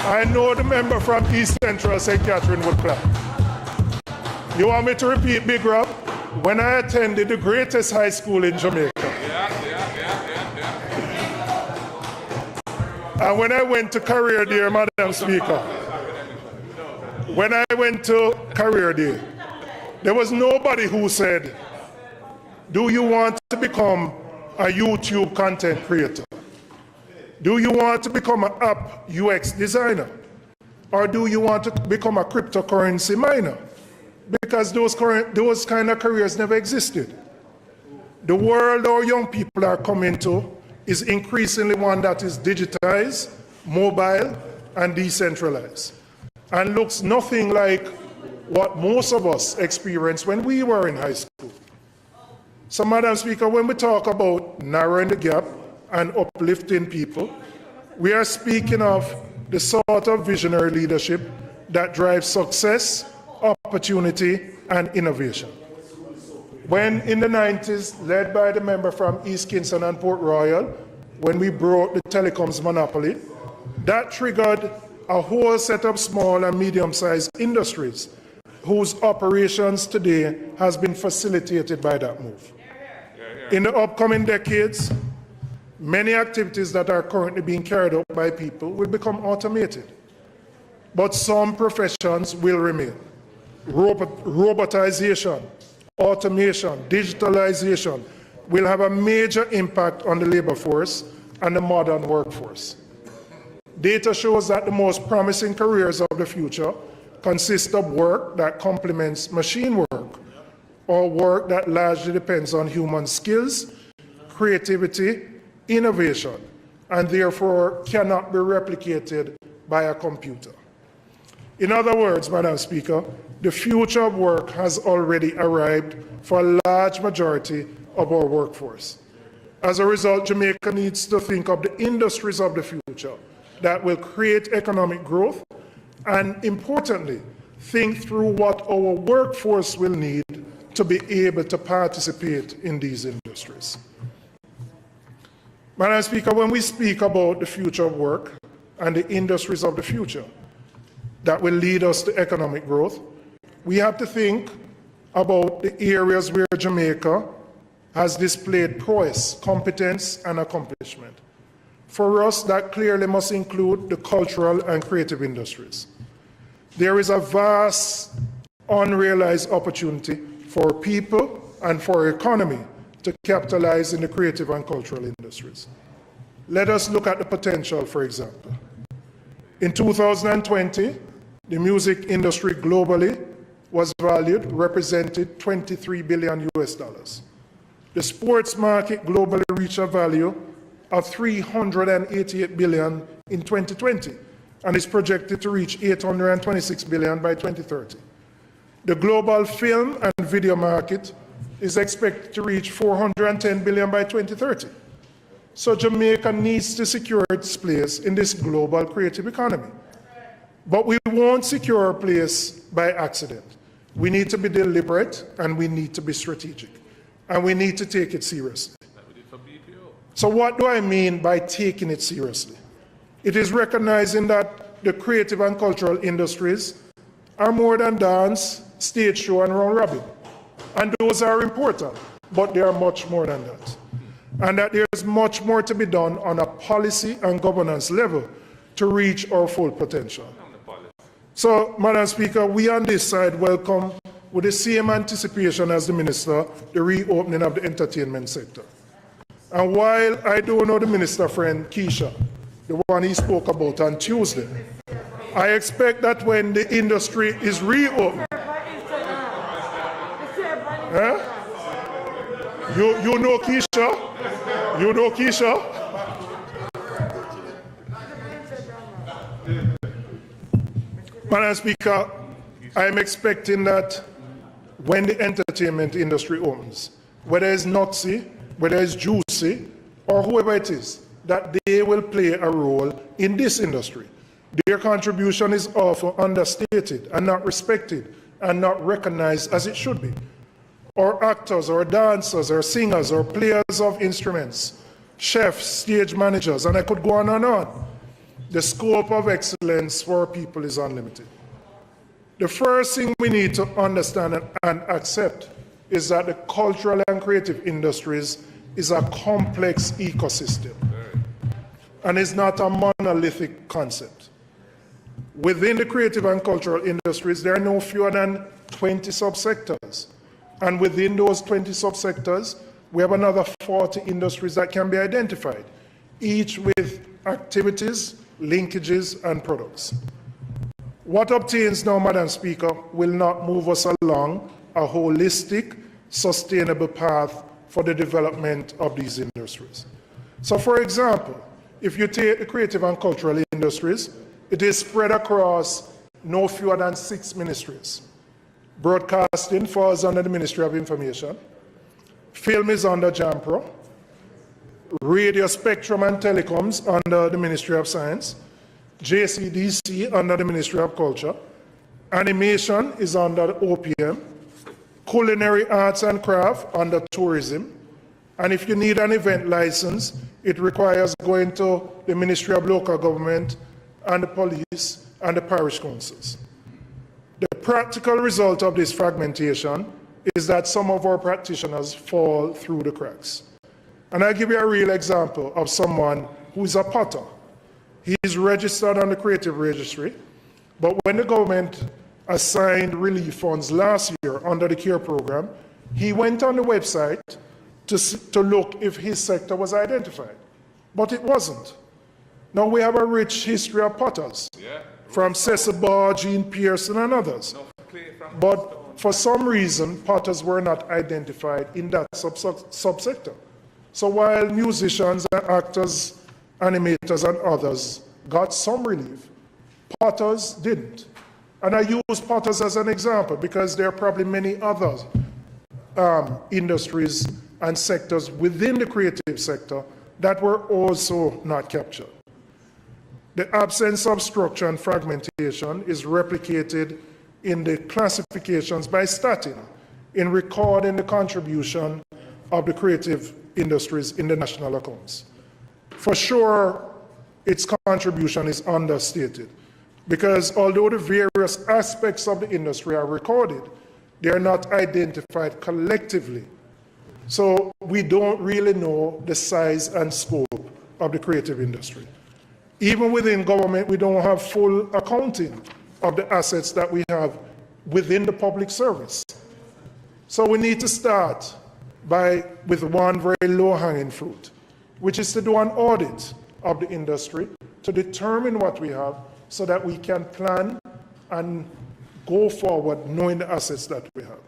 I know the member from East Central St. Catherine would clap. You want me to repeat, Big Rob? When I attended the greatest high school in Jamaica, and when I went to Career Day, Madam Speaker, when I went to Career Day, there was nobody who said, do you want to become a YouTube content creator? Do you want to become an app UX designer? Or do you want to become a cryptocurrency miner? Because those kind of careers never existed. The world our young people are coming to is increasingly one that is digitized, mobile, and decentralized, and looks nothing like what most of us experienced when we were in high school. So, Madam Speaker, when we talk about narrowing the gap and uplifting people, we are speaking of the sort of visionary leadership that drives success, opportunity, and innovation. When in the 90s, led by the member from East Kingston and Port Royal, when we broke the telecoms monopoly, that triggered a whole set of small and medium-sized industries whose operations today has been facilitated by that move. In the upcoming decades, many activities that are currently being carried out by people will become automated, but some professions will remain. Robotization, automation, digitalization will have a major impact on the labor force and the modern workforce. Data shows that the most promising careers of the future consist of work that complements machine work, or work that largely depends on human skills, creativity, innovation, and therefore cannot be replicated by a computer. In other words, Madam Speaker, the future of work has already arrived for a large majority of our workforce. As a result, Jamaica needs to think of the industries of the future that will create economic growth, and importantly, think through what our workforce will need to be able to participate in these industries. Madam Speaker, when we speak about the future of work and the industries of the future that will lead us to economic growth, we have to think about the areas where Jamaica has displayed prowess, competence, and accomplishment. For us, that clearly must include the cultural and creative industries. There is a vast unrealized opportunity for people and for economy to capitalize in the creative and cultural industries. Let us look at the potential, for example. In 2020, the music industry globally was valued, represented 23 billion US dollars. The sports market globally reached a value of 388 billion in 2020 and is projected to reach 826 billion by 2030. The global film and video market is expected to reach 410 billion by 2030. So Jamaica needs to secure its place in this global creative economy. But we won't secure our place by accident. We need to be deliberate and we need to be strategic. And we need to take it seriously. So what do I mean by taking it seriously? It is recognizing that the creative and cultural industries are more than dance, stage show, and round robin. And those are important, but they are much more than that. And that there's much more to be done on a policy and governance level to reach our full potential. So, Madam Speaker, we on this side welcome with the same anticipation as the Minister the reopening of the entertainment sector. And while I do know the Minister friend, Keisha, the one he spoke about on Tuesday, I expect that when the industry is reopened, you know Keisha? You know Keisha? Madam Speaker, I'm expecting that when the entertainment industry opens, whether it's Notsy, whether it's Juicy, or whoever it is, that they will play a role in this industry. Their contribution is often understated and not respected and not recognized as it should be. Or actors, or dancers, or singers, or players of instruments, chefs, stage managers, and I could go on and on. The scope of excellence for people is unlimited. The first thing we need to understand and accept is that the cultural and creative industries is a complex ecosystem and is not a monolithic concept. Within the creative and cultural industries, there are no fewer than 20 subsectors. And within those 20 subsectors, we have another 40 industries that can be identified, each with activities, linkages, and products. What obtains now, Madam Speaker, will not move us along a holistic, sustainable path for the development of these industries. So, for example, if you take the creative and cultural industries, it is spread across no fewer than 6 ministries. Broadcasting falls under the Ministry of Information. Film is under JAMPRO. Radio, Spectrum and Telecoms under the Ministry of Science. JCDC under the Ministry of Culture. Animation is under OPM. Culinary Arts and Craft under Tourism. And if you need an event license, it requires going to the Ministry of Local Government and the police and the parish councils. The practical result of this fragmentation is that some of our practitioners fall through the cracks. And I'll give you a real example of someone who is a potter. He is registered on the Creative Registry, but when the government assigned relief funds last year under the CARE program, he went on the website to look if his sector was identified, but it wasn't. Now we have a rich history of potters, from Cecil Jean Pearson and others. But for some reason, potters were not identified in that subsector. So while musicians and actors, animators and others got some relief, potters didn't. And I use potters as an example because there are probably many other industries and sectors within the creative sector that were also not captured. The absence of structure and fragmentation is replicated in the classifications by Statin in recording the contribution of the creative industries in the national accounts. For sure, its contribution is understated because although the various aspects of the industry are recorded, they are not identified collectively. So we don't really know the size and scope of the creative industry. Even within government, we don't have full accounting of the assets that we have within the public service. So we need to start with one very low-hanging fruit, which is to do an audit of the industry to determine what we have so that we can plan and go forward knowing the assets that we have.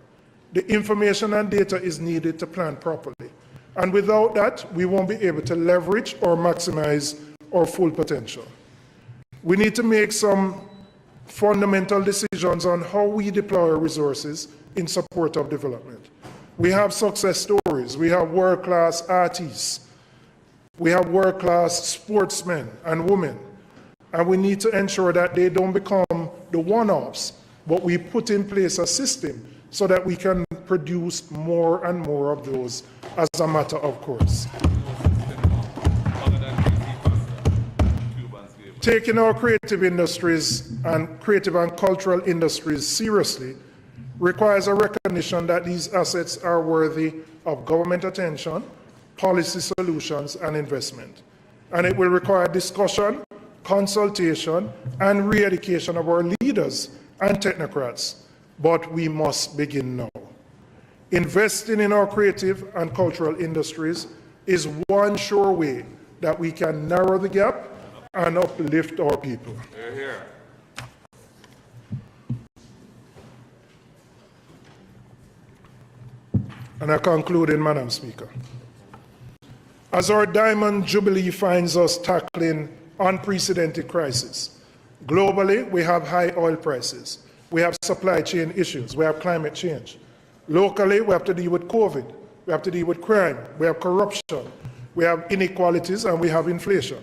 The information and data is needed to plan properly. And without that, we won't be able to leverage or maximize our full potential. We need to make some fundamental decisions on how we deploy our resources in support of development. We have success stories. We have world-class artists. We have world-class sportsmen and women. And we need to ensure that they don't become the one-offs, but we put in place a system so that we can produce more and more of those as a matter of course. Taking our creative industries and creative and cultural industries seriously requires a recognition that these assets are worthy of government attention, policy solutions, and investment. And it will require discussion, consultation, and re-education of our leaders and technocrats. But we must begin now. Investing in our creative and cultural industries is one sure way that we can narrow the gap and uplift our people. Hear, hear. And I conclude in, Madam Speaker. As our Diamond Jubilee finds us tackling unprecedented crisis, globally we have high oil prices, we have supply chain issues, we have climate change. Locally we have to deal with COVID, we have to deal with crime, we have corruption, we have inequalities, and we have inflation.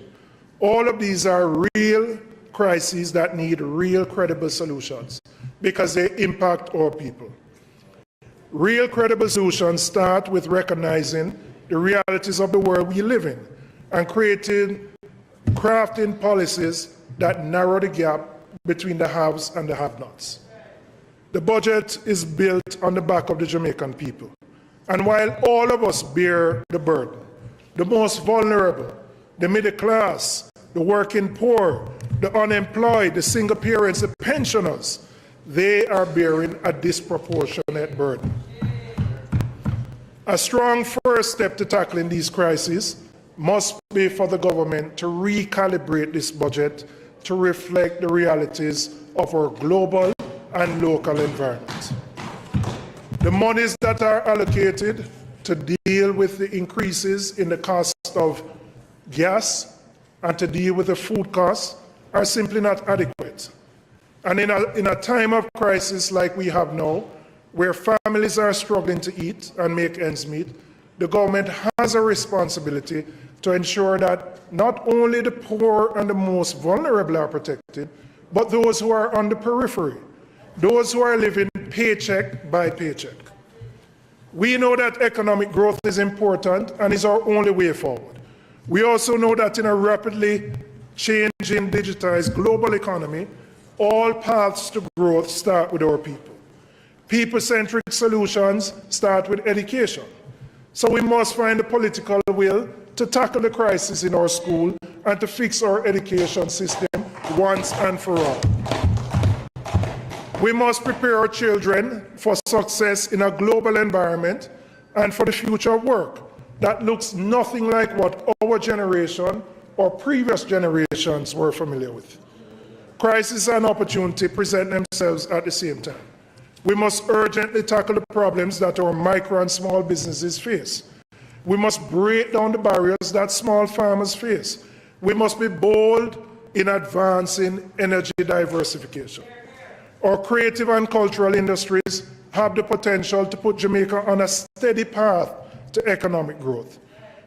All of these are real crises that need real credible solutions because they impact our people. Real credible solutions start with recognizing the realities of the world we live in and crafting policies that narrow the gap between the haves and the have-nots. The budget is built on the back of the Jamaican people. And while all of us bear the burden, the most vulnerable, the middle class, the working poor, the unemployed, the single parents, the pensioners, they are bearing a disproportionate burden. A strong first step to tackling these crises must be for the government to recalibrate this budget to reflect the realities of our global and local environment. The monies that are allocated to deal with the increases in the cost of gas and to deal with the food costs are simply not adequate. And in a time of crisis like we have now, where families are struggling to eat and make ends meet, the government has a responsibility to ensure that not only the poor and the most vulnerable are protected, but those who are on the periphery, those who are living paycheck by paycheck. We know that economic growth is important and is our only way forward. We also know that in a rapidly changing, digitized global economy, all paths to growth start with our people. People-centric solutions start with education. So we must find the political will to tackle the crisis in our school and to fix our education system once and for all. We must prepare our children for success in a global environment and for the future of work that looks nothing like what our generation or previous generations were familiar with. Crisis and opportunity present themselves at the same time. We must urgently tackle the problems that our micro and small businesses face. We must break down the barriers that small farmers face. We must be bold in advancing energy diversification. Our creative and cultural industries have the potential to put Jamaica on a steady path to economic growth.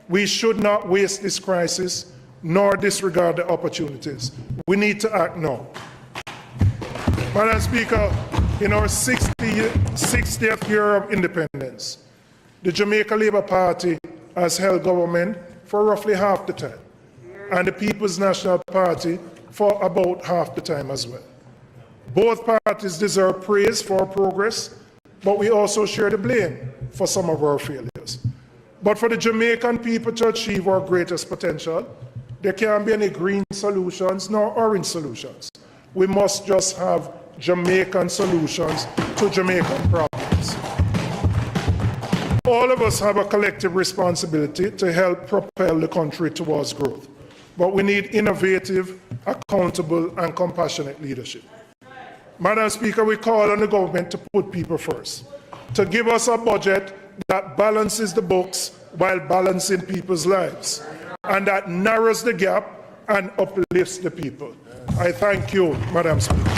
We should not waste this crisis nor disregard the opportunities. We need to act now. Madam Speaker, in our 60th year of independence, the Jamaica Labour Party has held government for roughly half the time, and the People's National Party for about half the time as well. Both parties deserve praise for our progress, but we also share the blame for some of our failures. But for the Jamaican people to achieve our greatest potential, there can't be any green solutions nor orange solutions. We must just have Jamaican solutions to Jamaican problems. All of us have a collective responsibility to help propel the country towards growth, but we need innovative, accountable, and compassionate leadership. Madam Speaker, we call on the government to put people first, to give us a budget that balances the books while balancing people's lives, and that narrows the gap and uplifts the people. I thank you, Madam Speaker.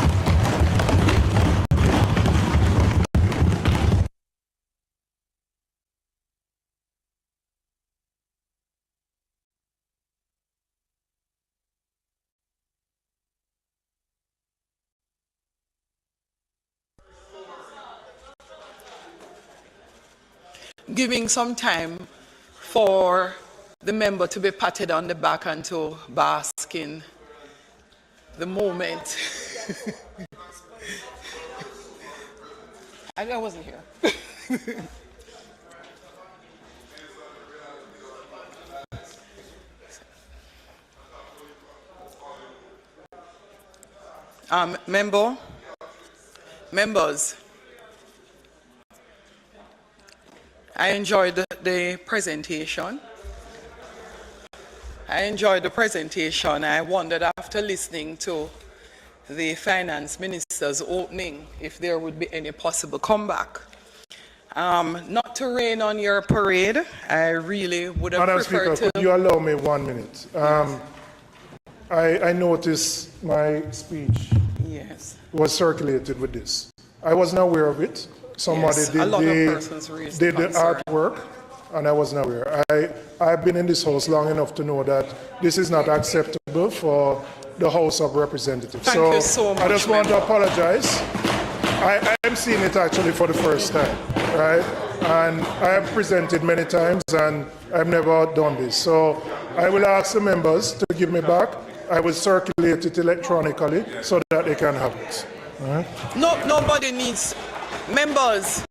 Giving some time for the member to be patted on the back and to bask in the moment. I wasn't here. Members, I enjoyed the presentation. I wondered, after listening to the finance minister's opening, if there would be any possible comeback. Not to rain on your parade, I really would have Madam preferred Speaker, could you allow me 1 minute? I noticed my speech was circulated with this. I wasn't aware of it. Somebody did the artwork, and I wasn't aware. I've been in this House long enough to know that this is not acceptable for the House of Representatives. Thank you so much, I just want to apologize. I am seeing it actually for the first time, right? And I have presented many times, and I've never done this. So I will ask the members to give me back. I will circulate it electronically so that they can have it. Right? No, nobody needs. Members,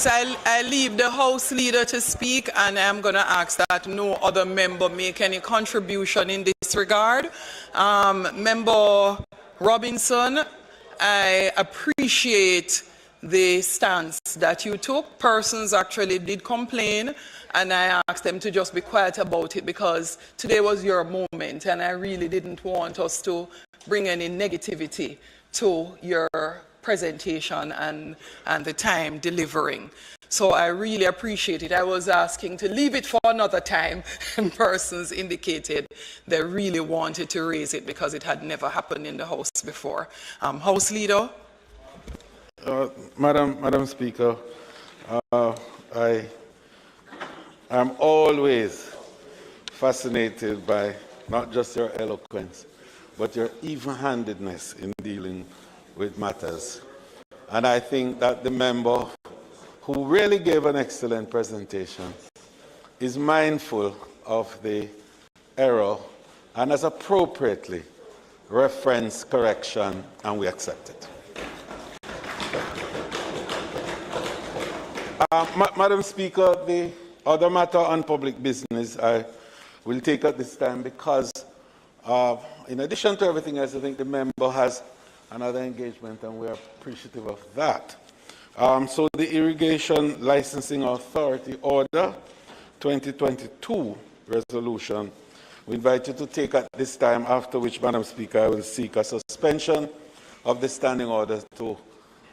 I leave the House Leader to speak, and I'm going to ask that no other member make any contribution in this regard. Member Robinson, I appreciate the stance that you took. Persons actually did complain, and I asked them to just be quiet about it because today was your moment, and I really didn't want us to bring any negativity to your presentation and the time delivering. So I really appreciate it. I was asking to leave it for another time, and persons indicated they really wanted to raise it because it had never happened in the House before. House Leader? Madam Speaker, I am always fascinated by not just your eloquence, but your even-handedness in dealing with matters. And I think that the member who really gave an excellent presentation is mindful of the error and has appropriately referenced correction, and we accept it. Madam Speaker, the other matter on public business I will take at this time because in addition to everything else, I think the member has another engagement, and we're appreciative of that. So the Irrigation Licensing Authority Order 2022 resolution, we invite you to take at this time, after which, Madam Speaker, I will seek a suspension of the standing order to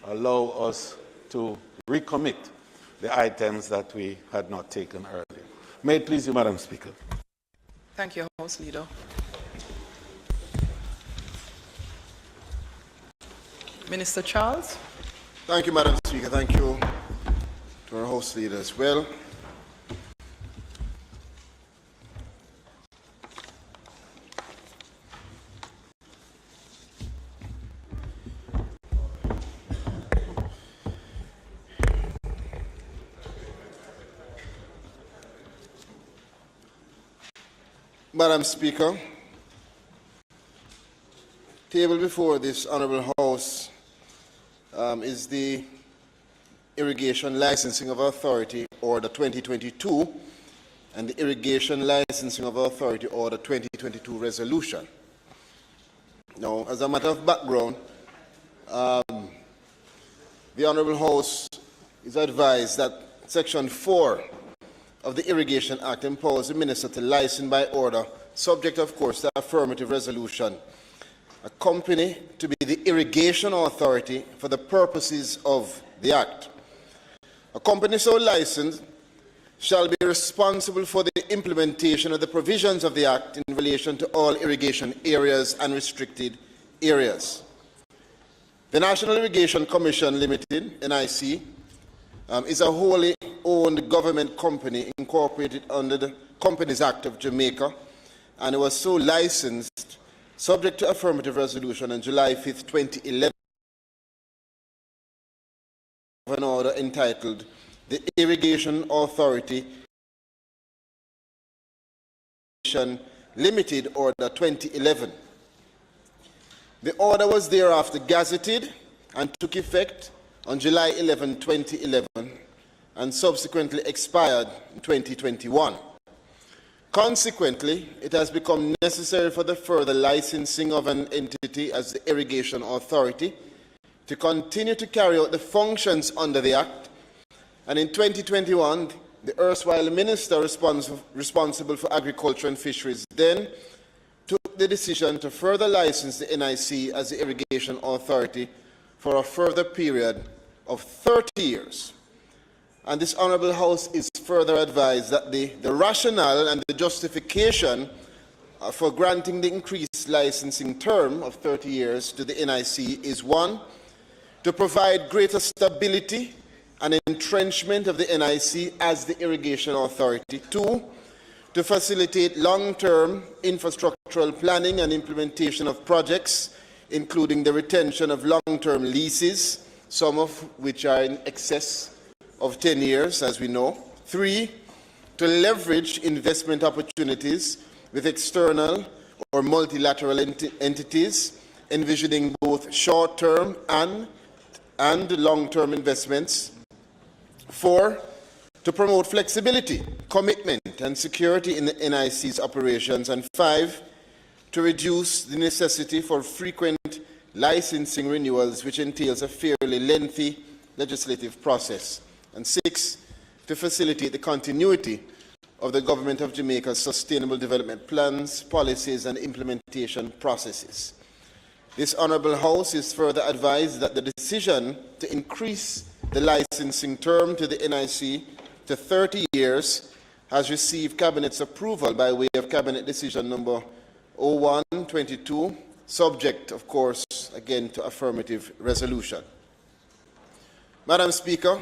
allow us to recommit the items that we had not taken earlier. May it please you, Madam Speaker. Thank you, House Leader. Minister Charles. Thank you, Madam Speaker. Thank you to our House Leader as well. Madam Speaker, table before this Honourable House is the Irrigation Licensing of Authority Order 2022 and the Irrigation Licensing of Authority Order 2022 resolution. Now, as a matter of background, the Honourable House is advised that Section 4 of the Irrigation Act empowers the Minister to license by order, subject, of course, to affirmative resolution, a company to be the irrigation authority for the purposes of the Act. A company so licensed shall be responsible for the implementation of the provisions of the Act in relation to all irrigation areas and restricted areas. The National Irrigation Commission Limited, NIC, is a wholly owned government company incorporated under the Companies Act of Jamaica, and it was so licensed subject to affirmative resolution on July 5, 2011, of an order entitled the Irrigation Authority Limited Order 2011. The order was thereafter gazetted and took effect on July 11, 2011, and subsequently expired in 2021. Consequently, it has become necessary for the further licensing of an entity as the Irrigation Authority to continue to carry out the functions under the Act, and in 2021, the erstwhile Minister responsible for Agriculture and Fisheries then took the decision to further license the NIC as the Irrigation Authority for a further period of 30 years. And this Honourable House is further advised that the rationale and the justification for granting the increased licensing term of 30 years to the NIC is, one, to provide greater stability and entrenchment of the NIC as the Irrigation Authority, two, to facilitate long-term infrastructural planning and implementation of projects, including the retention of long-term leases, some of which are in excess of 10 years, as we know. Three, to leverage investment opportunities with external or multilateral entities, envisioning both short-term and long-term investments. Four, to promote flexibility, commitment, and security in the NIC's operations. And five, to reduce the necessity for frequent licensing renewals, which entails a fairly lengthy legislative process. And six, to facilitate the continuity of the Government of Jamaica's sustainable development plans, policies, and implementation processes. This Honourable House is further advised that the decision to increase the licensing term to the NIC to 30 years has received Cabinet's approval by way of Cabinet Decision number 0122, subject, of course, again to affirmative resolution. Madam Speaker,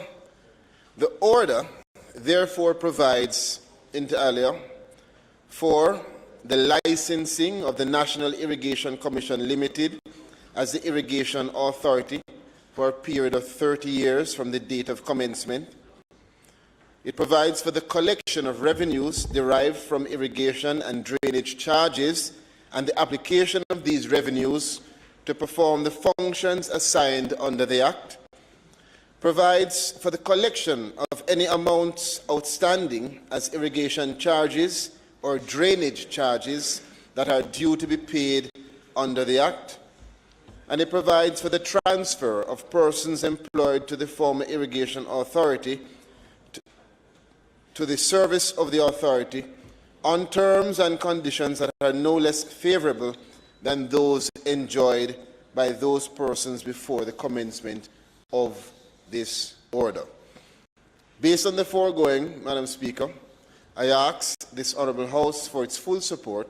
the order therefore provides, inter alia, for the licensing of the National Irrigation Commission Limited as the Irrigation Authority for a period of 30 years from the date of commencement. It provides for the collection of revenues derived from irrigation and drainage charges and the application of these revenues to perform the functions assigned under the Act. Provides for the collection of any amounts outstanding as irrigation charges or drainage charges that are due to be paid under the Act. And it provides for the transfer of persons employed to the former Irrigation Authority to the service of the Authority on terms and conditions that are no less favorable than those enjoyed by those persons before the commencement of this order. Based on the foregoing, Madam Speaker, I ask this Honourable House for its full support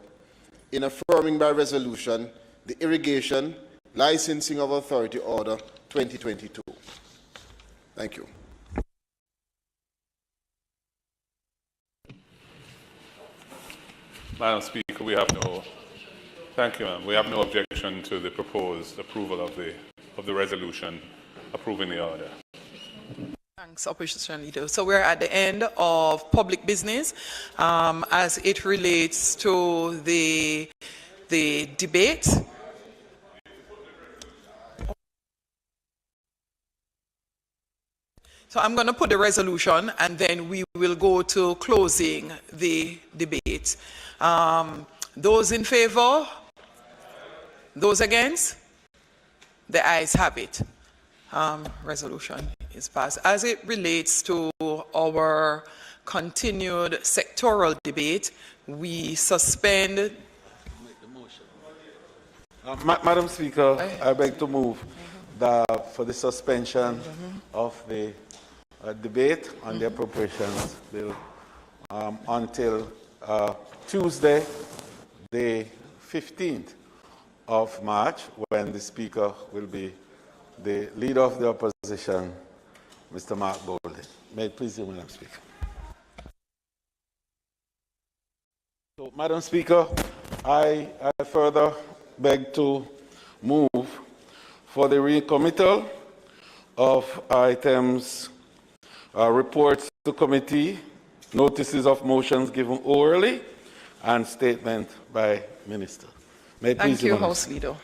in affirming by resolution the Irrigation Licensing of Authority Order 2022. Thank you. Madam Speaker, we have no. Thank you, ma'am. We have no objection to the proposed approval of the resolution approving the order. Thanks, Opposition Leader. So we're at the end of public business as it relates to the debate. So I'm going to put the resolution, and then we will go to closing the debate. Those in favor? Those against? The ayes have it. Resolution is passed. As it relates to our continued sectoral debate, we suspend. Madam Speaker, I beg to move for the suspension of the debate on the appropriations bill until Tuesday, the 15th of March, when the Speaker will be the Leader of the Opposition, Mr. Mark Bolden. May it please you, Madam Speaker. So, Madam Speaker, I further beg to move for the recommittal of items, reports to committee, notices of motions given orally, and statement by Minister. May it please Thank you, Madam House Leader.